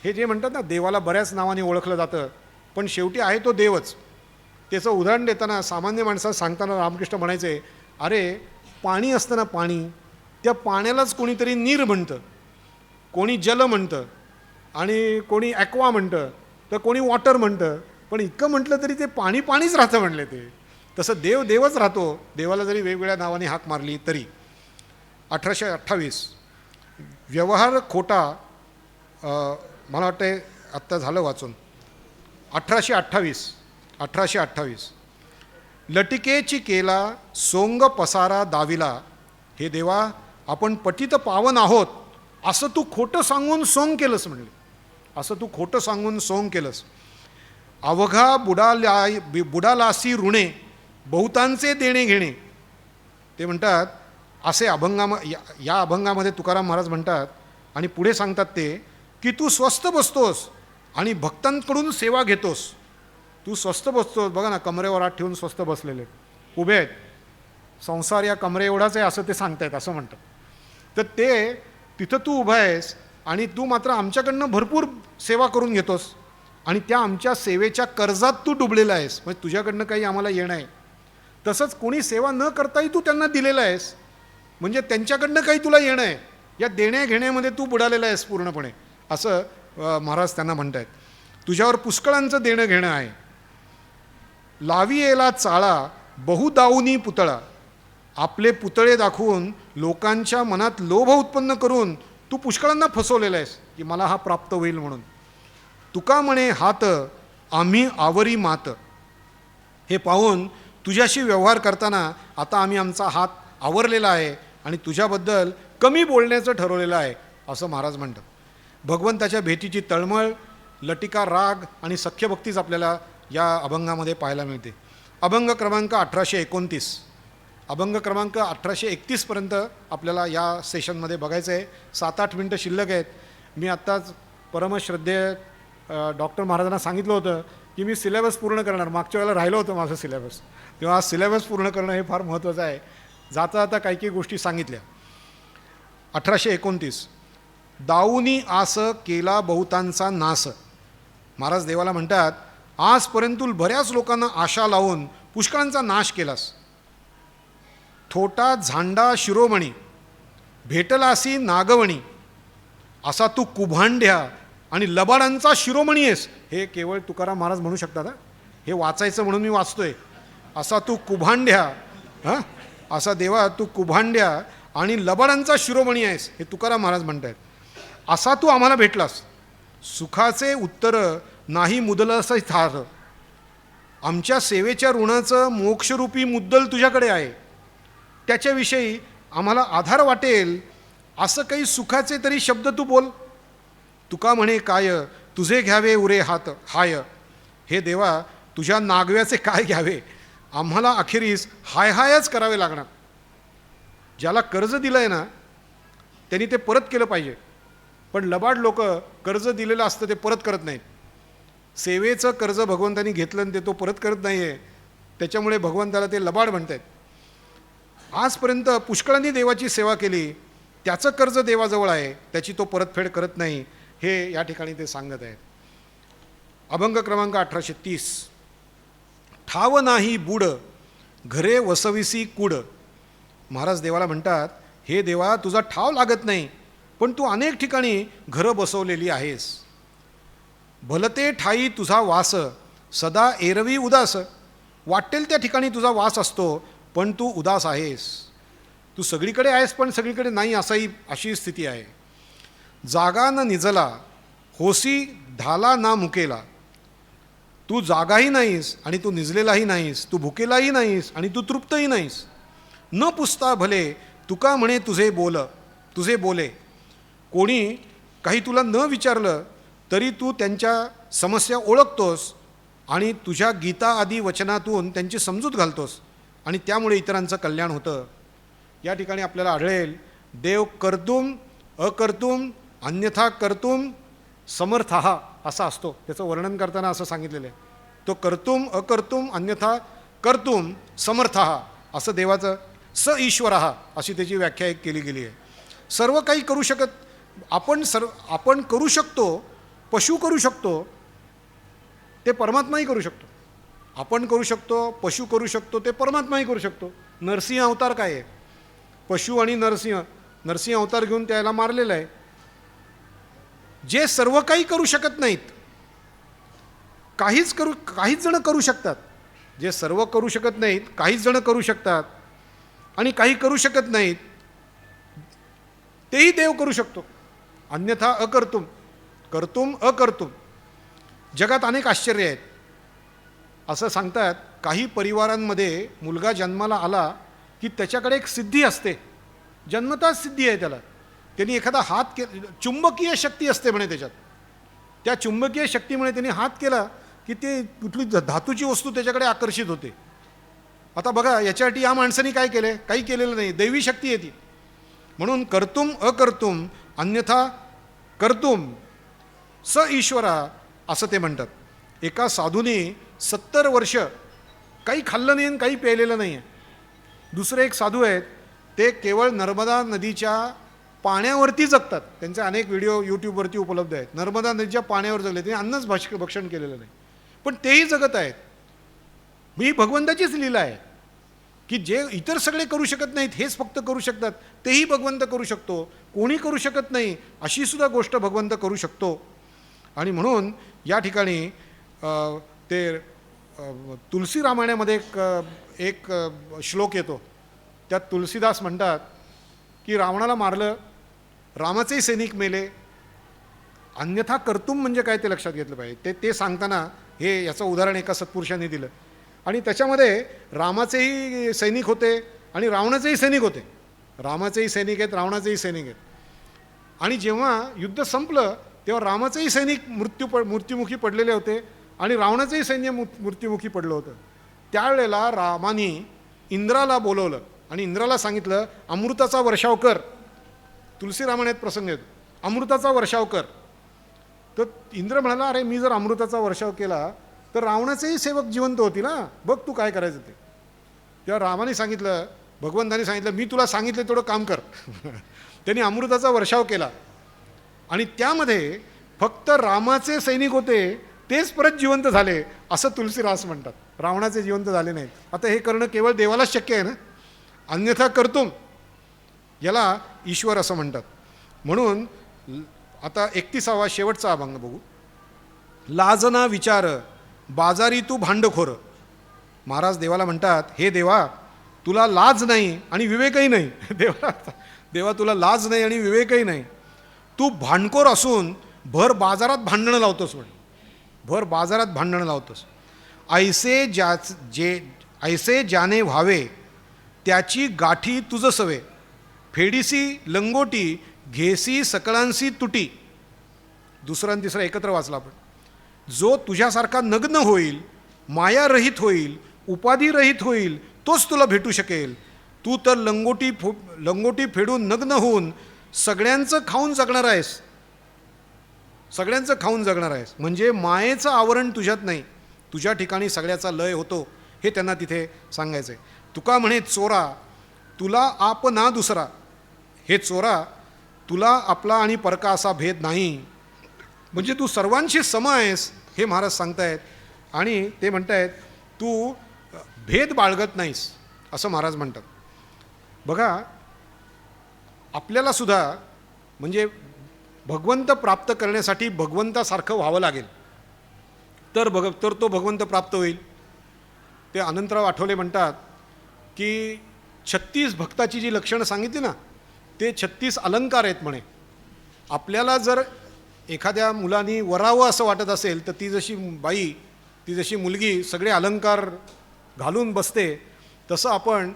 हे जे म्हणतात ना देवाला बऱ्याच नावाने ओळखलं जातं पण शेवटी आहे तो देवच. त्याचं उदाहरण देताना सामान्य माणसाला सांगताना रामकृष्ण म्हणायचे, अरे पाणी असतं ना पाणी, त्या पाण्यालाच कोणीतरी नीर म्हणतं, कोणी जल म्हणतं आणि कोणी ॲक्वा म्हणतं, तर कोणी वॉटर म्हणतं, पण इतकं म्हटलं तरी ते पाणी पाणीच राहतं म्हणले. ते तसं देव देवच राहतो, देवाला जरी वेगवेगळ्या नावाने हाक मारली तरी. 1828 व्यवहार खोटा. मला वाटतं आत्ता झालं वाचून. 1828 लटिकेची केला सोंग पसारा दाविला. हे देवा आपण पतित पावन आहोत असं तू खोटं सांगून सोंग केलंस म्हणले, असं तू खोटं सांगून सोंग केलंस. अवघा बुडालासी ऋणे बहुतांचे देणे घेणे. ते म्हणतात असे या अभंगामध्ये तुकाराम महाराज म्हणतात आणि पुढे सांगतात ते की तू स्वस्थ बसतोस आणि भक्तांकडून सेवा घेतोस. तू स्वस्थ बसतोस, बघा ना कमरेवर हात ठेवून स्वस्थ बसलेले उभे आहेत, संसार या कमरे एवढाच आहे असं ते सांगतायत असं म्हणतात. तर ते तिथं तू उभा आहेस आणि तू मात्र आमच्याकडनं भरपूर सेवा करून घेतोस आणि त्या आमच्या सेवेच्या कर्जात तू डुबलेला आहेस. म्हणजे तुझ्याकडनं काही आम्हाला येणं आहे. तसंच कोणी सेवा न करताही तू त्यांना दिलेलं आहेस, म्हणजे त्यांच्याकडनं काही तुला येणं आहे. या देण्या घेण्यामध्ये तू बुडालेला आहेस पूर्णपणे असं महाराज त्यांना म्हणत आहेत. तुझ्यावर पुष्कळांचं देणं घेणं आहे. लावी येला चाळा बहुदाऊनी पुतळा. आपले पुतळे दाखवून लोकांच्या मनात लोभ उत्पन्न करून तू पुष्कळांना फसवलेला आहेस की मला हा प्राप्त होईल म्हणून. तुका म्हणे हात आम्ही आवरी मात. हे पाहून तुझ्याशी व्यवहार करताना आता आम्ही आमचा हात आवरलेला आहे आणि तुझ्याबद्दल कमी बोलण्याचं ठरवलेलं आहे असं महाराज म्हणतात. भगवंताच्या भेटीची तळमळ, लटिका राग आणि सख्यभक्तीच आपल्याला या अभंगामध्ये पाहायला मिळते. अभंग क्रमांक 1829. अभंग क्रमांक 1831 पर्यंत आपल्याला या सेशनमध्ये बघायचं आहे. 7-8 मिनटं शिल्लक आहेत. मी आत्ताच परमश्रद्धेय डॉक्टर महाराजांना सांगितलं होतं की मी सिलेबस पूर्ण करणार. मागच्या वेळेला राहिलं होतं माझं सिलेबस, तेव्हा आज सिलेबस पूर्ण करणं हे फार महत्त्वाचं आहे. जाता जाता काही काही गोष्टी सांगितल्या. 1829 दाऊनी आस केला बहुतांचा नास. महाराज देवाला म्हणतात, आजपर्यंत तू बऱ्याच लोकांना आशा लावून पुष्कळांचा नाश केलास. थोटा झांडा शिरोमणी भेटलासी नागवणी, असा तू कुभांड्या आणि लबाडांचा शिरोमणी आहेस. हे केवळ तुकाराम महाराज म्हणू शकतात. हे वाचायचं म्हणून मी वाचतोय. असा तू कुभांड्या, हां, असा देवा तू कुभांड्या आणि लबाडांचा शिरोमणी आहेस, हे तुकाराम महाराज म्हणत आहेत. असा तू आम्हाला भेटलास. सुखाचे उत्तर नाही मुदलस थार. आमच्या सेवेच्या ऋणाचं मोक्षरूपी मुद्दल तुझ्याकडे आहे. त्याच्याविषयी आम्हाला आधार वाटेल असं काही सुखाचे तरी शब्द तू बोल. तुका म्हणे काय तुझे घ्यावे उरे हात हाय. हे देवा, तुझ्या नागव्याचे काय घ्यावे, आम्हाला अखेरीस हाय हायच करावे लागणार. ज्याला कर्ज दिलं आहे ना त्यांनी ते परत केलं पाहिजे. पण लबाड लोक कर्ज दिलेलं असतं ते परत करत नाहीत. सेवेचं कर्ज भगवंतांनी घेतलं आणि ते तो परत करत नाही आहे, त्याच्यामुळे भगवंताला ते लबाड म्हणत आहेत. आजपर्यंत पुष्कळांनी देवाची सेवा केली, त्याचं कर्ज देवाजवळ आहे, त्याची तो परतफेड करत नाही, हे या ठिकाणी ते सांगत आहेत. अभंग क्रमांक 1830 ठाव नाही बुड घरे वसविसी कुड. महाराज देवाला म्हणतात, हे देवा, तुझा ठाव लागत नाही, पण तू अनेक ठिकाणी घरं बसवलेली आहेस. भलते ठाई तुझा वास सदा एरवी उदास. वाटेल त्या ठिकाणी तुझा वास असतो, पण तू उदास आहेस. तू सगळीकडे आहेस पण सगळीकडे नाही, अशी स्थिती आहे. जागा न निजला होसी धाला ना मुकेला. तू जागाही नाहीस आणि तू निजलेलाही नाहीस, तू भुकेलाही नाहीस आणि तू तृप्तही नाहीस. न पुसता भले तुका म्हणे तुझे बोले. कोणी काही तुला न विचारलं तरी तू त्यांच्या समस्या ओळखतोस आणि तुझ्या गीता आदी वचनातून त्यांची समजूत घालतोस आणि त्यामुळे इतरांचं कल्याण होतं. या ठिकाणी आपल्याला आढळेल, देव कर्तुम अकर्तुम अन्यथा कर्तुम समर्थहा असा असतो. त्याचं वर्णन करताना असं सांगितलेलं आहे, तो कर्तुम अकर्तुम अन्यथा कर्तुम समर्थहा असं देवाचं स ईश्वरहा अशी त्याची व्याख्या एक केली गेली आहे. सर्व काही करू शकत आपण करू शकतो, पशु करू शकतो, ते परमात्माही करू शकतो. आपण करू शकतो, पशु करू शकतो, ते परमात्माही करू शकतो. नरसिंह अवतार काय आहे? पशु आणि नरसिंह अवतार घेऊन त्याला मारलेलं आहे. जे सर्व काही करू शकत नाहीत, काहीच जण करू शकतात. जे सर्व करू शकत नाहीत काहीच जण करू शकतात, आणि काही करू शकत नाहीत तेही देव करू शकतो. अन्यथा अकर्तुम कर्तुम अकर्तुम. जगात अनेक आश्चर्य आहेत. असं सांगतात, काही परिवारांमध्ये मुलगा जन्माला आला की त्याच्याकडे एक सिद्धी असते, जन्मताच सिद्धी आहे त्याला. त्यांनी एखादा हात चुंबकीय शक्ती असते म्हणे त्याच्यात. त्या चुंबकीय शक्तीमुळे त्यांनी हात केला की ते कुठली धातूची वस्तू त्याच्याकडे आकर्षित होते. आता बघा, याच्यासाठी या माणसाने काय केलं? काही केलेलं नाही, दैवी शक्ती आहे ती. म्हणून कर्तुम अकर्तुम अन्यथा कर्तुम स ईश्वरा असं ते म्हणतात. एका साधूने 70 वर्ष काही खाल्लं नाही आणि काही प्यायलेलं नाही आहे. दुसरे एक साधू आहेत, ते केवळ नर्मदा नदीच्या पाण्यावरती जगतात. त्यांचे अनेक व्हिडिओ यूट्यूबवरती उपलब्ध आहेत. नर्मदा नदीच्या पाण्यावर जगले, त्यांनी अन्नच भक्षण केलेलं नाही, पण तेही जगत आहेत. ही भगवंताचीच लीला आहे की जे इतर सगळे करू शकत नाहीत, हेच फक्त करू शकतात, तेही भगवंत करू शकतो. कोणी करू शकत नाही अशी सुद्धा गोष्ट भगवंत करू शकतो. आणि म्हणून या ठिकाणी ते तुलसी रामायणामध्ये एक श्लोक येतो. त्यात तुलसीदास म्हणतात की रावणाला मारलं, रामाचेही सैनिक मेले, अन्यथा कर्तुम म्हणजे काय ते लक्षात घेतलं पाहिजे. ते सांगताना हे याचं उदाहरण एका सत्पुरुषांनी दिलं. आणि त्याच्यामध्ये रामाचेही सैनिक होते आणि रावणाचेही सैनिक होते. रामाचेही सैनिक आहेत, रावणाचेही सैनिक आहेत. आणि जेव्हा युद्ध संपलं तेव्हा रामाचेही सैनिक मृत्युमुखी पडलेले होते आणि रावणाचेही सैन्य मृत्युमुखी पडलं होतं. त्यावेळेला रामाने इंद्राला बोलवलं आणि इंद्राला सांगितलं, अमृताचा वर्षाव कर. तुलसी रामायणात प्रसंग येतो. अमृताचा वर्षाव कर. तर इंद्र म्हणाला, अरे मी जर अमृताचा वर्षाव केला तर रावणाचेही सेवक जिवंत होतील ना, बघ तू काय करायचं ते. तेव्हा रामाने सांगितलं, भगवंताने सांगितलं, मी तुला सांगितलं तेवढं काम कर. त्यांनी अमृताचा वर्षाव केला आणि त्यामध्ये फक्त रामाचे सैनिक होते तेच परत जिवंत झाले असं तुलसीदास म्हणतात. रावणाचे जिवंत झाले नाहीत. आता हे करणं केवळ देवालाच शक्य आहे ना, अन्यथा कर्तुम याला ईश्वर असं म्हणतात. म्हणून आता 31वा शेवटचा अभंग बघू. लाजना विचार बाजारी तू भांडखोर. महाराज देवाला म्हणतात, हे देवा तुला लाज नाही आणि विवेकही नाही. देवा तुला लाज नाही आणि विवेकही नाही. तू भांडखोर असून भर बाजारात भांडणं लावतोस. म्हणे भर बाजारात भांडणं लावतोस. ऐसे ज्याने व्हावे त्याची गाठी तुझ सवे. फेडीसी लंगोटी घेसी सकळांसी तुटी. दुसरा आणि तिसरा एकत्र वाचला आपण. जो तुझ्यासारखा नग्न होईल, मायारहित होईल, उपाधिरहित होईल, तोच तुला भेटू शकेल. तू तर लंगोटी फेडून नग्न होऊन सगळ्यांचं खाऊन जगणार आहेस. सगळ्यांचं खाऊन जगणार आहेस म्हणजे मायेचं आवरण तुझ्यात नाही. तुझ्या ठिकाणी सगळ्याचा लय होतो हे त्यांना तिथे सांगायचं आहे. तुका म्हणे चोरा तुला आप ना दुसरा. हे चोरा, तुला आपला आणि परका असा भेद नाही. म्हणजे तू सर्वांशी सम आहेस हे महाराज सांगतायत. आणि ते म्हणतायत तू भेद बाळगत नाहीस असं महाराज म्हणतात. बघा, आपल्याला सुद्धा म्हणजे भगवंत प्राप्त करण्यासाठी भगवंतासारखं व्हावं लागेल तर तो भगवंत प्राप्त होईल. ते अनंतराव आठवले म्हणतात की 36 भक्ताची जी लक्षणं सांगितली ना, ते 36 अलंकार आहेत म्हणे. आपल्याला जर एखाद्या मुलानी वरावं असं वाटत असेल तर ती जशी बाई, ती जशी मुलगी सगळे अलंकार घालून बसते, तसं आपण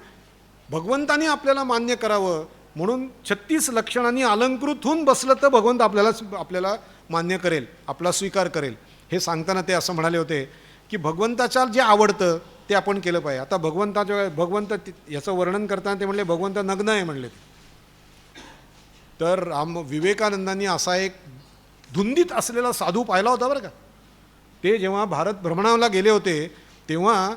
भगवंतानी आपल्याला मान्य करावं म्हणून 36 लक्षणांनी अलंकृत होऊन बसलं तर भगवंत आपल्याला मान्य करेल, आपला स्वीकार करेल. हे सांगताना ते असं म्हणाले होते की भगवंताच्या जे आवडतं ते आपण केलं पाहिजे. आता भगवंत याचं वर्णन करताना ते म्हणले भगवंत नग्न आहे म्हणले. तर विवेकानंदांनी असा एक धुंदीत असलेला साधू पाहिला होता बरं का. ते जेव्हा भारत भ्रमणाला गेले होते तेव्हा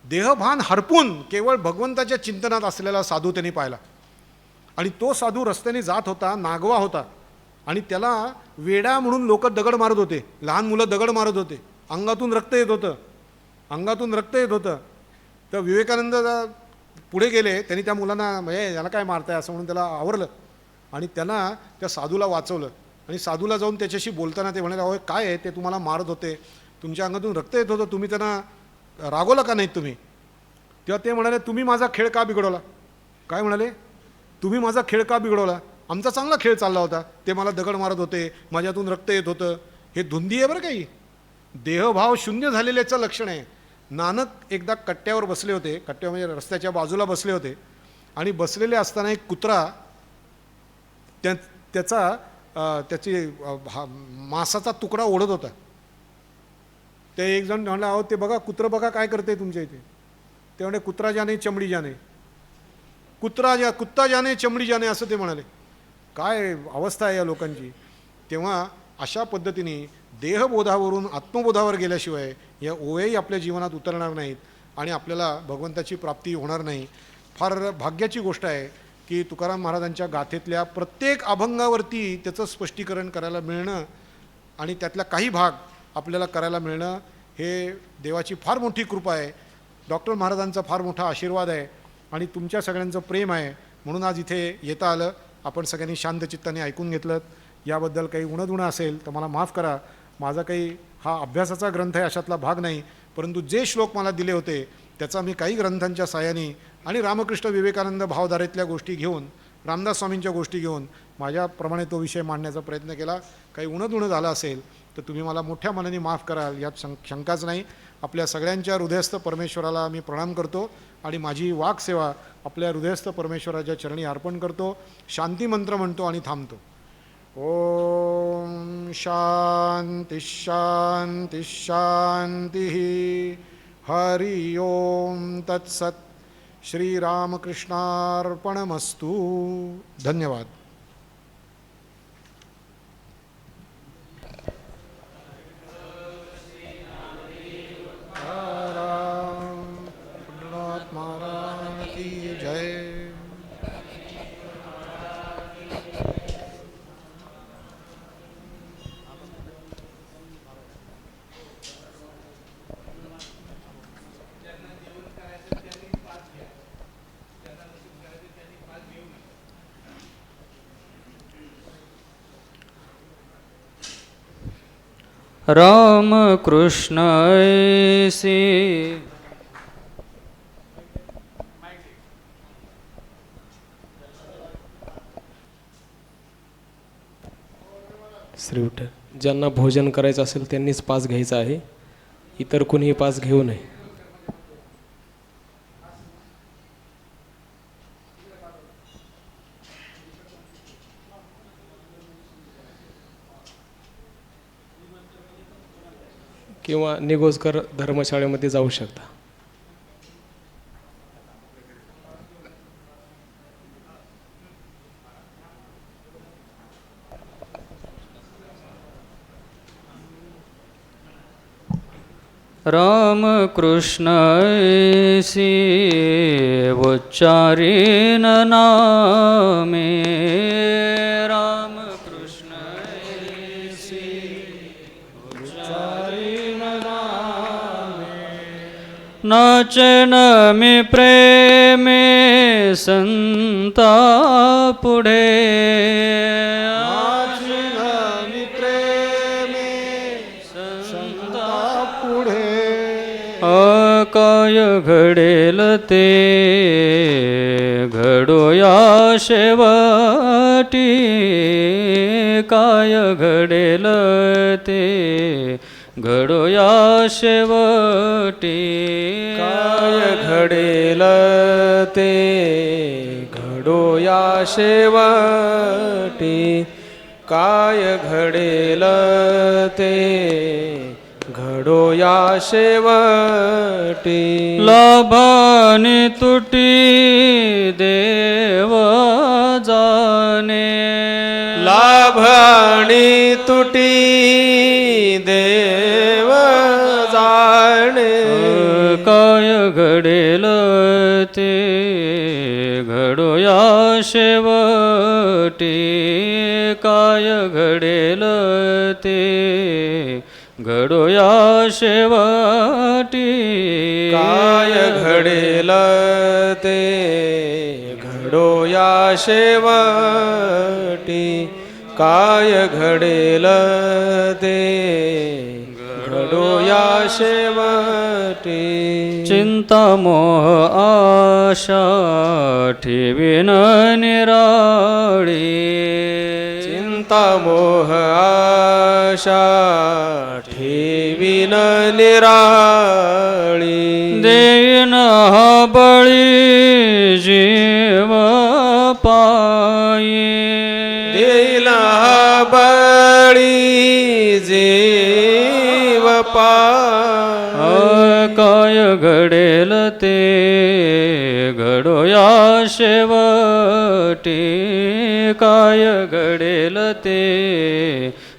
देहभान हरपून केवळ भगवंताच्या चिंतनात असलेला साधू त्यांनी पाहिला. आणि तो साधू रस्त्याने जात होता, नागवा होता आणि त्याला वेडा म्हणून लोक दगड मारत होते. लहान मुलं दगड मारत होते. अंगातून रक्त येत होतं. तर विवेकानंद पुढे गेले. त्यांनी त्या मुलांना म्हणजे याला काय मारताय असं म्हणून त्याला आवरलं आणि त्यांना त्या साधूला वाचवलं. आणि साधूला जाऊन त्याच्याशी बोलताना ते म्हणाले, अहो काय आहे ते, तुम्हाला मारत होते, तुमच्या अंगातून रक्त येत होतं, तुम्ही त्यांना रागवलं का नाहीत तुम्ही? तेव्हा ते म्हणाले, तुम्ही माझा खेळ का बिघडवला? काय म्हणाले? तुम्ही माझा खेळ का बिघडवला? आमचा चांगला खेळ चालला होता, ते मला दगड मारत होते, माझ्यातून रक्त येत होतं. हे धुंदी आहे बरं काही. देहभाव शून्य झालेल्याचं लक्षण आहे. नानक एकदा कट्ट्यावर बसले होते, कट्ट्यावर म्हणजे रस्त्याच्या बाजूला बसले होते आणि बसलेले असताना एक कुत्रा त्याची मांसाचा तुकडा ओढत होता. ते एक जण म्हणला, अहो ते बघा कुत्रं बघा काय करते तुमच्या इथे. ते म्हणे कुत्रा जाणे चमडी जाणे, कुत्ता जाणे चमडी जाणे असं ते म्हणाले. काय अवस्था आहे या लोकांची. तेव्हा अशा पद्धतीने देहबोधावरून आत्मबोधावर गेल्याशिवाय या ओव्याही आपल्या जीवनात उतरणार नाहीत आणि आपल्याला भगवंताची प्राप्ती होणार नाही. फार भाग्याची गोष्ट आहे की तुकाराम महाराजांच्या गाथेतल्या प्रत्येक अभंगावरती त्याचं स्पष्टीकरण करायला मिळणं आणि त्यातला काही भाग आपल्याला करायला मिळणं हे देवाची फार मोठी कृपा आहे. डॉक्टर महाराजांचा फार मोठा आशीर्वाद आहे आणि तुमच्या सगळ्यांचं प्रेम आहे. म्हणून आज इथे येता आलं. आपण सगळ्यांनी शांत चित्ताने ऐकून घेतलं. याबद्दल काही उणदुणं असेल तर मला माफ करा. माझा काही हा अभ्यासाचा ग्रंथ आहे अशातला भाग नाही, परंतु जे श्लोक मला दिले होते त्याचा मी काही ग्रंथांच्या साहाय्याने आणि रामकृष्ण विवेकानंद भावधारेतल्या गोष्टी घेऊन, रामदास स्वामींच्या गोष्टी घेऊन माझ्याप्रमाणे तो विषय मांडण्याचा प्रयत्न केला. काही उणदुणं झालं असेल तर तुम्ही मला मोठ्या मनाने माफ कराल यात शंकाच नाही. आपल्या सगळ्यांच्या हृदयस्थ परमेश्वराला मी प्रणाम करतो आणि माझी वाक्सेवा आपल्या हृदयस्थ परमेश्वराच्या चरणी अर्पण करतो. शांती मंत्र म्हणतो आणि थांबतो. ओम शांती शांती शांती. हरि ओम तत्सत. श्रीरामकृष्णार्पणमस्तु. धन्यवाद. की जय. राम कृष्ण ऐसी श्री विठ्ठल. ज्यांना भोजन करायचं असेल त्यांनीच पास घ्यायचा आहे, इतर कुणीही पास घेऊ नये. किंवा निगोजकर धर्मशाळेमध्ये जाऊ शकता. राम कृष्ण ऐसी उच्चारीन नामे राम कृष्ण ऐसी उच्चारीन नामे नाचन मी प्रेमे संता पुढे काय घडेल ते घडोया शेवटी काय घडेल ते घडोया शेवटी काय घडेल ते घडोया शेवटी काय घडेल ते घडोया शेवटी लाभाने तुटी देव जाणे लाभाणी तुटी देव जाणे काय घडेल ते घडोया शेवटी काय घडेल ते घडोया शेवटी काय घडेल ते घडोया शेवटी काय घडेल ते घडोया शेवटी चिंता मोह आशा ठेवीन निराळी चिंता मोह आशा ठेवीन निराळी देईन हा बळी जीव पायी देईल हा बळी जीव पायी काय घडेल ते घडोया शेवटी काय घडेल ते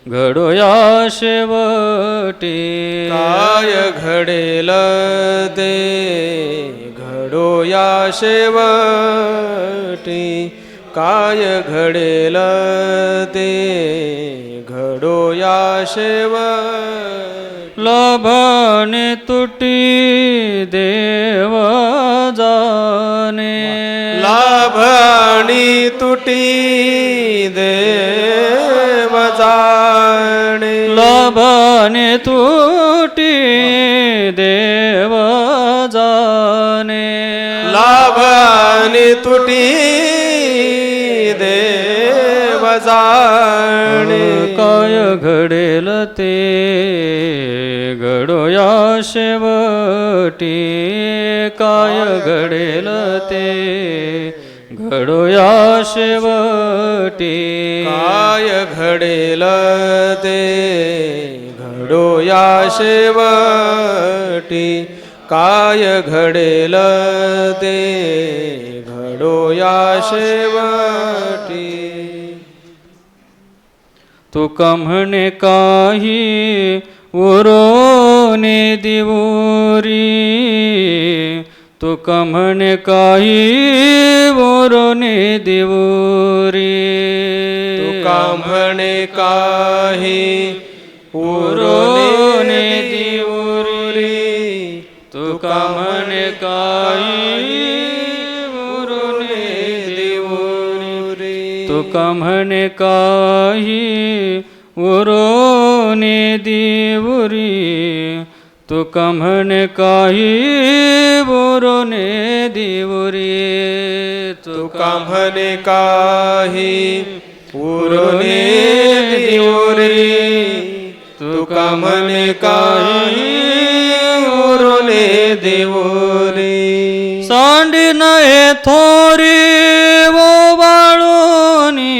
घडोया शेवटी काय घडेल ते घडोया शेवटी काय घडेल ते घडोया शेवटी लाभाने तुटी देव जाणे लाभाणी तुटी देव जाणे लाभाने तुटी देव जाणे लाभाणी तुटी देव जाणे काय घडेल ते घडोया शेवटी काय घडेल ते घडोया शेवटी काय घडेल ते घडोया शेवटी काय घडेल ते घडोया शेवटी तुका म्हणे काही उरोने दिवोरी तुका म्हणे काही वरोने देऊ रे तुका म्हणे काही वरोने देऊ रे तुका म्हणे काही वरोने देऊ रे तुका म्हणे काही वरोने देऊ रे तुका म्हणे काही वरोने देऊ रे तुका म्हणे काही उरोने देऊ रे तुका म्हणे काही उरोने देऊ रे सांडी नये थोरी वो बाळोनी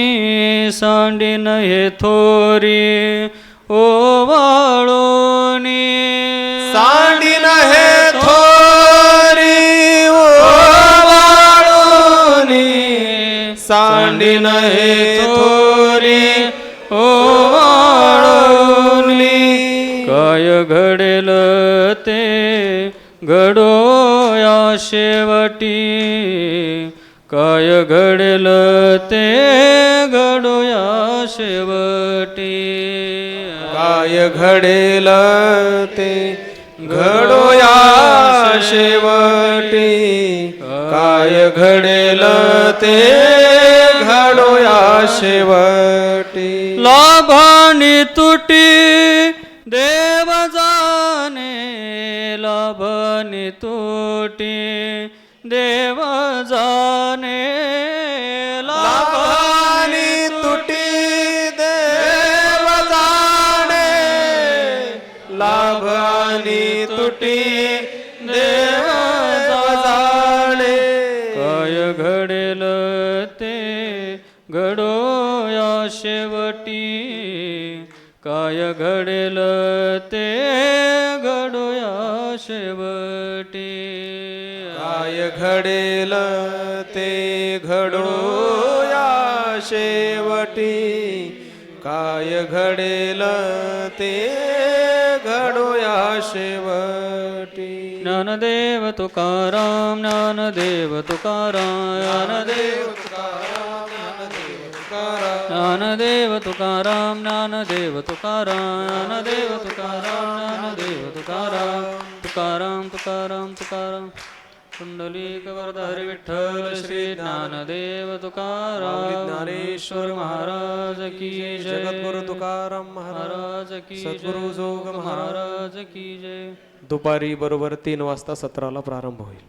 सांडी नये थोरी ओ बाळोनी सांडीन हे थोरी ओ वाळोनी सांडीन हे थोरी ओ वाळोनी काय घडेल ते घडो या शेवटी काय घडेल ते घडो या शेवटी काय घडेल ते घडो या शेवटी काय घडेल ते घडो या शेवटी लाभानी तुटी देव जाणे लाभानी तुटी देव जाणे लाभानी तुटी देव जाणे लाभानी तुटी देव जाणे काय घडेल ते घडो या शेवटी काय घडेल ते घडो या शेवटी काय घडेल ते घडो या शेवटी काय घडेल ते घडो या शेवटी ज्ञानदेव तुकाराम ज्ञानदेव तुकाराम ज्ञानदेव ज्ञानदेव तुकाराम ज्ञानदेव तुकाराम ज्ञानदेव तुकाराम ज्ञानदेव तुकाराम तुकाराम तुकाराम तुकाराम कुंडलिक वरदारी विठ्ठल श्री ज्ञानदेव तुकाराम ज्ञानेश्वर महाराज की जय जगद्गुरु तुकाराम महाराज की जय सद्गुरु जोग महाराज की जय दुपारी बरोबर 3 वाजता सत्राला प्रारंभ होईल.